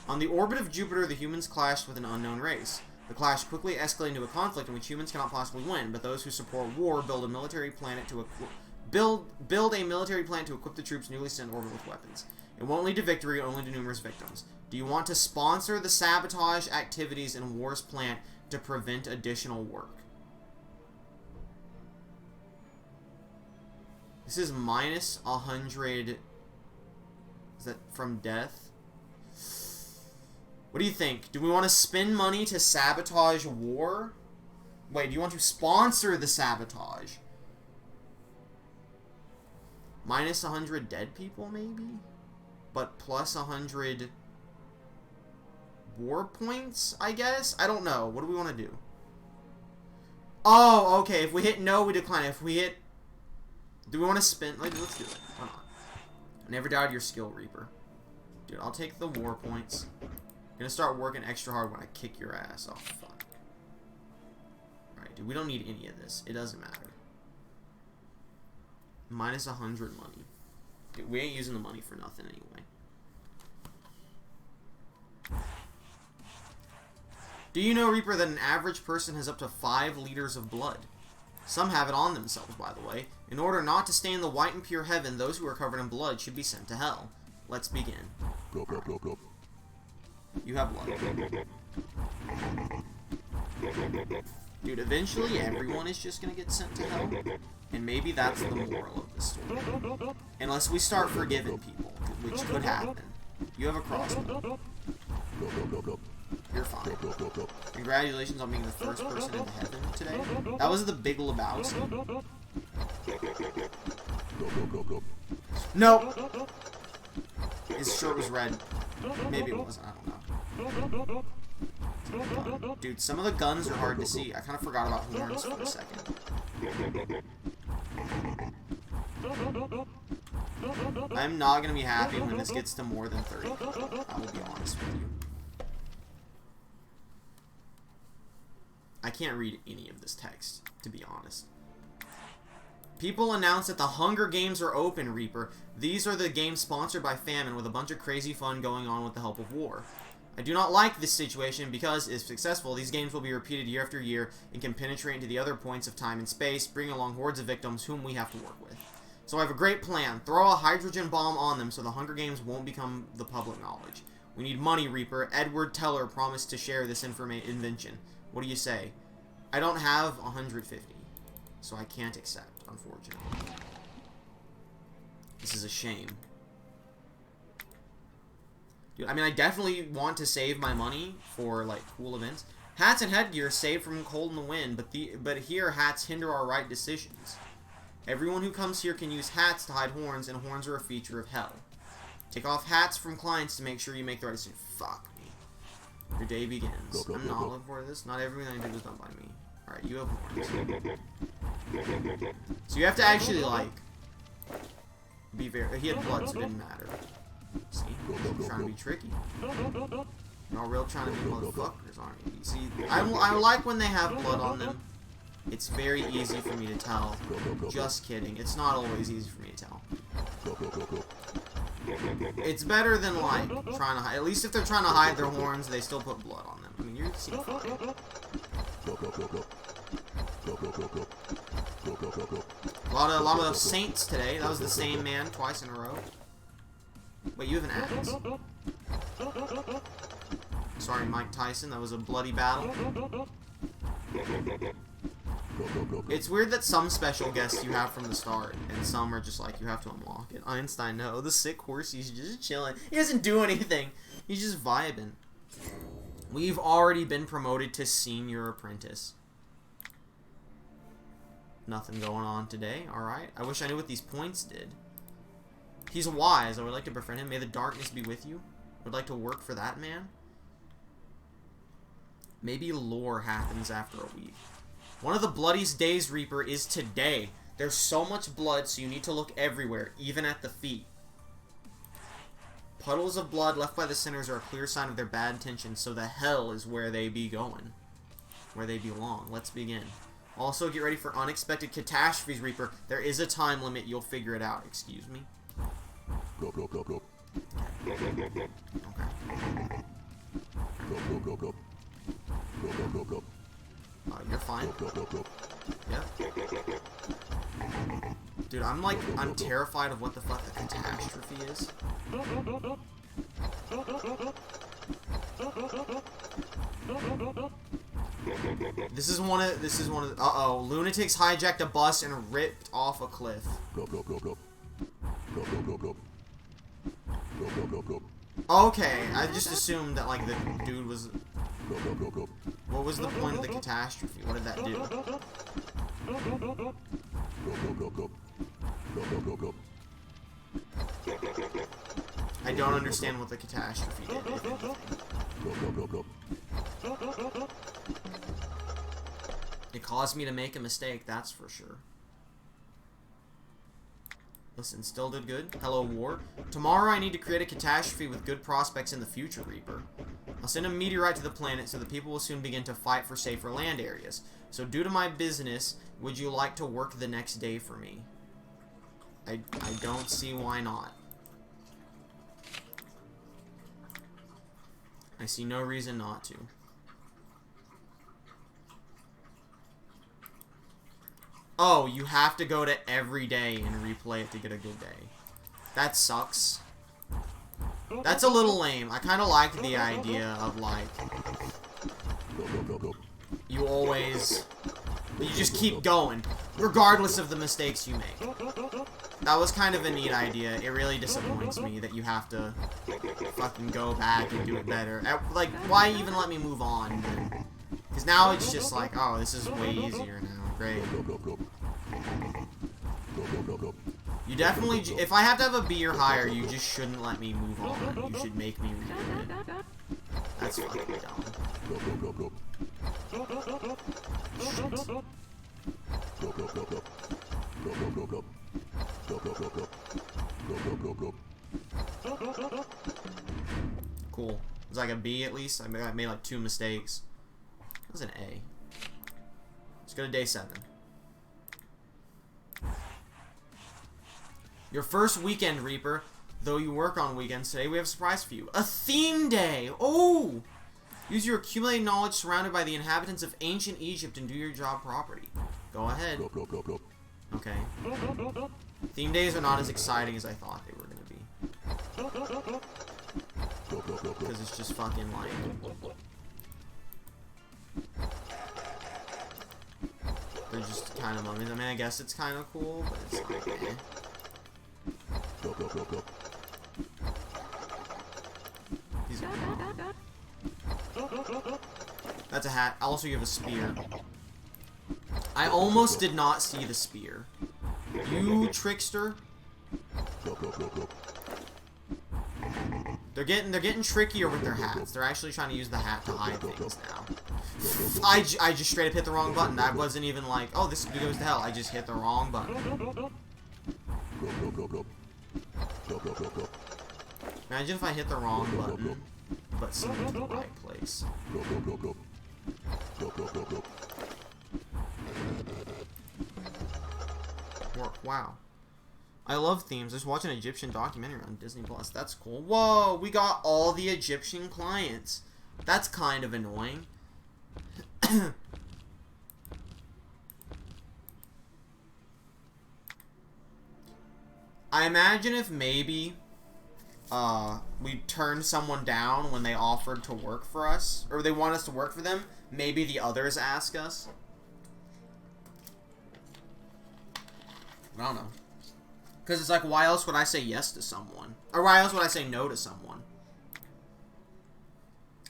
On the orbit of Jupiter, the humans clashed with an unknown race. The clash quickly escalated into a conflict in which humans cannot possibly win, but those who support war build a military planet to build a military planet to equip the troops newly sent to orbit with weapons. It won't lead to victory, only to numerous victims. Do you want to sponsor the sabotage activities in War's plant to prevent additional work. This is minus 100. Is that from death? What do you think? Do we want to spend money to sabotage war? Wait, do you want to sponsor the sabotage? Minus 100 dead people, maybe? But plus 100 war points, I guess? I don't know. What do we want to do? Oh, okay. If we hit no, we decline. If we hit... Do we want to spend... Let's do it. Why not? Never doubt your skill, Reaper. Dude, I'll take the war points. I'm gonna start working extra hard when I kick your ass. Oh, fuck. Alright, dude. We don't need any of this. It doesn't matter. Minus 100 money. Dude, we ain't using the money for nothing anyway. Do you know, Reaper, that an average person has up to 5 liters of blood? Some have it on themselves, by the way. In order not to stay in the white and pure heaven, those who are covered in blood should be sent to hell. Let's begin. You have blood. Dude, eventually everyone is just gonna get sent to hell. And maybe that's the moral of the story. Unless we start forgiving people, which could happen. You have a crossbow. You're fine. Congratulations on being the first person in heaven today. That was the Big Lebowski. No! His shirt was red. Maybe it wasn't. I don't know. Dude, some of the guns are hard to see. I kind of forgot about horns for a second. I'm not going to be happy when this gets to more than 30. I will be honest with you. I can't read any of this text, to be honest. People announce that the Hunger Games are open, Reaper. These are the games sponsored by famine with a bunch of crazy fun going on with the help of war. I do not like this situation because, if successful, these games will be repeated year after year and can penetrate into the other points of time and space, bringing along hordes of victims whom we have to work with. So I have a great plan. Throw a hydrogen bomb on them so the Hunger Games won't become the public knowledge. We need money, Reaper. Edward Teller promised to share this invention. What do you say? I don't have 150, so I can't accept, unfortunately. This is a shame. Dude, I mean, I definitely want to save my money for, like, cool events. Hats and headgear save from cold and the wind, but here hats hinder our right decisions. Everyone who comes here can use hats to hide horns, and horns are a feature of hell. Take off hats from clients to make sure you make the right decision. Fuck me. Your day begins. I'm not looking for this. Not everything I did was done by me. Alright, you have horns. So you have to actually, like, be very... He had blood, so it didn't matter. See? He's trying to be tricky. You're all real trying to be motherfuckers, aren't you? See, I like when they have blood on them. It's very easy for me to tell. Just kidding. It's not always easy for me to tell. It's better than, like, trying to hide. At least if they're trying to hide their horns, they still put blood on them. I mean, you're seeing fine. A lot of saints today. That was the same man twice in a row. Wait, you have an axe. Sorry, Mike Tyson. That was a bloody battle. It's weird that some special guests you have from the start, and some are just like, you have to unlock it. Einstein, no. The sick horse, he's just chilling. He doesn't do anything. He's just vibing. We've already been promoted to senior apprentice. Nothing going on today. Alright. I wish I knew what these points did. He's wise. I would like to befriend him. May the darkness be with you. Would like to work for that man. Maybe lore happens after a week. One of the bloodiest days, Reaper, is today. There's so much blood, so you need to look everywhere, even at the feet. Puddles of blood left by the sinners are a clear sign of their bad intentions, so the hell is where they be going. Where they belong. Let's begin. Also, get ready for unexpected catastrophes, Reaper. There is a time limit. You'll figure it out. Excuse me? Okay. You're fine. Yeah. Dude, I'm terrified of what the fuck a catastrophe is. This is one of. Uh-oh. Lunatics hijacked a bus and ripped off a cliff. Okay, I just assumed that, like, the dude was... What was the point of the catastrophe? What did that do? I don't understand what the catastrophe did, if anything. It caused me to make a mistake, that's for sure. Listen, still did good. Hello, war. Tomorrow I need to create a catastrophe with good prospects in the future, Reaper. I'll send a meteorite to the planet so the people will soon begin to fight for safer land areas. So due to my business, would you like to work the next day for me? I don't see why not. I see no reason not to. Oh, you have to go to every day and replay it to get a good day. That sucks. That's a little lame. I kind of like the idea of, like, you just keep going, regardless of the mistakes you make. That was kind of a neat idea. It really disappoints me that you have to fucking go back and do it better. Like, why even let me move on? Because now it's just like, oh, this is way easier now. Great. You definitely, if I have to have a B or higher, you just shouldn't let me move on. You should make me redo it. That's fucking dumb. Cool. It was like a B at least. I made like 2 mistakes. That was an A. Let's go to day 7. Your first weekend, Reaper. Though you work on weekends, today we have a surprise for you. A theme day! Oh! Use your accumulated knowledge surrounded by the inhabitants of ancient Egypt and do your job properly. Go ahead. Okay. Theme days are not as exciting as I thought they were going to be. Because it's just fucking like... They're just kind of mummies. I mean, I guess it's kind of cool, but it's like, eh. He's gonna That's a hat. Also, you have a spear. I almost did not see the spear. You trickster. They're getting trickier with their hats. They're actually trying to use the hat to hide things now. I just straight up hit the wrong button. I wasn't even like, oh, this goes to hell. I just hit the wrong button. Imagine if I hit the wrong button, but sent it to the right place. Wow. I love themes. Just watch an Egyptian documentary on Disney Plus. That's cool. Whoa, we got all the Egyptian clients. That's kind of annoying. I imagine if maybe we turned someone down when they offered to work for us, or they want us to work for them, maybe the others ask us. I don't know. Because it's like, why else would I say yes to someone? Or why else would I say no to someone?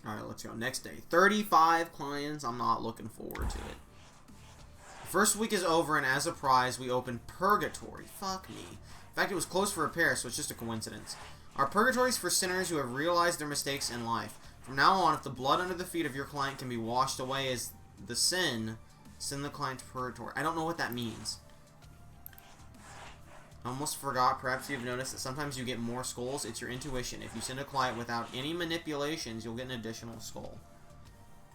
Alright, let's go. Next day. 35 clients. I'm not looking forward to it. First week is over, and as a prize, we open Purgatory. Fuck me. In fact, it was closed for repair, so it's just a coincidence. Our Purgatory is for sinners who have realized their mistakes in life. From now on, if the blood under the feet of your client can be washed away as the sin, send the client to Purgatory. I don't know what that means. I almost forgot. Perhaps you've noticed that sometimes you get more skulls. It's your intuition. If you send a client without any manipulations, you'll get an additional skull.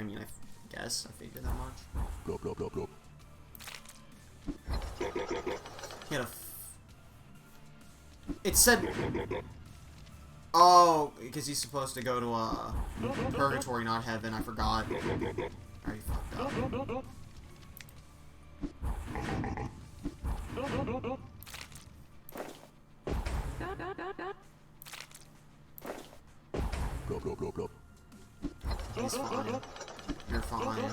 I mean, I guess I figured that much. He had a... It said... Oh, because he's supposed to go to, Purgatory, not heaven. I forgot. I already fucked up. He's fine. You're fine.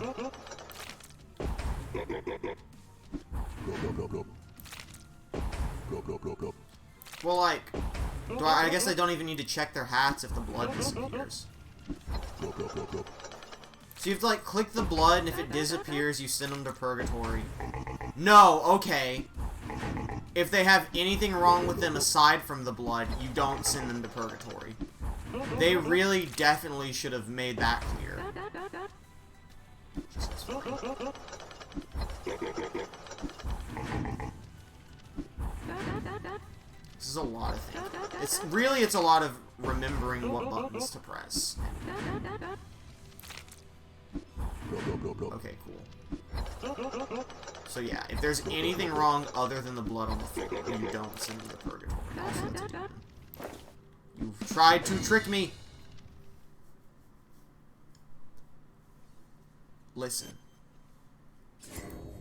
Well, like, I guess I don't even need to check their hats if the blood disappears. So you have to, like, click the blood, and if it disappears, you send them to purgatory. No, okay. If they have anything wrong with them aside from the blood, you don't send them to purgatory. They really definitely should have made that clear. This is a lot of things. It's a lot of remembering what buttons to press. Okay, cool. So yeah, if there's anything wrong other than the blood on the floor, you don't send them to purgatory. Also, that's a demon. You've tried to trick me! Listen.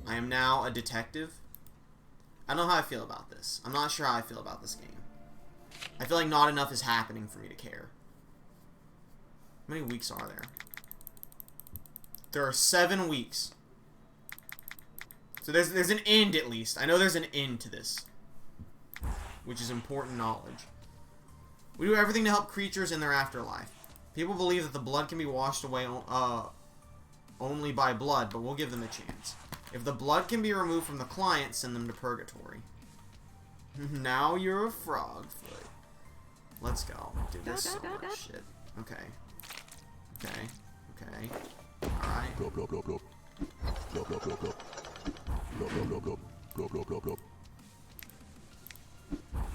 I am now a detective. I don't know how I feel about this. I'm not sure how I feel about this game. I feel like not enough is happening for me to care. How many weeks are there? There are 7 weeks. So there's an end at least. I know there's an end to this. Which is important knowledge. We do everything to help creatures in their afterlife. People believe that the blood can be washed away only by blood, but we'll give them a chance. If the blood can be removed from the client, send them to purgatory. Now you're a frog foot. Let's go. Dude, there's so much shit. Okay. Okay. Okay. Alright.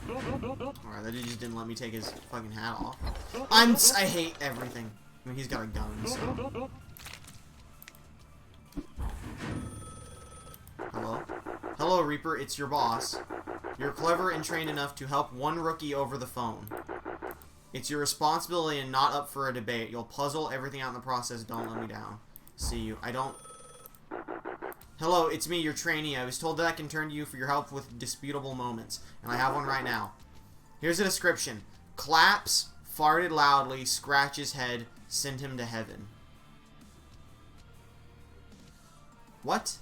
Alright, that dude just didn't let me take his fucking hat off. I hate everything. I mean, he's got a gun, so... Hello? Hello, Reaper, it's your boss. You're clever and trained enough to help one rookie over the phone. It's your responsibility and not up for a debate. You'll puzzle everything out in the process. Don't let me down. See you. I don't... Hello, it's me, your trainee. I was told that I can turn to you for your help with disputable moments, and I have one right now. Here's a description. Claps, farted loudly, scratches head, send him to heaven. What?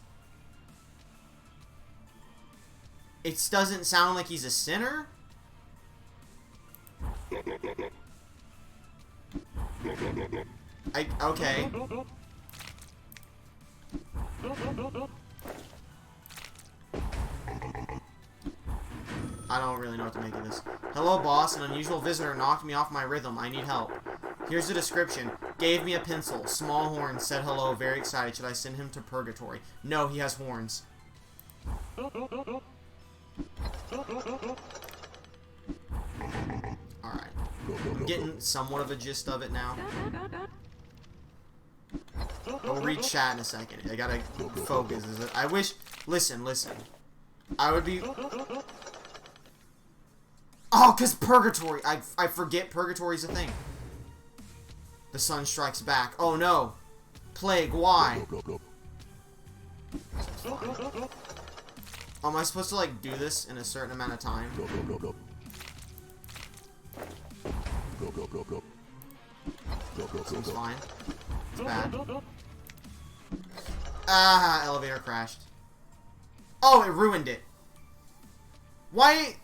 It doesn't sound like he's a sinner? Okay. I don't really know what to make of this. Hello, boss. An unusual visitor knocked me off my rhythm. I need help. Here's the description. Gave me a pencil. Small horns. Said hello. Very excited. Should I send him to purgatory? No, he has horns. Alright. I'm getting somewhat of a gist of it now. I'll read chat in a second. I gotta focus. I wish... Listen. I would be... Oh, because purgatory. I forget purgatory's a thing. The sun strikes back. Oh, no. Plague, why? Am I supposed to, like, do this in a certain amount of time? Seems fine. It's bad. Ah, elevator crashed. Oh, it ruined it. Why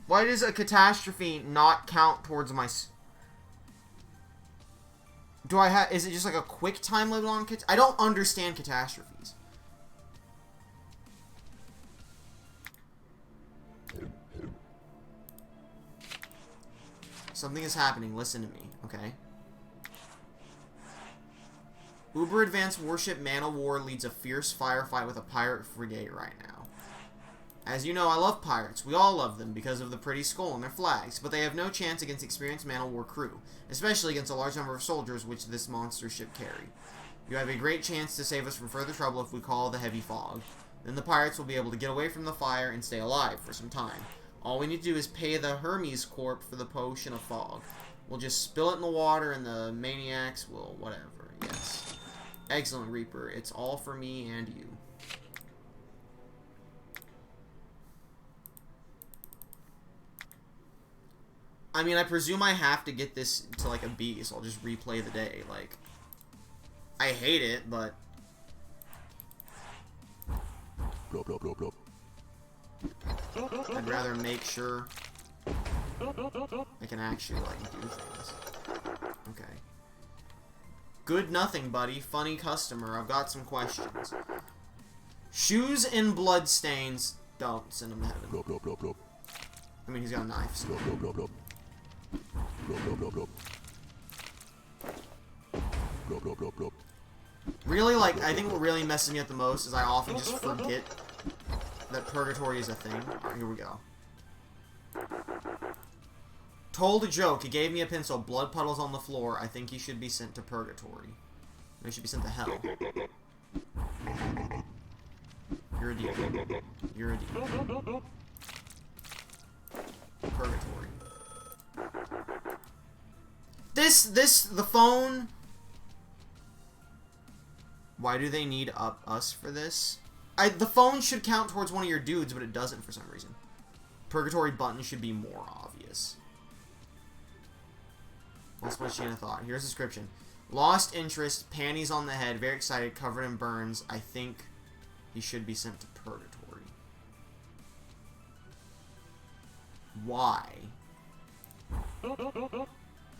does a catastrophe not count towards my... Is it just like a quick time limit on I don't understand catastrophes. Something is happening. Listen to me, okay? Uber Advanced Warship Man of War leads a fierce firefight with a pirate frigate right now. As you know, I love pirates. We all love them because of the pretty skull and their flags, but they have no chance against experienced Man of War crew, especially against a large number of soldiers which this monster ship carry. You have a great chance to save us from further trouble if we call the heavy fog. Then the pirates will be able to get away from the fire and stay alive for some time. All we need to do is pay the Hermes Corp for the potion of fog. We'll just spill it in the water and the maniacs will whatever. Yes. Excellent, Reaper. It's all for me and you. I mean, I presume I have to get this to like a B, so I'll just replay the day. Like, I hate it, but... I'd rather make sure I can actually, like, do things. Okay. Good nothing, buddy. Funny customer. I've got some questions. Shoes and bloodstains. Don't send him to heaven. I mean, he's got a knife, so... Really, like, I think what really messes me up the most is I often just forget that purgatory is a thing. Alright, here we go. Told a joke. He gave me a pencil. Blood puddles on the floor. I think he should be sent to purgatory. He should be sent to hell. You're a demon. You're a demon. Purgatory. The phone... Why do they need us for this? The phone should count towards one of your dudes, but it doesn't for some reason. Purgatory button should be more obvious. What's my chain of thought? Here's the description. Lost interest, panties on the head, very excited, covered in burns. I think he should be sent to purgatory. Why?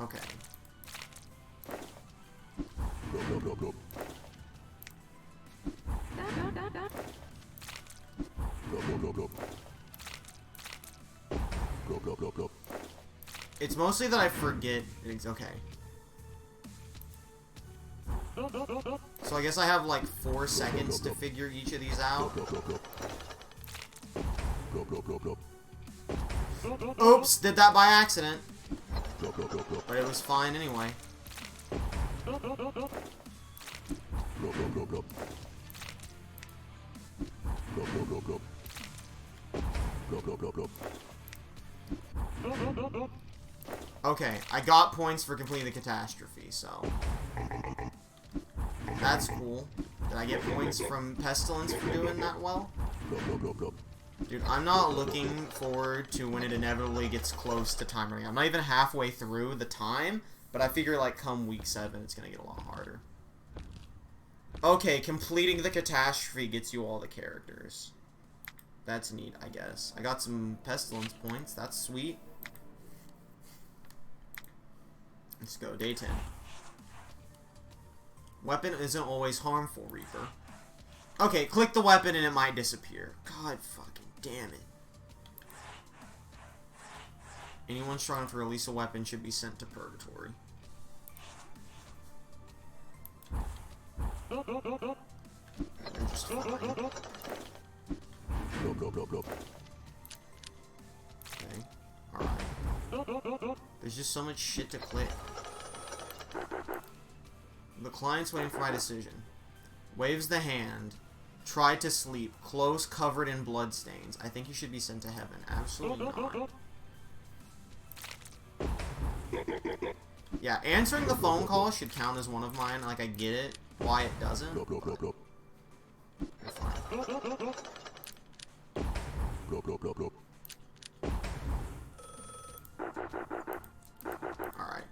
Okay. It's mostly that I forget. It's okay. So I guess I have like 4 seconds to figure each of these out. Oops, did that by accident. But it was fine anyway. Okay, I got points for completing the catastrophe, so... That's cool. Did I get points from Pestilence for doing that well? Dude, I'm not looking forward to when it inevitably gets close to time running. I'm not even halfway through the time, but I figure, like, come week 7, it's gonna get a lot harder. Okay, completing the catastrophe gets you all the characters. That's neat, I guess. I got some Pestilence points. That's sweet. Let's go, day 10. Weapon isn't always harmful, Reaper. Okay, click the weapon and it might disappear. God fucking damn it. Anyone strong enough to release a weapon should be sent to purgatory. They're just fine. Okay, alright. There's just so much shit to click. The client's waiting for my decision. Waves the hand. Try to sleep. Clothes covered in bloodstains. I think you should be sent to heaven. Absolutely not. Yeah, answering the phone call should count as one of mine. Like, I get it. Why it doesn't. Fine. Alright.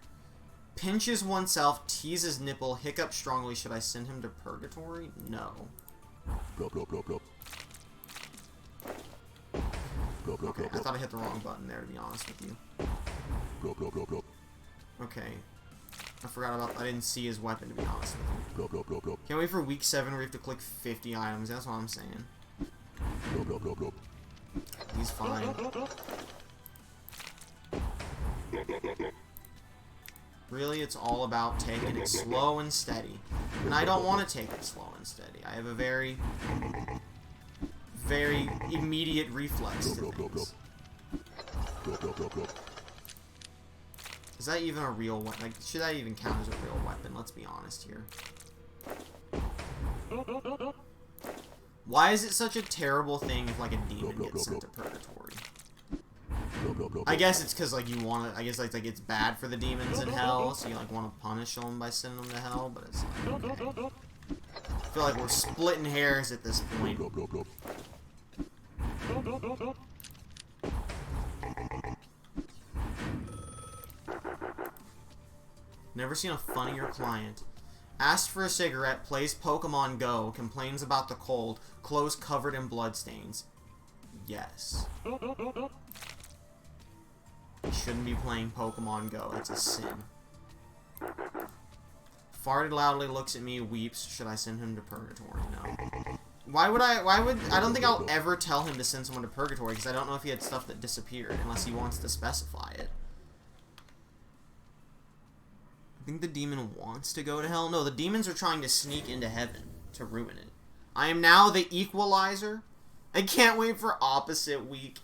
Pinches oneself, teases nipple, hiccups strongly. Should I send him to purgatory? No. Okay, I thought I hit the wrong button there, to be honest with you. Okay. I forgot about that. I didn't see his weapon, to be honest with you. Can't wait for week 7 where you have to click 50 items. That's what I'm saying. He's fine. Really, it's all about taking it slow and steady. And I don't want to take it slow and steady. I have a very, very immediate reflex to things. Is that even a real weapon? Like, should that even count as a real weapon? Let's be honest here. Why is it such a terrible thing if, like, a demon gets sent to purgatory? I guess it's because, like, you want to... I guess, like, it's bad for the demons in hell, so you, like, want to punish them by sending them to hell, but it's like, okay. I feel like we're splitting hairs at this point. Never seen a funnier client. Asked for a cigarette, plays Pokemon Go, complains about the cold, clothes covered in bloodstains. Yes. You shouldn't be playing Pokemon Go. It's a sin. Farted loudly, looks at me, weeps. Should I send him to purgatory? No. Why would I don't think I'll ever tell him to send someone to purgatory, because I don't know if he had stuff that disappeared, unless he wants to specify it. I think the demon wants to go to hell. No, the demons are trying to sneak into heaven to ruin it. I am now the equalizer. I can't wait for opposite week.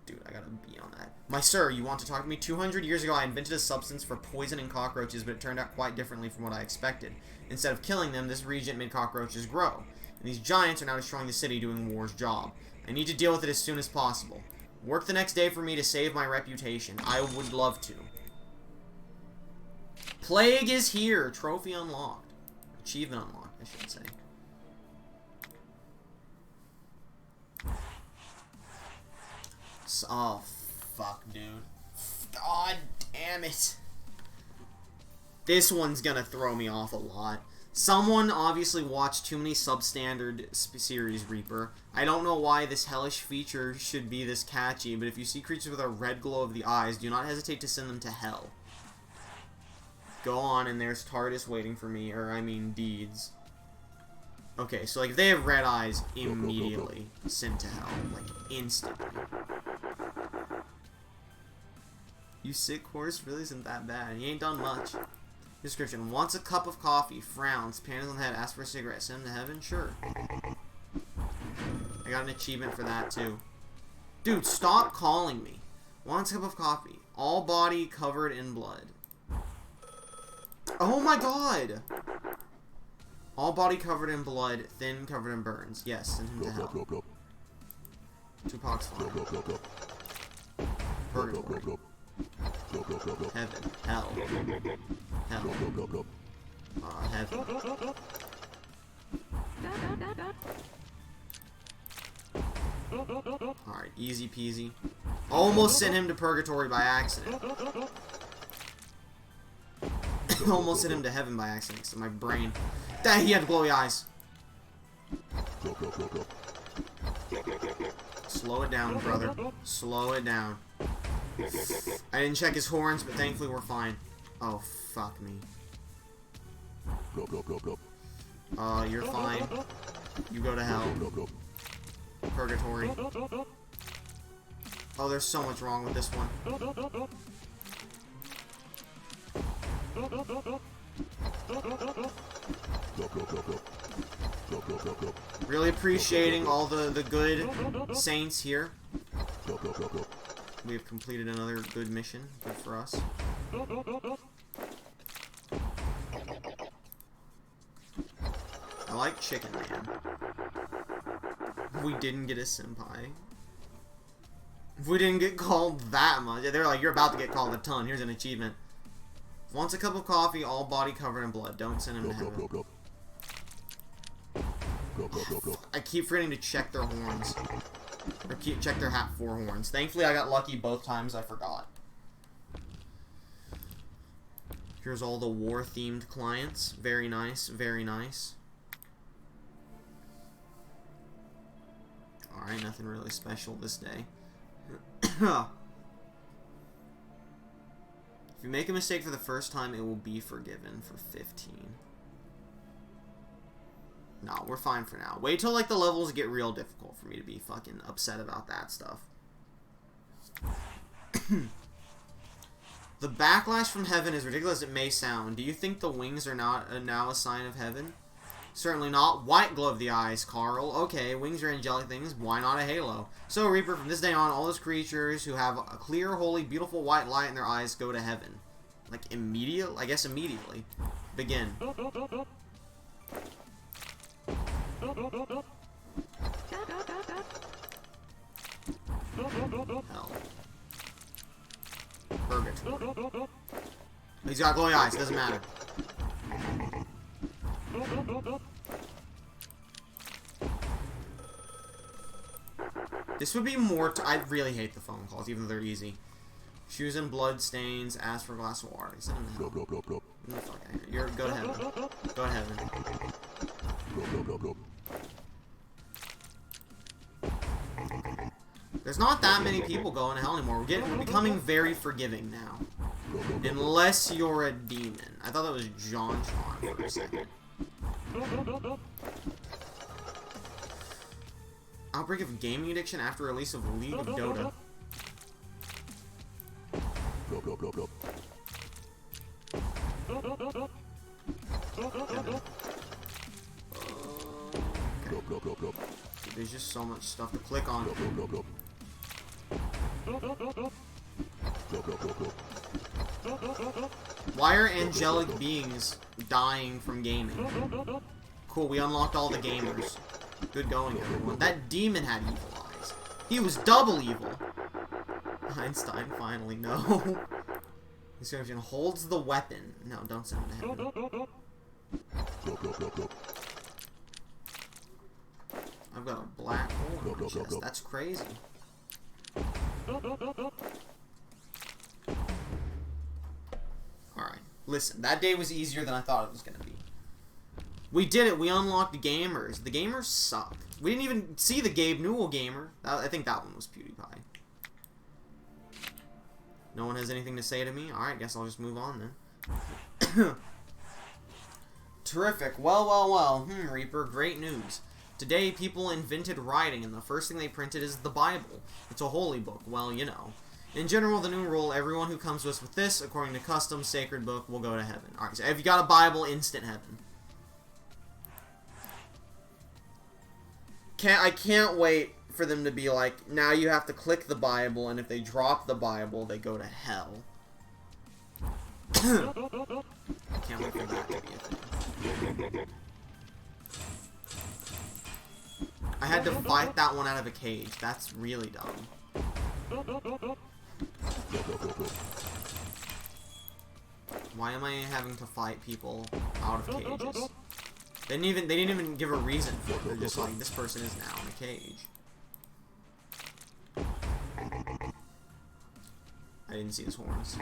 Dude, I gotta be on that. My sir, you want to talk to me? 200 years ago, I invented a substance for poisoning cockroaches, but it turned out quite differently from what I expected. Instead of killing them, this reagent made cockroaches grow. And these giants are now destroying the city, doing war's job. I need to deal with it as soon as possible. Work the next day for me to save my reputation. I would love to. Plague is here. Trophy unlocked. Achievement unlocked, I should say. Oh, fuck, dude. God damn it. This one's gonna throw me off a lot. Someone obviously watched too many substandard series Reaper. I don't know why this hellish feature should be this catchy, but if you see creatures with a red glow of the eyes, do not hesitate to send them to hell. Go on, and there's TARDIS waiting for me, or I mean Deeds. Okay, so like if they have red eyes, immediately send to hell. Like, instantly. You sick horse really isn't that bad. He ain't done much. Description. Wants a cup of coffee. Frowns. Panties on the head. Asks for a cigarette. Send him to heaven? Sure. I got an achievement for that, too. Dude, stop calling me. Wants a cup of coffee. All body covered in blood. Oh my god! All body covered in blood. Thin covered in burns. Yes, send him to hell. Tupac's fine. Purgatory. Heaven. Hell. Hell. Heaven. Alright, easy peasy. Almost sent him to purgatory by accident. Almost sent him to heaven by accident, so my brain... Dang, he had glowy eyes. Slow it down, brother. Slow it down. I didn't check his horns, but thankfully we're fine. Oh, fuck me. You're fine. You go to hell. Purgatory. Oh, there's so much wrong with this one. Really appreciating all the good saints here. We have completed another good mission. Good for us. I like Chicken Man. We didn't get a senpai. We didn't get called that much. They're like, you're about to get called a ton. Here's an achievement. Wants a cup of coffee, all body covered in blood. Don't send him to heaven. I keep forgetting to check their horns. Or check their hat for horns. Thankfully, I got lucky both times I forgot. Here's all the war-themed clients. Very nice, very nice. Alright, nothing really special this day. If you make a mistake for the first time, it will be forgiven for 15. No, we're fine for now. Wait till, like, the levels get real difficult for me to be fucking upset about that stuff. The backlash from heaven, as ridiculous as it may sound, do you think the wings are not now a sign of heaven? Certainly not. White glow of the eyes, Carl. Okay, wings are angelic things. Why not a halo? So, Reaper, from this day on, all those creatures who have a clear, holy, beautiful white light in their eyes go to heaven. Like, immediately? I guess immediately. Begin. Hell. Purgatory. He's got glowing eyes. Doesn't matter. This would be more... I really hate the phone calls, even though they're easy. Shoes and blood stains. Ask for a glass of water. Send him to hell. the fuck out of here. Go to heaven. Go to heaven. There's not that many people going to hell anymore. We're becoming very forgiving now. Unless you're a demon. I thought that was John for a second. Outbreak of gaming addiction after release of League of Dota. Dude, there's just so much stuff to click on. Why are angelic beings dying from gaming? Cool, we unlocked all the gamers. Good going, everyone. That demon had evil eyes. He was double evil. Einstein, finally, no. Description holds the weapon. No, don't send him to heaven. I've got a black hole in my chest. That's crazy. Alright. Listen, that day was easier than I thought it was going to be. We did it. We unlocked gamers. The gamers suck. We didn't even see the Gabe Newell gamer. I think that one was PewDiePie. No one has anything to say to me? Alright, guess I'll just move on then. Terrific. Well. Reaper, great news. Today, people invented writing, and the first thing they printed is the Bible. It's a holy book. Well, you know. In general, the new rule, everyone who comes to us with this, according to custom sacred book, will go to heaven. Alright, so if you got a Bible, instant heaven. I can't wait for them to be like, now you have to click the Bible, and if they drop the Bible, they go to hell. I can't wait for that to be a thing. I had to fight that one out of a cage. That's really dumb. Why am I having to fight people out of cages? They didn't even give a reason for it. They're just like, this person is now in a cage. I didn't see his horns.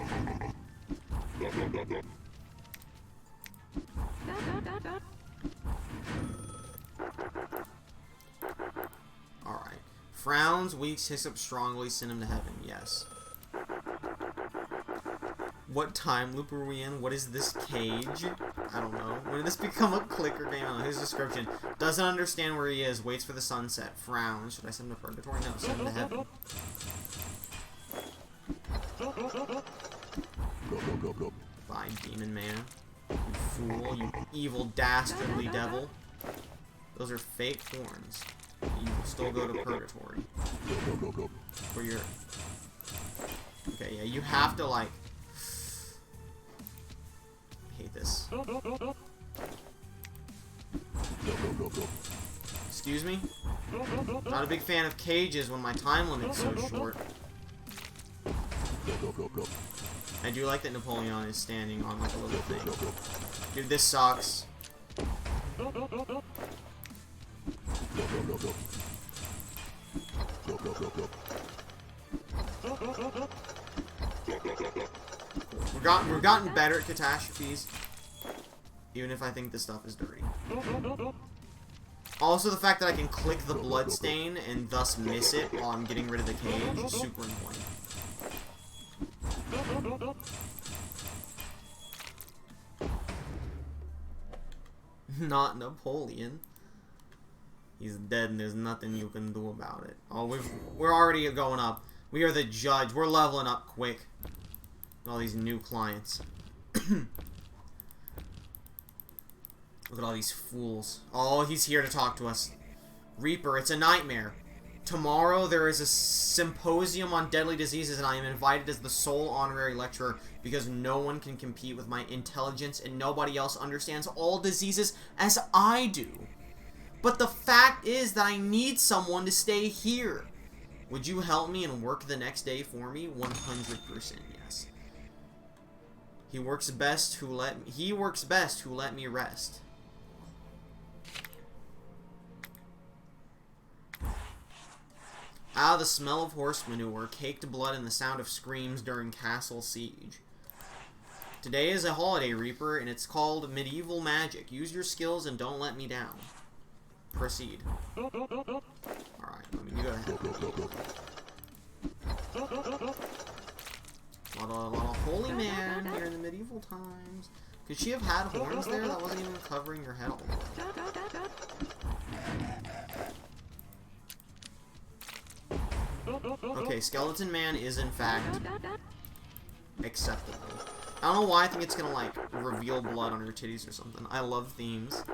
Alright. Frowns, weaks, hicks up strongly, send him to heaven. Yes. What time loop are we in? What is this cage? I don't know. When did this become a clicker game? I don't know. His description. Doesn't understand where he is. Waits for the sunset. Frowns. Should I send him to purgatory? No, send him to heaven. Bye, demon man. You fool. You evil, dastardly devil. Those are fake horns. You will still go to purgatory. Where you're... Okay, yeah, you have to, like... I hate this. Excuse me? Not a big fan of cages when my time limit's so short. I do like that Napoleon is standing on, like, a little thing. Dude, this sucks. We've gotten better at catastrophes, even if I think this stuff is dirty. Also, the fact that I can click the bloodstain and thus miss it while I'm getting rid of the cage is super annoying. Not Napoleon. He's dead and there's nothing you can do about it. Oh, we're already going up. We are the judge. We're leveling up quick. All these new clients. Look at all these fools. Oh, he's here to talk to us. Reaper, it's a nightmare. Tomorrow there is a symposium on deadly diseases and I am invited as the sole honorary lecturer because no one can compete with my intelligence and nobody else understands all diseases as I do. But the fact is that I need someone to stay here. Would you help me and work the next day for me? 100% yes. He works best who let me rest. Ah, the smell of horse manure, caked blood, and the sound of screams during castle siege. Today is a holiday, Reaper, and it's called Medieval Magic. Use your skills and don't let me down. Proceed. Alright, you go ahead. A lot of holy man here in the medieval times. Could she have had horns there? That wasn't even covering your head all the way. Okay, Skeleton Man is in fact acceptable. I don't know why I think it's gonna, like, reveal blood on your titties or something. I love themes.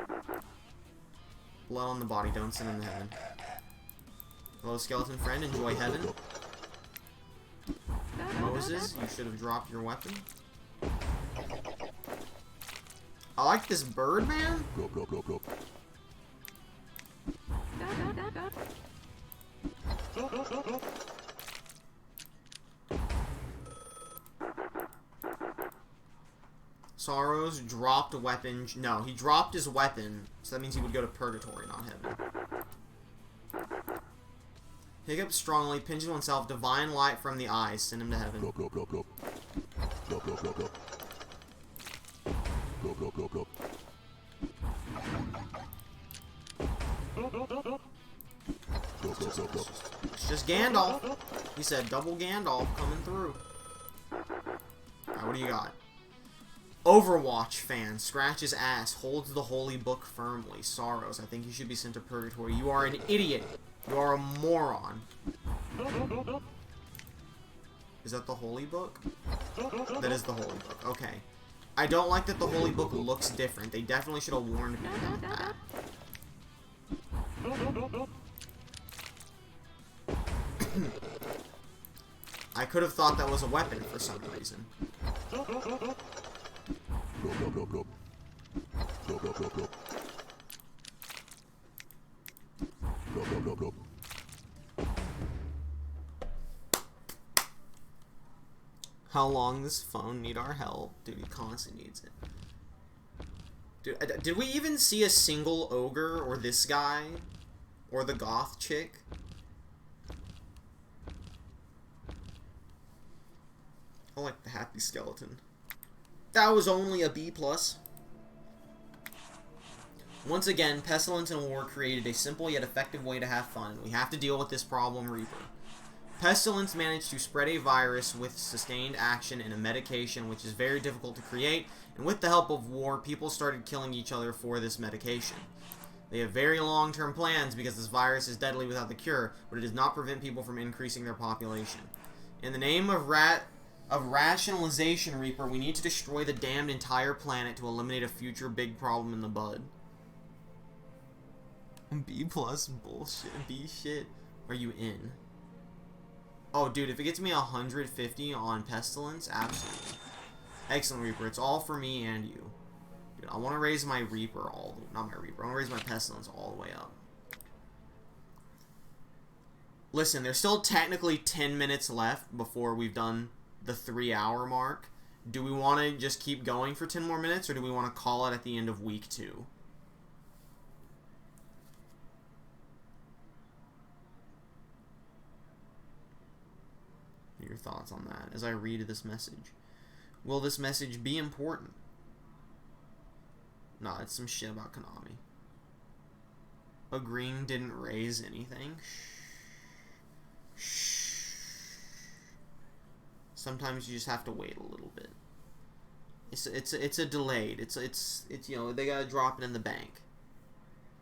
Blood on the body, don't send him to heaven. Hello, skeleton friend, enjoy heaven. Moses, you should have dropped your weapon. I like this bird, man. Sorrows dropped a weapon. No, he dropped his weapon, so that means he would go to purgatory, not heaven. Hiccup strongly, pinching oneself, divine light from the eyes, send him to heaven. It's just Gandalf. He said double Gandalf coming through. Alright, what do you got? Overwatch fan, scratches ass, holds the holy book firmly. Sorrows, I think you should be sent to purgatory. You are an idiot. You are a moron. Is that the holy book? That is the holy book. Okay. I don't like that the holy book looks different. They definitely should have warned me about that. I could have thought that was a weapon for some reason. How long does phone need our help? Dude, he constantly needs it. Dude, did we even see a single ogre or this guy? Or the goth chick? I like the happy skeleton. That was only a B+. Once again, Pestilence and War created a simple yet effective way to have fun. We have to deal with this problem, Reaper. Pestilence managed to spread a virus with sustained action and a medication which is very difficult to create, and with the help of War, people started killing each other for this medication. They have very long-term plans because this virus is deadly without the cure, but it does not prevent people from increasing their population. In the name of rationalization, Reaper, we need to destroy the damned entire planet to eliminate a future big problem in the bud. B+ bullshit. B shit. Are you in? Oh, dude, if it gets me 150 on Pestilence, absolutely. Excellent, Reaper. It's all for me and you. Dude, I want to raise my Reaper all the... Not my Reaper. I want to raise my Pestilence all the way up. Listen, there's still technically 10 minutes left before we've done the 3-hour mark. Do we want to just keep going for 10 more minutes, or do we want to call it at the end of week 2? Your thoughts on that as I read this message. Will this message be important? Nah, it's some shit about Konami. Agreeing didn't raise anything. Shh. Sometimes you just have to wait a little bit. It's a delayed. It's you know, they gotta drop it in the bank.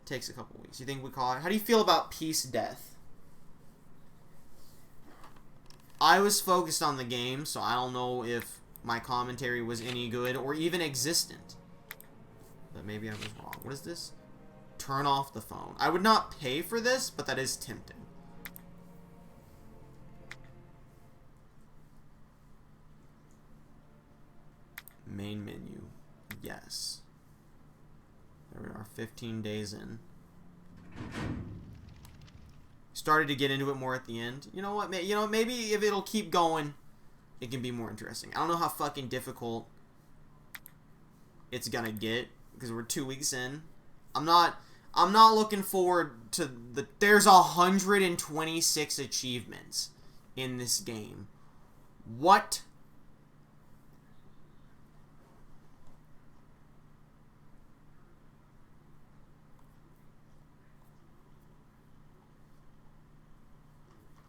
It takes a couple weeks. You think we call it? How do you feel about Peace Death? I was focused on the game, so I don't know if my commentary was any good or even existent. But maybe I was wrong. What is this? Turn off the phone. I would not pay for this, but that is tempting. Main menu. Yes. There we are, 15 days in. Started to get into it more at the end. You know what? You know, maybe if it'll keep going, it can be more interesting. I don't know how fucking difficult it's gonna get because we're 2 weeks in. I'm not looking forward to the. There's 126 achievements in this game. What?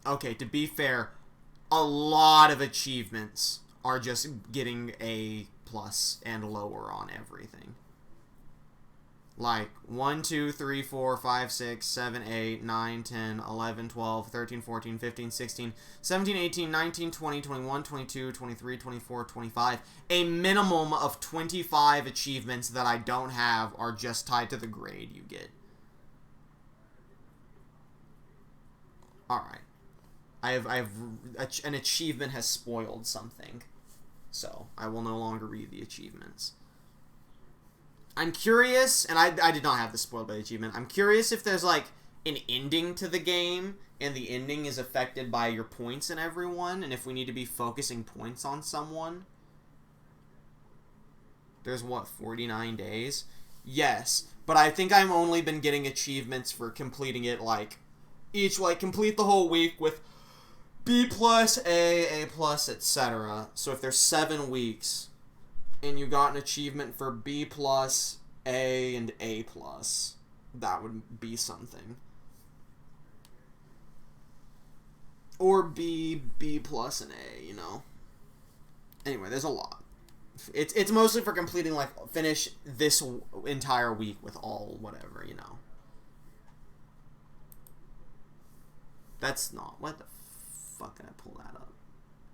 Okay, to be fair, a lot of achievements are just getting A plus and lower on everything. Like 1, 2, 3, 4, 5, 6, 7, 8, 9, 10, 11, 12, 13, 14, 15, 16, 17, 18, 19, 20, 21, 22, 23, 24, 25. A minimum of 25 achievements that I don't have are just tied to the grade you get. Alright. An achievement has spoiled something. So, I will no longer read the achievements. I'm curious, and I did not have the spoiled by the achievement. I'm curious if there's, like, an ending to the game, and the ending is affected by your points and everyone, and if we need to be focusing points on someone. There's, what, 49 days? Yes, but I think I've only been getting achievements for completing it, like, complete the whole week with B+, A+, etc. So if there's 7 weeks, and you got an achievement for B+, A, and A+, that would be something. Or B+, and A, you know. Anyway, there's a lot. It's mostly for completing, like, finish this entire week with all whatever, you know. That's not... What the fuck did I pull that up?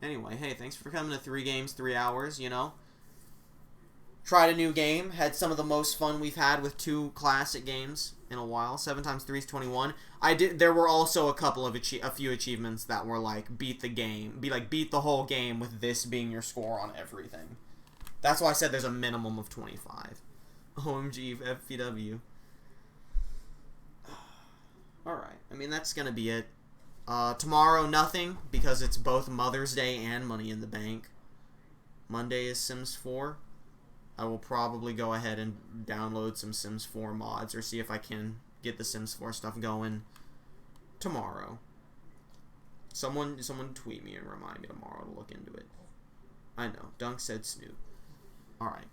Anyway, hey, thanks for coming to 3 games, 3 hours, you know. Tried a new game. Had some of the most fun we've had with 2 classic games in a while. 7 times 3 is 21. There were also a few achievements that were like beat the whole game with this being your score on everything. That's why I said there's a minimum of 25. OMG FPW. All right. I mean, that's gonna be it. Tomorrow nothing because it's both Mother's Day and Money in the Bank. Monday is Sims 4. I will probably go ahead and download some Sims 4 mods or see if I can get the Sims 4 stuff going tomorrow. Someone tweet me and remind me tomorrow to look into it. I know. Dunk said Snoop. Alright.